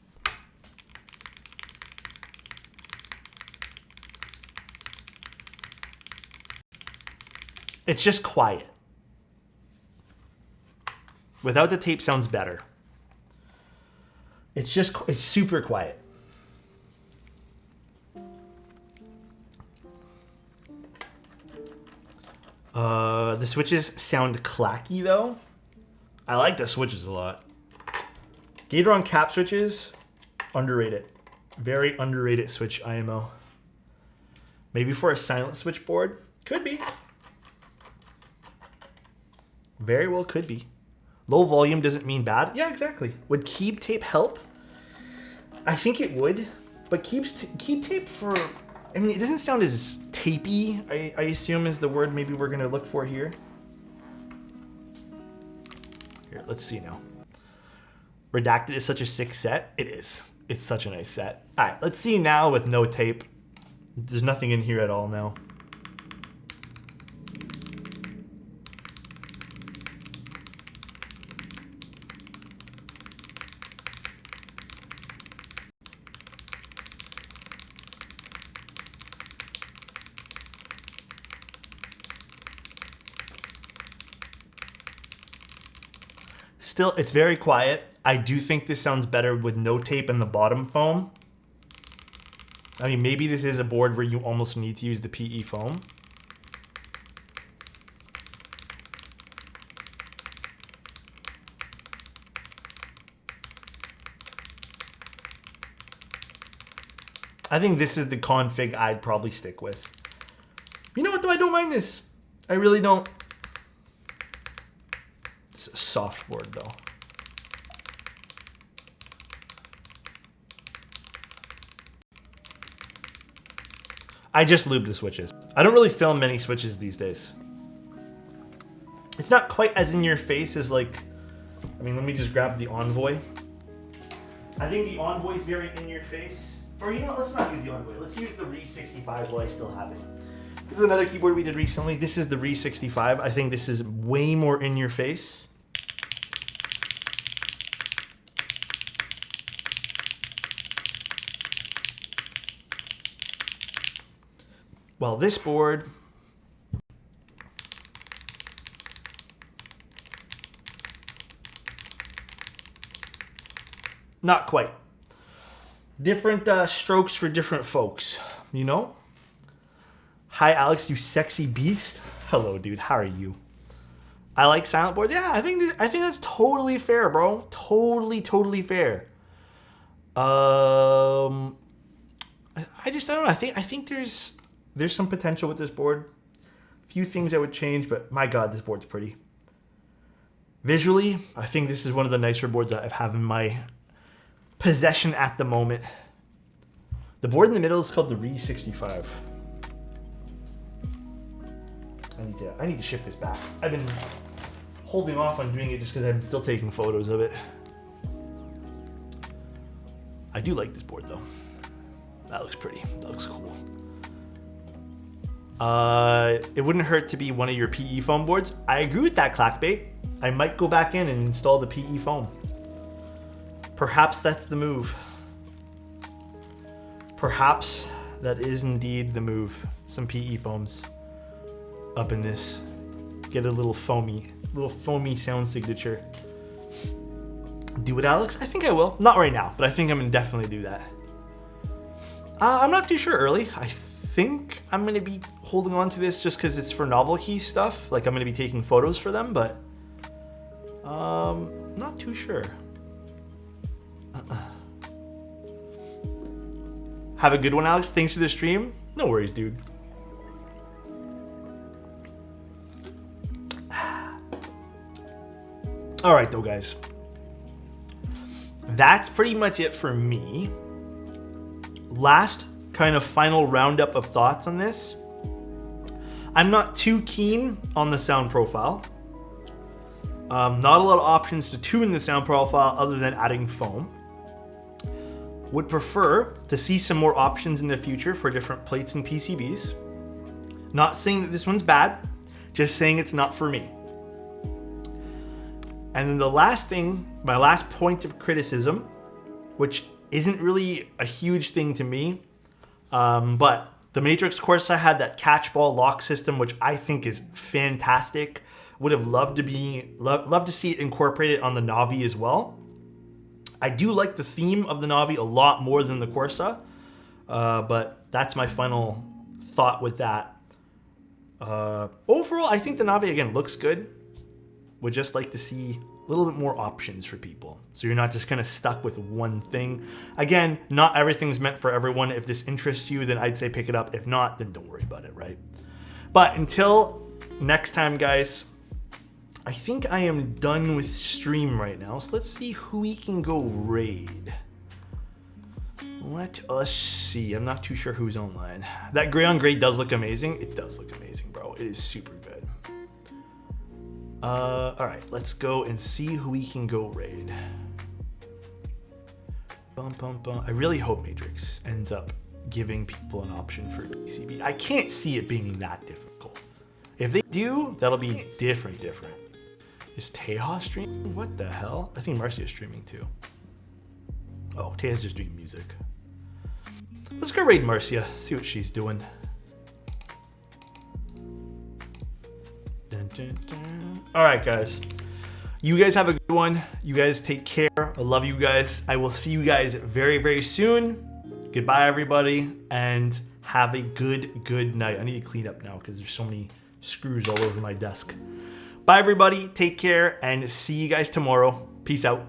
It's just quiet. Without the tape sounds better. It's super quiet. The switches sound clacky though. I like the switches a lot. Gatoron cap switches, underrated. Very underrated switch IMO. Maybe for a silent switchboard? Could be. Very well could be. Low volume doesn't mean bad. Yeah, exactly. Would keep tape help? I think it would. But keep tape for... I mean, it doesn't sound as tapey, I assume is the word maybe we're going to look for here. Here, let's see now. Redacted is such a sick set. It is. It's such a nice set. All right, let's see now with no tape. There's nothing in here at all now. Still, it's very quiet. I do think this sounds better with no tape and the bottom foam. I mean, maybe this is a board where you almost need to use the PE foam. I think this is the config I'd probably stick with. You know what though? I don't mind this. I really don't. It's a soft board though. I just lube the switches. I don't really film many switches these days. It's not quite as in your face as like, I mean, let me just grab the Envoy. I think the Envoy is very in your face. Or you know, let's not use the Envoy. Let's use the Re65 while I still have it. This is another keyboard we did recently. This is the Re65. I think this is way more in your face. Well, this board, not quite. Different strokes for different folks, you know? Hi, Alex, you sexy beast. Hello, dude. How are you? I like silent boards. Yeah, I think that's totally fair, bro. Totally fair. I just, I don't know. I think there's some potential with this board. A few things I would change, but my God, this board's pretty. Visually, I think this is one of the nicer boards that I have in my possession at the moment. The board in the middle is called the Re65. I need to ship this back. I've been holding off on doing it just because I'm still taking photos of it. I do like this board though. That looks pretty. That looks cool. It wouldn't hurt to be one of your PE foam boards. I agree with that, Clackbait. I might go back in and install the PE foam. Perhaps that's the move. Perhaps that is indeed the move. Some PE foams up in this. Get a little foamy sound signature. Do it, Alex? I think I will. Not right now, but I think I'm gonna definitely do that. I'm not too sure early. I think I'm gonna be holding on to this just because it's for novelty stuff. Like I'm gonna be taking photos for them, but not too sure. Have a good one, Alex. Thanks for the stream. No worries, dude. All right, though, guys. That's pretty much it for me. Last kind of final roundup of thoughts on this. I'm not too keen on the sound profile. Not a lot of options to tune the sound profile other than adding foam. Would prefer to see some more options in the future for different plates and PCBs. Not saying that this one's bad, just saying it's not for me. And then the last thing, my last point of criticism, which isn't really a huge thing to me, but the Matrix Corsa had that catch ball lock system, which I think is fantastic. Would have loved to see it incorporated on the Navi as well. I do like the theme of the Navi a lot more than the Corsa, but that's my final thought with that. Overall, I think the Navi, again, looks good. Would just like to see a little bit more options for people, so you're not just kind of stuck with one thing. Again, not everything's meant for everyone. If this interests you, then I'd say pick it up. If not, then don't worry about it, right? But until next time, guys, I think I am done with stream right now. So let's see who we can go raid. Let us see. I'm not too sure who's online. That gray on gray does look amazing. It does look amazing, bro. It is super good. All right, let's go and see who we can go raid. Bum, bum, bum. I really hope Matrix ends up giving people an option for PCB. I can't see it being that difficult. If they do, that'll be different. Is Teja streaming? What the hell? I think Marcia's streaming too. Oh, Teja's just doing music. Let's go raid Marcia, see what she's doing. Dun, dun, dun. All right, guys. You guys have a good one. You guys take care. I love you guys. I will see you guys very, very soon. Goodbye, everybody, and have a good night. I need to clean up now because there's so many screws all over my desk. Bye, everybody. Take care, and see you guys tomorrow. Peace out.